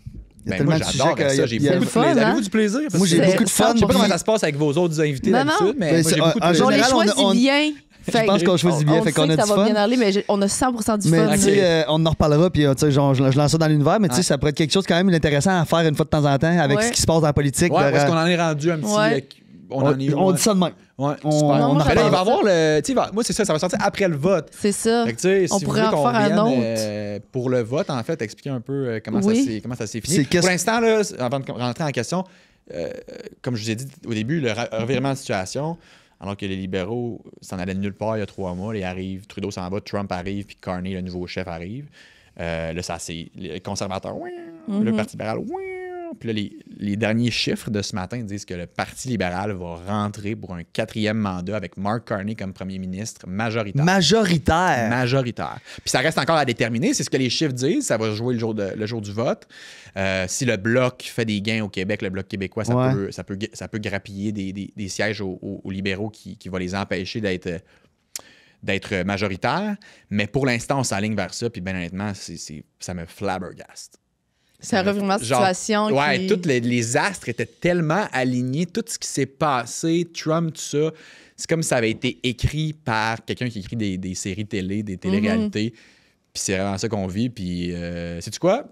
Il y a Ben, moi, tellement de j'adore sujets ça. que- J'ai il y a- beaucoup de fun, plaisir. hein? Avez-vous du plaisir? Parce Moi, j'ai que- beaucoup de fun. Je sais pas puis- comment ça se passe avec vos autres invités Non, d'habitude, non. mais Ben, moi, j'ai c'est- beaucoup de en plaisir. On les général, choisit on- bien. Je pense qu'on choisit bien, on fait qu'on sait a que du ça va fun. bien aller, mais on a 100% du Mais fun. tu sais, on en reparlera, puis tu sais, genre, je lance ça dans l'univers, mais tu sais, Ouais. ça pourrait être quelque chose quand même intéressant à faire une fois de temps en temps avec Ouais. ce qui se passe dans la politique. Ouais, de- parce qu'on en est rendu un petit. Ouais. On en est où, on ouais. dit ça de même. Ouais, On- super. on Non, moi, en Mais là, il va j'adore y avoir le. Tu sais, moi, c'est ça, ça va sortir après le vote. C'est ça. Fait que, tu sais, On si vous pourrait voulez en qu'on refaire un revienne autre. pour le vote, en fait, expliquer un peu comment, Oui. comment ça s'est C'est fini. qu'est-ce- Pour l'instant, là, avant de rentrer en question, comme je vous ai dit au début, le revirement de situation, alors que les libéraux s'en allaient de nulle part il y a 3 mois, là, ils arrivent, Trudeau s'en va, Trump arrive, puis Carney, le nouveau chef, arrive. Là, ça, c'est les conservateurs, le Parti libéral, puis là, les derniers chiffres de ce matin disent que le Parti libéral va rentrer pour un 4e mandat avec Mark Carney comme premier ministre majoritaire. Majoritaire. Puis ça reste encore à déterminer. C'est ce que les chiffres disent. Ça va jouer le jour du vote. Si le Bloc fait des gains au Québec, le Bloc québécois, ça peut grappiller des sièges aux libéraux qui va les empêcher d'être majoritaires. Mais pour l'instant, on s'aligne vers ça. Puis bien honnêtement, ça me flabbergaste. C'est un revirement de situation. Ouais, qui... tous les astres étaient tellement alignés, tout ce qui s'est passé, Trump, tout ça, c'est comme si ça avait été écrit par quelqu'un qui écrit des séries télé, des téléréalités. Puis c'est vraiment ça qu'on vit. Puis, sais-tu quoi?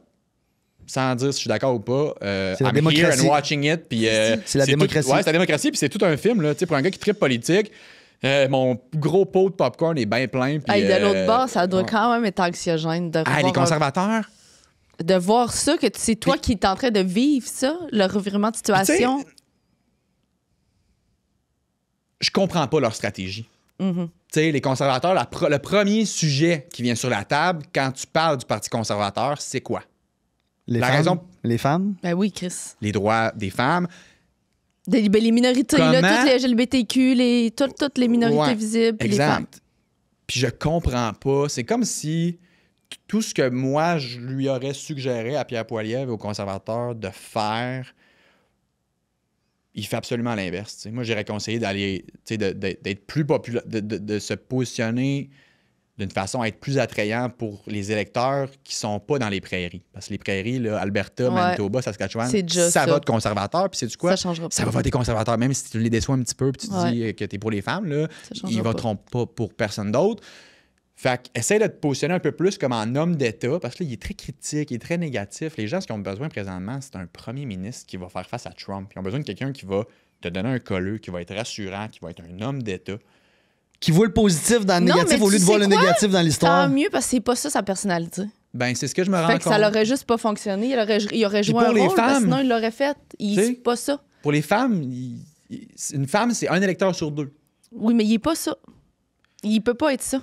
Sans dire si je suis d'accord ou pas, C'est la I'm démocratie. here and watching it. Puis, C'est la démocratie. Ouais, c'est la démocratie. Puis c'est tout un film, là. Tu sais, pour un gars qui tripe politique, mon gros pot de popcorn est bien plein. Puis, Hey, de l'autre bord, ça doit ouais. quand même être anxiogène de Ah, les voir conservateurs? de voir ça, que c'est toi qui es en train de vivre ça, le revirement de situation. Je comprends pas leur stratégie. Mhm. Tu sais, les conservateurs, le premier sujet qui vient sur la table quand tu parles du Parti conservateur, c'est quoi? Les La femmes, raison- Les femmes. Ben oui, Chris. Les droits des femmes. Ben, les minorités, là, Comment? toutes les LGBTQ, toutes les minorités Ouais, visibles, puis les femmes. Exact. Puis je comprends pas. C'est comme si tout ce que moi, je lui aurais suggéré à Pierre Poilievre et aux conservateurs de faire, il fait absolument l'inverse. T'sais. Moi, j'aurais conseillé d'aller, d'être plus populaire, de se positionner d'une façon à être plus attrayant pour les électeurs qui sont pas dans les prairies. Parce que les prairies, là, Alberta, Ouais. Manitoba, Saskatchewan, C'est déjà ça ça. vote conservateur. Puis sais-tu quoi? Ça changera pas. Ça va voter conservateur. Même si tu les déçois un petit peu puis tu te Ouais. dis que tu es pour les femmes, là, Ça changera ils pas. voteront pas pour personne d'autre. Fait que essaie de te positionner un peu plus comme un homme d'État, parce que là, il est très critique, il est très négatif. Les gens, ce qu'ils ont besoin présentement, c'est un premier ministre qui va faire face à Trump. Ils ont besoin de quelqu'un qui va te donner un colleux, qui va être rassurant, qui va être un homme d'État, qui voit le positif dans le Non, négatif mais au lieu tu de voir sais le quoi? négatif dans l'histoire. Tant mieux, parce que c'est pas ça sa personnalité. Ben, c'est ce que je me rends Fait que compte. ça l'aurait juste pas fonctionné. Il aurait joué pour un les rôle, parce que femmes, sinon il l'aurait fait. tu sais, C'est pas ça. Pour les femmes, une femme, c'est un électeur sur 2. Oui, mais il est pas ça. Il peut pas être ça.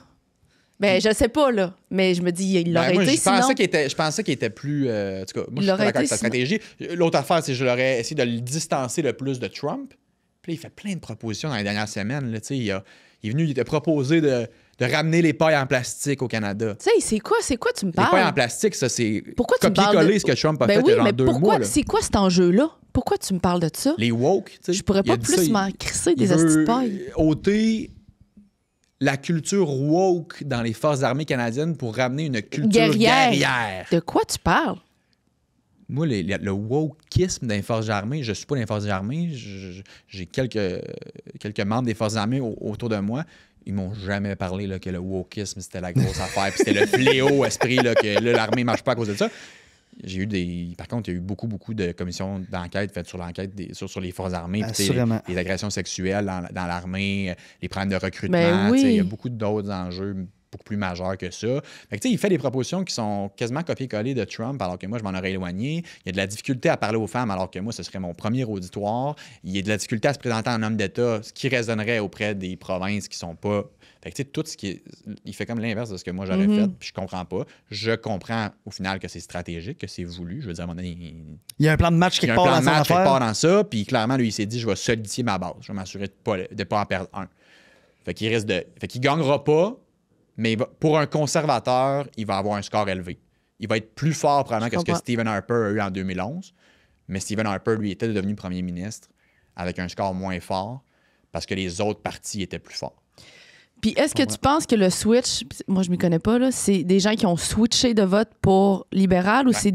Ben, je sais pas, là. Mais je me dis, il l'aurait moi, été je pensais sinon. je pensais qu'il était plus. En tout cas, moi, je suis Il pas aurait d'accord avec été sa sinon. stratégie. L'autre affaire, c'est que je l'aurais essayé de le distancer le plus de Trump. Puis là, il fait plein de propositions dans les dernières semaines. Là, il est venu, il était proposé de ramener les pailles en plastique au Canada. Tu sais, c'est quoi tu me Les pailles en parles? plastique, ça, c'est Pourquoi tu me parles copier-coller de... ce que Trump a Ben fait oui, il y a mais genre 2 pourquoi? mois. Là. C'est quoi cet enjeu-là? Pourquoi tu me parles de ça? Les woke, tu sais. Je pourrais il a pas dit ça, plus m'en crisser des il hosties de veut paille. ôter la culture woke dans les forces armées canadiennes pour ramener une culture Guerrière. guerrière. De quoi tu parles? Moi, le wokisme des forces armées, je suis pas dans les forces armées. J'ai quelques membres des forces armées autour de moi. Ils m'ont jamais parlé là, que le wokisme, c'était la grosse affaire. Puis c'était le fléau esprit là, que là, l'armée marche pas à cause de ça. Par contre, il y a eu beaucoup de commissions d'enquête faites sur l'enquête sur les forces armées. Puis, Assurément. les agressions sexuelles dans l'armée, les problèmes de recrutement. Ben oui. Il y a beaucoup d'autres enjeux beaucoup plus majeurs que ça. Fait que, il fait des propositions qui sont quasiment copier-coller de Trump, alors que moi, je m'en aurais éloigné. Il y a de la difficulté à parler aux femmes, alors que moi, ce serait mon premier auditoire. Il y a de la difficulté à se présenter en homme d'État, ce qui résonnerait auprès des provinces qui sont pas... Fait que, tout ce qui est... Il fait comme l'inverse de ce que moi, j'aurais fait, puis je comprends pas. Je comprends, au final, que c'est stratégique, que c'est voulu. Je veux dire, à un moment donné, Il y a un plan de match il y quelque a un part plan dans de son match quelque affaire. part dans ça, puis clairement, lui, il s'est dit, je vais solidifier ma base. Je vais m'assurer de pas en perdre un. Fait qu'il gagnera pas, mais pour un conservateur, il va avoir un score élevé. Il va être plus fort probablement que ce que Stephen Harper a eu en 2011. Mais Stephen Harper, lui, était devenu premier ministre avec un score moins fort parce que les autres partis étaient plus forts. Puis est-ce que tu penses que le switch, moi je m'y connais pas, là, c'est des gens qui ont switché de vote pour libéral ou c'est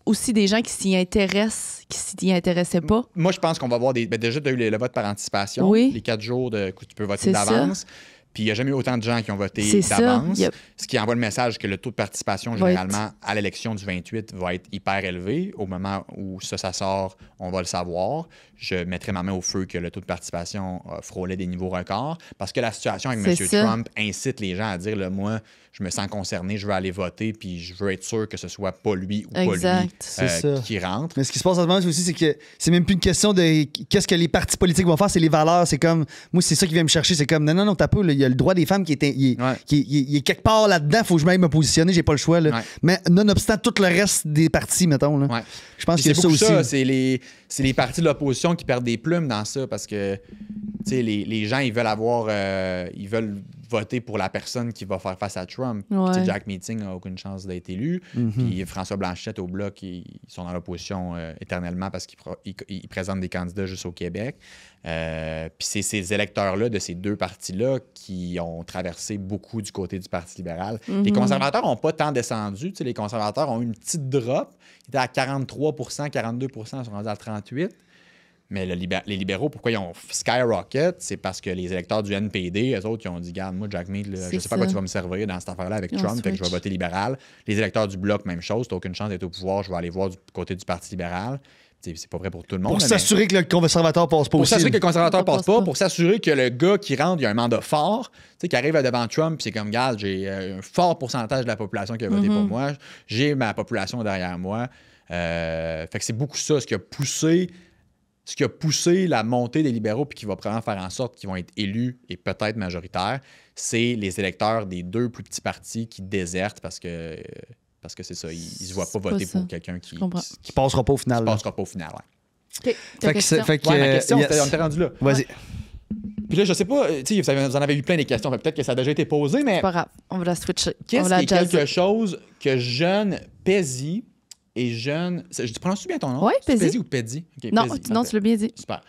aussi des gens qui s'y intéressent, qui s'y intéressaient pas? Moi, je pense qu'on va avoir déjà, tu as eu le vote par anticipation, Oui. les 4 jours que tu peux voter C'est d'avance. Puis il n'y a jamais eu autant de gens qui ont voté C'est ça. d'avance, Yep. ce qui envoie le message que le taux de participation, Va généralement, à l'élection du 28, va être hyper élevé. Au moment où ça sort, on va le savoir. Je mettrai ma main au feu que le taux de participation frôlait des niveaux records parce que la situation avec M. C'est ça. Trump incite les gens à dire, là, moi, je me sens concerné, je veux aller voter, puis je veux être sûr que ce soit pas lui ou Exact. pas lui C'est ça. qui rentre. Mais ce qui se passe en ce moment aussi, c'est que c'est même plus une question de qu'est-ce que les partis politiques vont faire, c'est les valeurs. C'est comme, moi, c'est ça qui vient me chercher. C'est comme, non, t'as pas, il y a le droit des femmes qui est, Ouais. il est quelque part là-dedans. Faut que je m'aille me positionner, j'ai pas le choix. Là. Ouais. Mais nonobstant tout le reste des partis, mettons. Là. Ouais. Je pense Puis qu'il y a ça beaucoup aussi. ça, c'est les partis de l'opposition qui perdent des plumes dans ça parce que les gens, ils veulent voter pour la personne qui va faire face à Trump. Ouais. T'sais, Jack Meeting n'a aucune chance d'être élu. Puis François Blanchette au Bloc, ils sont dans l'opposition éternellement parce qu'ils présentent des candidats juste au Québec. Puis c'est ces électeurs-là de ces deux partis-là qui ont traversé beaucoup du côté du Parti libéral. Les conservateurs n'ont pas tant descendu. Les conservateurs ont eu une petite drop. Ils étaient à 43 42 ils sont rendus à 38 Mais les libéraux, pourquoi ils ont skyrocket? C'est parce que les électeurs du NPD, eux autres, ils ont dit, garde, moi, Jack Mead, je sais pas à quoi tu vas me servir dans cette affaire-là avec Trump, fait que je vais voter libéral. Les électeurs du Bloc, même chose, t'as aucune chance d'être au pouvoir, je vais aller voir du côté du Parti libéral. T'sais, c'est pas vrai pour tout le monde. Pour s'assurer que le conservateur passe pas Pour aussi. s'assurer que le conservateur passe passe pas, pas. pour s'assurer que le gars qui rentre, il a un mandat fort, qui arrive devant Trump, puis c'est comme, regarde, j'ai un fort pourcentage de la population qui a voté pour moi, j'ai ma population derrière moi. Fait que c'est beaucoup ça, ce qui a poussé la montée des libéraux, puis qui va probablement faire en sorte qu'ils vont être élus et peut-être majoritaires, c'est les électeurs des deux plus petits partis qui désertent parce que c'est ça, ils se voient pas C'est voter pas ça. pour quelqu'un qui Qui passera pas au final. là. passera pas au final. Ouais. OK. Fait que c'est- fait que, Ouais, ma question, yes. on était rendu là. Vas-y. Puis là, je sais pas, tu sais, vous en avez eu plein des questions, fait peut-être que ça a déjà été posé, mais C'est pas grave. On va la switcher. On qu'est-ce va qui la est jazzer. quelque chose que jeune Pézi et jeune... Je prononce bien ton nom? Ouais, C'est Pézi. Pézi ou Pédi? OK, Non, Pézi, non, parfait. tu l'as bien dit. Super.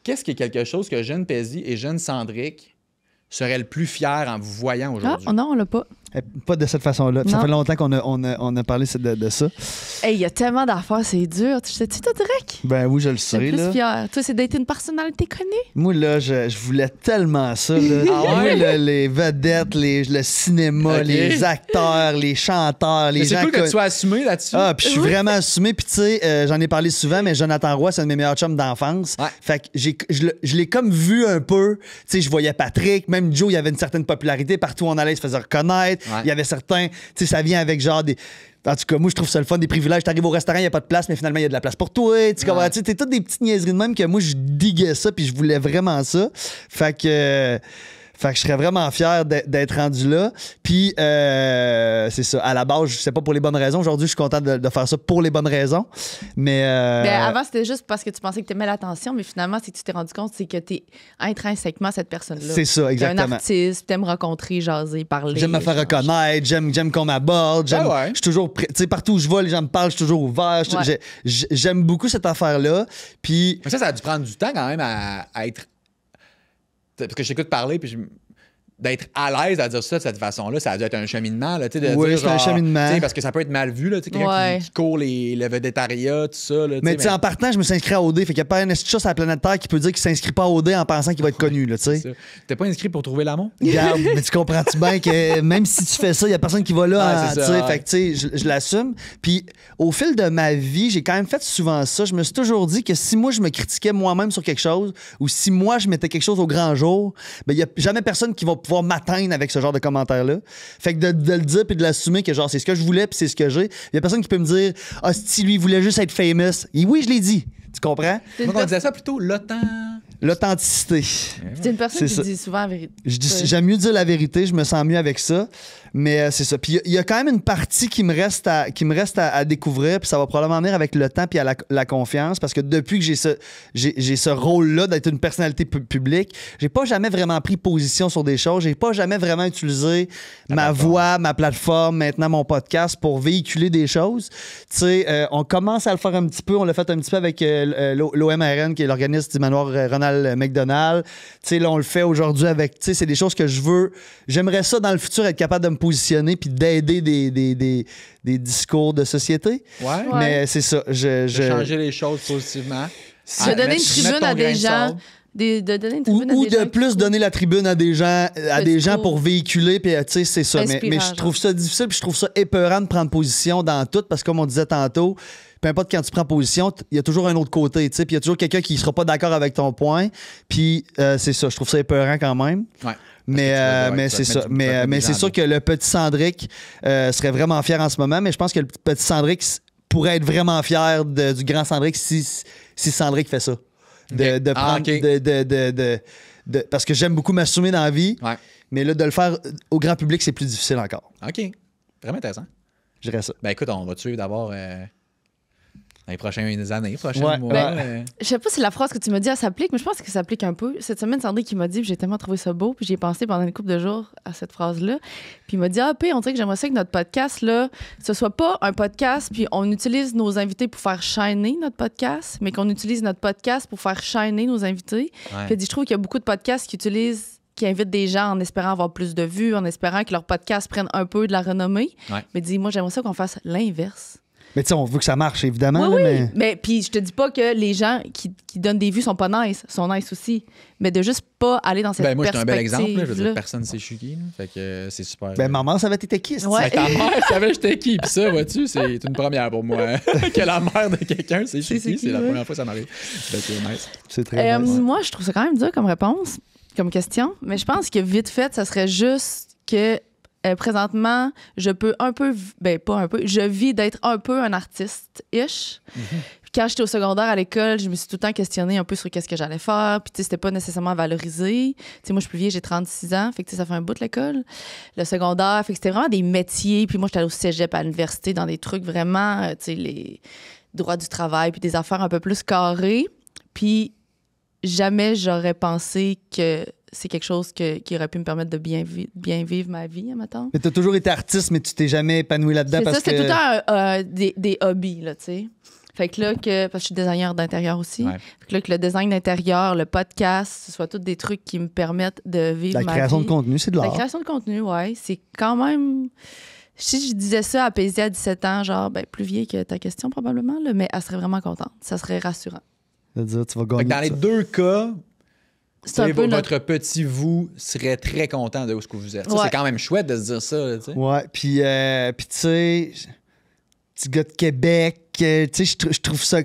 Qu'est-ce qui est quelque chose que jeune Pézi et jeune Sandrick seraient le plus fiers en vous voyant Ah, aujourd'hui? non, on l'a pas. Pas de cette façon-là. Ça Non. fait longtemps qu'on a parlé de ça. Hey, il y a tellement d'affaires, c'est dur. Tu sais-tu, toi, Drake? Ben oui, je le Je suis sais. plus Là. fière. Toi, c'est d'être une personnalité connue. Moi, là, je voulais tellement ça. Là. Moi, là, les vedettes, le cinéma, Ok. les acteurs, les chanteurs, les Mais c'est gens... cool que tu sois assumé là-dessus. Ah, puis je suis vraiment assumé. Puis tu sais, j'en ai parlé souvent, mais Jonathan Roy, c'est un de mes meilleurs chums d'enfance. Ouais. Fait que je l'ai comme vu un peu. Tu sais, je voyais Patrick, même Joe, il avait une certaine popularité. Partout où on allait, il se faisait reconnaître. Ouais. Il y avait certains... Tu sais, ça vient avec genre des... En tout cas, moi, je trouve ça le fun, des privilèges. T'arrives au restaurant, il n'y a pas de place, mais finalement, il y a de la place pour toi. Tu comprends? Tu sais, t'es toutes des petites niaiseries de même que moi, je diguais ça, puis je voulais vraiment ça. Fait que je serais vraiment fier d'être rendu là. Puis, c'est ça. À la base, je sais pas pour les bonnes raisons. Aujourd'hui, je suis content de faire ça pour les bonnes raisons. Mais. Ben, avant, c'était juste parce que tu pensais que tu aimais l'attention, mais finalement, c'est que tu t'es rendu compte, c'est que tu es intrinsèquement cette personne-là. C'est ça, T'es un exactement. artiste, t'aimes rencontrer, jaser, parler. J'aime me faire échanger. reconnaître, j'aime qu'on m'aborde, Ah ouais. je suis toujours prêt. Tu sais, partout où je vais, les gens me parlent, je suis toujours ouvert. Ouais. J'aime beaucoup cette affaire-là. Puis. Mais ça a dû prendre du temps quand même à être. Parce que je t'écoute parler, puis d'être à l'aise à dire ça de cette façon-là, ça a dû être un cheminement. Là, de Oui, dire, c'est un genre, cheminement. tu sais, parce que ça peut être mal vu, là, tu sais, quelqu'un Ouais. qui court le vedettariat, tout ça. Là, Mais tu sais, en partant, je me suis inscrit à OD. Fait qu'il n'y a pas un esti de chat sur la planète Terre qui peut dire qu'il s'inscrit pas à OD en pensant qu'il va être connu, là, tu sais. ça. T'es pas inscrit pour trouver l'amour? Regarde, mais tu comprends-tu bien que même si tu fais ça, il n'y a personne qui va là. Ouais, en- c'est ça, tu sais. ouais. Fait que, tu sais, je l'assume. Puis, au fil de ma vie, j'ai quand même fait souvent ça. Je me suis toujours dit que si moi, je me critiquais moi-même sur quelque chose ou si moi, je mettais quelque chose au grand jour, ben, il n'y a jamais personne qui va pouvoir m'atteindre avec ce genre de commentaires-là. Fait que de le dire puis de l'assumer que, genre, c'est ce que je voulais puis c'est ce que j'ai, il n'y a personne qui peut me dire, ah, si lui, il voulait juste être famous. Et oui, je l'ai dit. Tu comprends? C'est une, Moi, on disait ça plutôt l'OTAN. L'authenticité. c'est une personne C'est qui ça. dit souvent la vérité. J'aime mieux dire la vérité, je me sens mieux avec ça. Mais c'est ça. Puis il y a quand même une partie qui me reste à découvrir, puis ça va probablement venir avec le temps puis à la confiance, parce que depuis que j'ai ce rôle-là d'être une personnalité publique, j'ai pas jamais vraiment pris position sur des choses, j'ai pas jamais vraiment utilisé ma voix, ma plateforme, maintenant mon podcast pour véhiculer des choses. Tu sais, on commence à le faire un petit peu, on l'a fait un petit peu avec l'OMRN, qui est l'organisme du manoir Ronald McDonald. Tu sais, là, on le fait aujourd'hui avec, tu sais, c'est des choses que je veux. J'aimerais ça dans le futur être capable de me positionner puis d'aider des discours de société. Ouais. Mais c'est ça. De changer les choses positivement. De donner une tribune à des gens. De donner une tribune à Ou des de gens. plus donner la tribune à des gens, discours. pour véhiculer, puis tu sais, c'est ça. Mais Inspirant, je trouve ça difficile, puis je trouve ça épeurant de prendre position dans tout, parce que comme on disait tantôt, peu importe quand tu prends position, il y a toujours un autre côté, tu sais, puis il y a toujours quelqu'un qui sera pas d'accord avec ton point, puis c'est ça, je trouve ça épeurant quand même. Ouais. Mais c'est ça. Mais c'est sûr que le petit Cendric serait vraiment fier en ce moment, mais je pense que le petit Cendric pourrait être vraiment fier du grand Cendric si Cendric fait ça. De prendre. Parce que j'aime beaucoup m'assumer dans la vie, Ouais. mais là, de le faire au grand public, c'est plus difficile encore. OK. Vraiment intéressant. Je dirais ça. Ben écoute, on va te suivre d'abord dans les prochaines années, prochains Ouais. mois. Ben, Je sais pas si la phrase que tu m'as dit, elle s'applique, mais je pense que ça s'applique un peu. Cette semaine, Sandrine qui m'a dit, puis j'ai tellement trouvé ça beau, puis j'ai pensé pendant une couple de jours à cette phrase-là. Puis il m'a dit, P, on dirait que j'aimerais ça que notre podcast, là, ce soit pas un podcast, puis on utilise nos invités pour faire shiner notre podcast, mais qu'on utilise notre podcast pour faire shiner nos invités. Puis il a dit, je trouve qu'il y a beaucoup de podcasts qui invitent des gens en espérant avoir plus de vues, en espérant que leur podcast prenne un peu de la renommée. Ouais. Mais dis, moi, j'aimerais ça qu'on fasse l'inverse. Mais tu sais, on veut que ça marche, évidemment. Oui, là, oui. mais... Mais puis je te dis pas que les gens qui donnent des vues sont pas nice, sont nice aussi. Mais de juste pas aller dans cette Ben moi, je suis un bel perspective. exemple. Là. Je veux dire, personne ne sait je suis qui. Là. Fait que c'est super. Ben, maman, ça va être qui? Ouais. Ben, ta mère savait j'étais qui. Puis ça, vois-tu, c'est une première pour moi. Que la mère de quelqu'un, c'est C'est qui. qui, C'est la ouais. première fois que ça m'arrive. Fait que nice. C'est très nice. Moi, je trouve ça quand même dur comme réponse, comme question. Mais je pense que vite fait, ça serait juste que présentement, je peux un peu, ben pas un peu, je vis d'être un peu un artiste-ish. Puis quand j'étais au secondaire à l'école, je me suis tout le temps questionnée un peu sur qu'est-ce que j'allais faire. Puis tu sais, c'était pas nécessairement valorisé. Tu sais, moi, je suis plus vieille, j'ai 36 ans. Fait que tu sais, ça fait un bout de l'école. Le secondaire, fait que c'était vraiment des métiers. Puis moi, j'étais allée au cégep à l'université dans des trucs vraiment, tu sais, les droits du travail, puis des affaires un peu plus carrées. Puis jamais j'aurais pensé que c'est quelque chose qui aurait pu me permettre de bien vivre ma vie, admettons. Mais t'as toujours été artiste, mais tu t'es jamais épanoui là-dedans C'est parce ça, que... c'est tout le temps des hobbies, là, tu sais. Fait que là, parce que je suis designer d'intérieur aussi, Ouais. fait que là, que le design d'intérieur, le podcast, ce soit tous des trucs qui me permettent de vivre La ma création vie. de contenu, c'est de La l'art. création de contenu, ouais. C'est quand même... Si je disais ça à Paisy à 17 ans, genre, ben, plus vieille que ta question probablement, là, mais elle serait vraiment contente. Ça serait rassurant. C'est-à-dire, tu vas Fait gagner. que dans les ça. deux cas, C'est un peu votre petit vous serait très content de où ce que vous êtes. Ça, Ouais. c'est quand même chouette de se dire ça. Là, tu sais. Ouais, puis tu sais, petit gars de Québec, tu sais, je trouve ça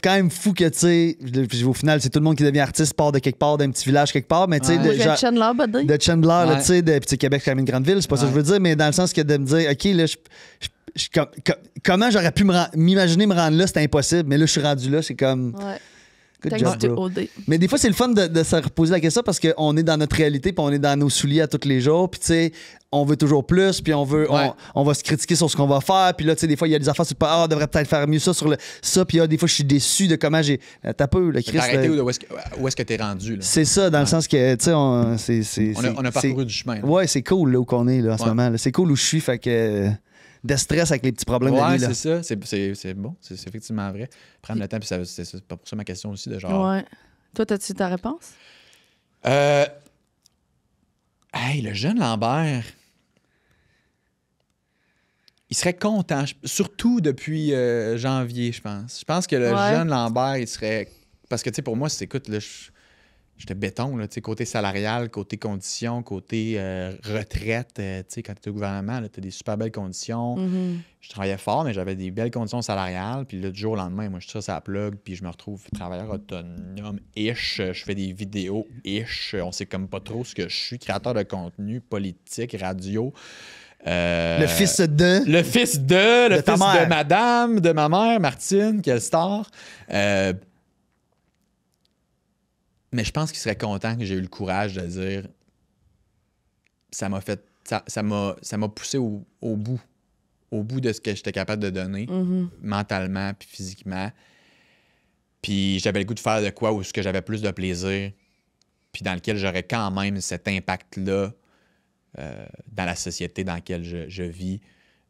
quand même fou que, tu sais, au final, c'est tout le monde qui devient artiste, part de quelque part, d'un petit village quelque part, mais tu sais, Ouais. Moi, je viens genre- de Chandler, buddy. de Chandler, là, Ouais. tu sais, puis tu sais, Québec, c'est quand même une grande ville, c'est pas ça que je veux dire, mais dans le sens que de me dire, OK, là, comment j'aurais pu m'imaginer me rendre là, c'était impossible, mais là, je suis rendu là, c'est comme. Ouais. Good Thanks job, to bro. OD. Mais des fois, c'est le fun de se reposer la question parce qu'on est dans notre réalité, puis on est dans nos souliers à tous les jours, puis tu sais, on veut toujours plus, puis on veut, Ouais. on va se critiquer sur ce qu'on va faire, puis là, tu sais, des fois, il y a des affaires, c'est pas, on devrait peut-être faire mieux ça sur ça, puis des fois, je suis déçu de comment j'ai. T'as peu, le Fait que Christ. arrêtez là. où est-ce que t'es rendu? Là? C'est ça, dans le sens que, tu sais, On a parcouru du chemin. Là. Ouais, c'est cool là où qu'on est là, en ce Ouais. moment. là. C'est cool où je suis, fait que de stress avec les petits problèmes de Ouais, vie. Là. c'est ça. C'est bon. C'est effectivement vrai. Prendre le temps, puis c'est pas pour ça ma question aussi de genre. Ouais. Toi, as-tu ta réponse? Hey, le jeune Lambert. Il serait content, surtout depuis janvier, je pense. Je pense que le Ouais. jeune Lambert, il serait. Parce que, tu sais, pour moi, c'est, écoute, là, j'étais béton, là, tu sais, côté salarial, côté conditions, côté retraite. Tu sais, quand tu es au gouvernement, tu as des super belles conditions. Mhm. Je travaillais fort, mais j'avais des belles conditions salariales. Puis là, du jour au lendemain, moi, je tire ça à plug, puis je me retrouve travailleur autonome-ish. Je fais des vidéos-ish. On sait comme pas trop ce que je suis. Créateur de contenu, politique, radio. Le fils de. Le fils de, le De ta fils mère. de madame, de ma mère, Martine, quelle star. Mais je pense qu'il serait content que j'ai eu le courage de dire ça m'a fait. Ça m'a poussé au bout de ce que j'étais capable de donner, Mhm. mentalement puis physiquement. Puis j'avais le goût de faire de quoi où ce que j'avais plus de plaisir, puis dans lequel j'aurais quand même cet impact-là dans la société dans laquelle je vis,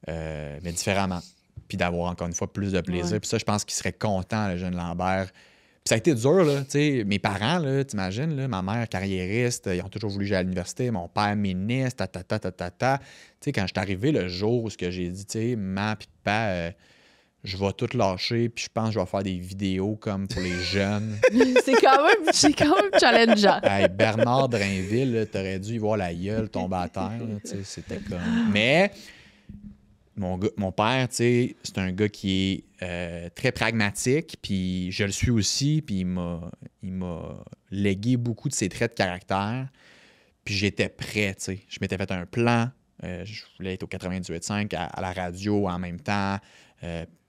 mais différemment. Puis d'avoir encore une fois plus de plaisir. Ouais. Puis ça, je pense qu'il serait content, le jeune Lambert. Puis ça a été dur, là. Tu sais, mes parents, là, t'imagines, là, ma mère carriériste, ils ont toujours voulu que j'aille à l'université, mon père ministre, Tu sais, quand je suis arrivé le jour où ce que j'ai dit, tu sais, maman puis papa, je vais tout lâcher, puis je pense que je vais faire des vidéos comme pour les jeunes. c'est quand même challengeant. Hey, Bernard Drainville, là, t'aurais dû y voir la gueule tomber à terre. Là, tu sais, c'était comme. Mais mon père, tu sais, c'est un gars qui est très pragmatique, puis je le suis aussi, puis il m'a légué beaucoup de ses traits de caractère. Puis j'étais prêt, tu sais. Je m'étais fait un plan. Je voulais être au 98.5 à la radio en même temps.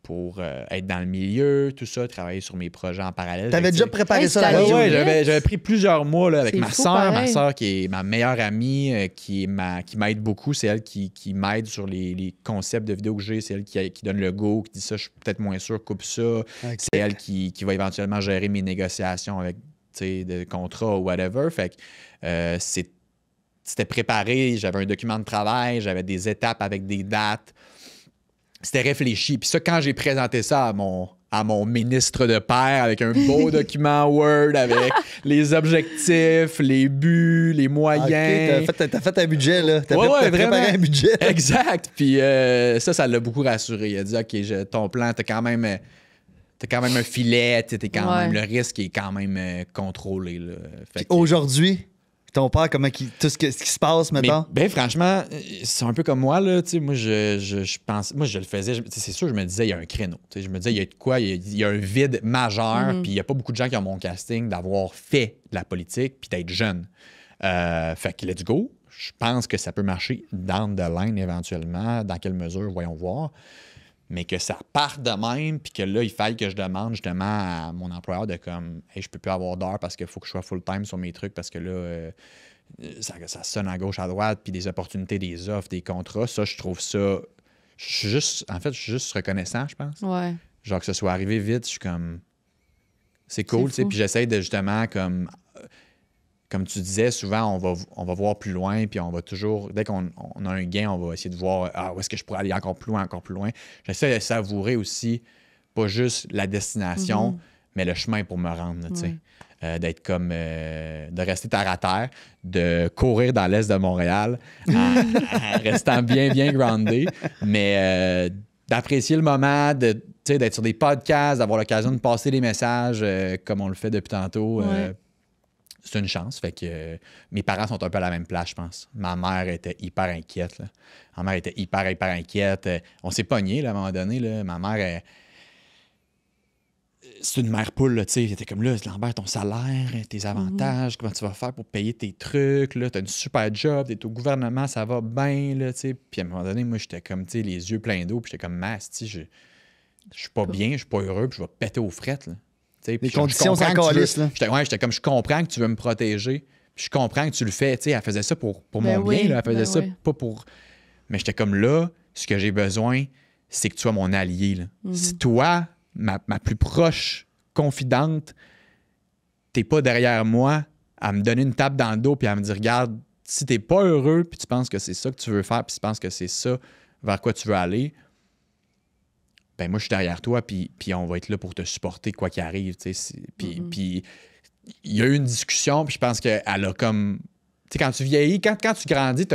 Pour être dans le milieu, tout ça, travailler sur mes projets en parallèle. T'avais Fait que, déjà tu sais, préparé Hey, ça c'est à la allé radio? ouais, vite. j'avais pris plusieurs mois là, avec C'est ma fou, sœur. pareil. Ma sœur qui est ma meilleure amie, qui m'aide beaucoup. C'est elle qui m'aide sur les concepts de vidéos que j'ai. C'est elle qui donne le go, qui dit ça, je suis peut-être moins sûr, coupe ça. C'est elle qui va éventuellement gérer mes négociations avec de contrats ou whatever. Fait que c'était préparé. J'avais un document de travail, j'avais des étapes avec des dates. C'était réfléchi. Puis ça, quand j'ai présenté ça à mon ministre de père avec un beau document Word avec les objectifs, les buts, les moyens. OK, t'as fait un budget, là. T'as Ouais, préparé vraiment. un budget. Exact. Puis ça l'a beaucoup rassuré. Il a dit, OK, ton plan, t'as quand même un filet, t'es quand Ouais. même, le risque est quand même contrôlé. Là. Fait Puis que- aujourd'hui, ton père, tout ce qui se passe, Mais, mettons? ben, franchement, c'est un peu comme moi, là. Tu sais, moi, je pense. Moi, je le faisais. C'est sûr, je me disais, il y a un créneau. Tu sais, je me disais, il y a de quoi? Il y a un vide majeur. Puis il n'y a pas beaucoup de gens qui ont mon casting d'avoir fait de la politique puis d'être jeune. Fait que let's go. Je pense que ça peut marcher down the line éventuellement. Dans quelle mesure, voyons voir. Mais que ça parte de même, puis que là, il faille que je demande justement à mon employeur de comme, hey, je peux plus avoir d'heures parce qu'il faut que je sois full-time sur mes trucs parce que là, ça sonne à gauche, à droite, puis des opportunités, des offres, des contrats. Ça, je trouve ça. Je suis juste reconnaissant, je pense. Ouais. Genre que ça soit arrivé vite, je suis comme. C'est cool, C'est tu sais. fou. Puis j'essaie de justement, comme tu disais, souvent, on va voir plus loin, puis on va toujours, dès qu'on a un gain, on va essayer de voir où est-ce que je pourrais aller encore plus loin. J'essaie de savourer aussi pas juste la destination, mais le chemin pour me rendre, tu sais. D'être comme de rester terre à terre, de courir dans l'est de Montréal en restant bien groundé, mais d'apprécier le moment, d'être sur des podcasts, d'avoir l'occasion de passer les messages comme on le fait depuis tantôt. C'est une chance. Fait que mes parents sont un peu à la même place, je pense. Ma mère était hyper inquiète. Là. Ma mère était hyper inquiète. On s'est pognés là, à un moment donné. Là. Ma mère, c'est une mère poule. Elle était comme là, Lambert, ton salaire, tes avantages, comment tu vas faire pour payer tes trucs. Tu as une super job, tu es au gouvernement, ça va bien. Là, puis à un moment donné, moi, j'étais comme les yeux pleins d'eau. Puis j'étais comme, je suis pas bien, je suis pas heureux, puis je vais péter aux frettes. Là. Les conditions sont calices, là. J'étais comme, je comprends que tu veux me protéger, puis je comprends que tu le fais. Elle faisait ça pour mon bien, là, elle faisait ça pas pour... Mais j'étais comme là, ce que j'ai besoin, c'est que tu sois mon allié. Là. Si toi, ma plus proche confidente, t'es pas derrière moi à me donner une tape dans le dos puis à me dire, regarde, si t'es pas heureux puis tu penses que c'est ça que tu veux faire puis tu penses que c'est ça vers quoi tu veux aller, ben moi, je suis derrière toi, puis on va être là pour te supporter, quoi qu'il arrive. Puis il y a eu une discussion, puis je pense qu'elle a comme... Tu sais, quand tu vieillis, quand tu grandis,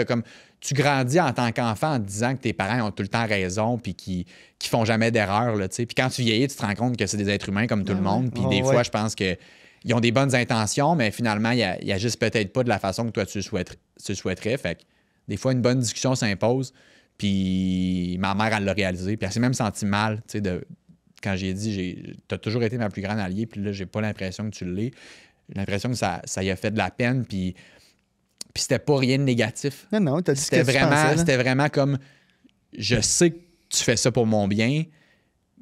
tu grandis en tant qu'enfant en te disant que tes parents ont tout le temps raison, puis qu'ils font jamais d'erreur. Puis quand tu vieillis, tu te rends compte que c'est des êtres humains comme tout le monde. Puis des fois, je pense qu'ils ont des bonnes intentions, mais finalement, il y a juste peut-être pas de la façon que toi, tu le souhaiterais. Fait que des fois, une bonne discussion s'impose. Puis ma mère, elle l'a réalisé. Puis elle s'est même sentie mal, tu sais, quand j'ai dit, t'as toujours été ma plus grande alliée, puis là, j'ai pas l'impression que tu l'es. J'ai l'impression que ça y a fait de la peine, puis c'était pas rien de négatif. Non, t'as dit ce que tu pensais, c'était vraiment comme, je sais que tu fais ça pour mon bien,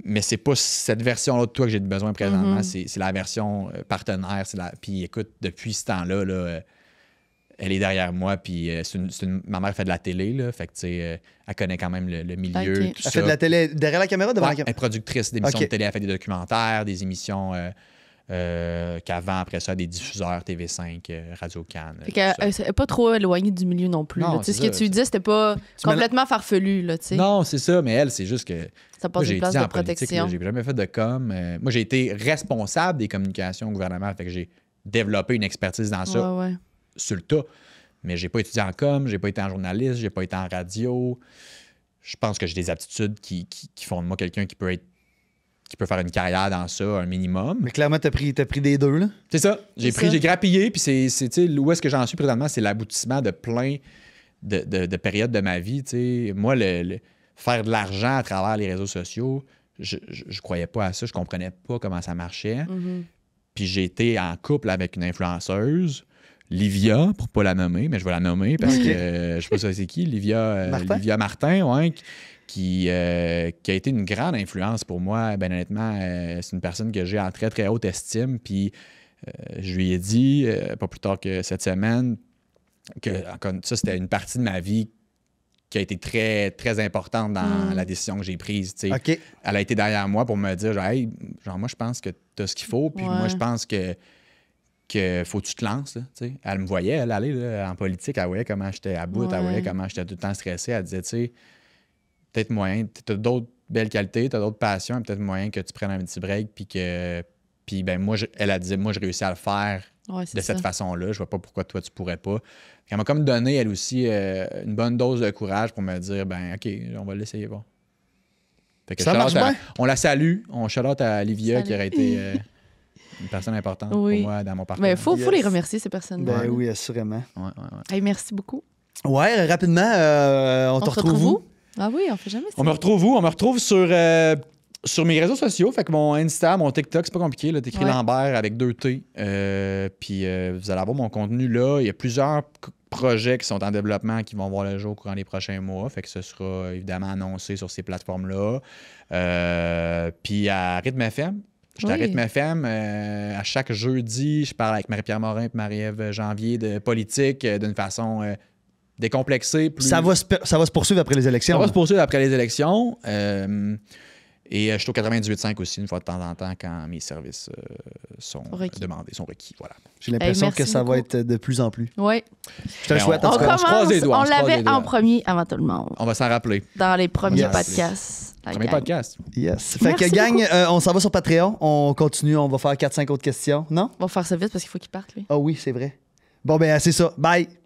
mais c'est pas cette version-là de toi que j'ai besoin présentement. C'est la version partenaire. Puis écoute, depuis ce temps-là, là, elle est derrière moi, puis ma mère fait de la télé, là, fait que, tu sais, elle connaît quand même le milieu, tout elle ça. fait de la télé derrière la caméra, devant la caméra? Elle est productrice d'émissions de télé, elle fait des documentaires, des émissions qu'avant, après ça, des diffuseurs TV5, Radio-Can. Elle n'est pas trop éloignée du milieu non plus. Non, ce que tu disais, c'était pas complètement farfelu. Là, non, c'est ça, mais elle, c'est juste que... Ça passe une place de protection. J'ai jamais fait de com. Moi, j'ai été responsable des communications au gouvernement, fait que j'ai développé une expertise dans ça. Sur le tas. Mais j'ai pas étudié en com, j'ai pas été en journaliste, j'ai pas été en radio. Je pense que j'ai des aptitudes qui font de moi quelqu'un qui peut faire une carrière dans ça, un minimum. Mais clairement, t'as pris des deux, là. C'est ça. J'ai grappillé, puis c'est où est-ce que j'en suis présentement, c'est l'aboutissement de plein de périodes de ma vie. T'sais. Moi, faire de l'argent à travers les réseaux sociaux, je croyais pas à ça, je comprenais pas comment ça marchait. Puis j'ai été en couple avec une influenceuse, Livia, pour pas la nommer, mais je vais la nommer parce que je sais pas si c'est qui, Livia Martin, ouais, qui a été une grande influence pour moi. Ben honnêtement, c'est une personne que j'ai en très, très haute estime. Puis je lui ai dit, pas plus tard que cette semaine, que ça, c'était une partie de ma vie qui a été très, très importante dans la décision que j'ai prise. Elle a été derrière moi pour me dire, genre, hey, moi, je pense que tu as ce qu'il faut. Puis moi, je pense que faut que tu te lances. Là, elle me voyait, elle allait là, en politique, elle voyait comment j'étais à bout, elle voyait comment j'étais tout le temps stressé. Elle disait, tu sais, peut-être moyen, tu as d'autres belles qualités, tu as d'autres passions, peut-être moyen que tu prennes un petit break. Puis ben moi, elle a dit, moi, je réussis à le faire de cette façon-là. Je vois pas pourquoi toi, tu pourrais pas. Elle m'a comme donné, elle aussi, une bonne dose de courage pour me dire, ben OK, on va l'essayer. Bon. Fait que ça marche bien. On la salue. On shout-out à Livia qui aurait été une personne importante pour moi dans mon parcours. Mais il faut les remercier, ces personnes-là. Ben oui, assurément. Hey, merci beaucoup. Ouais, rapidement, on te retrouve où? Ah oui, on fait jamais ça. On me retrouve où? On me retrouve sur mes réseaux sociaux. Fait que mon Insta, mon TikTok, c'est pas compliqué. Là, t'écris Lambert avec 2 T. Puis vous allez avoir mon contenu là. Il y a plusieurs projets qui sont en développement qui vont voir le jour au courant des prochains mois. Fait que ce sera évidemment annoncé sur ces plateformes-là. Puis à Rythme FM. Je suis à Rythme FM. À chaque jeudi, je parle avec Marie-Pierre Morin et Marie-Ève Janvier de politique d'une façon décomplexée. Ça va se poursuivre après les élections. Ça va se poursuivre après les élections. Et je suis au 98.5 aussi, une fois de temps en temps, quand mes services sont demandés, sont requis. Voilà. J'ai l'impression que ça va être de plus en plus. Oui. Je te le souhaite. On en tout cas. commence, se croise les doigts, on on se croise l'avait les doigts. en premier avant tout le monde. On va s'en rappeler. Dans les premiers Yes. podcasts. la Premier gang. podcast. Yes. Fait que, Merci gang, on s'en va sur Patreon. On continue. On va faire 4-5 autres questions. Non? On va faire ça vite parce qu'il faut qu'il parte, lui. Ah oui, c'est vrai. Bon, ben, c'est ça. Bye.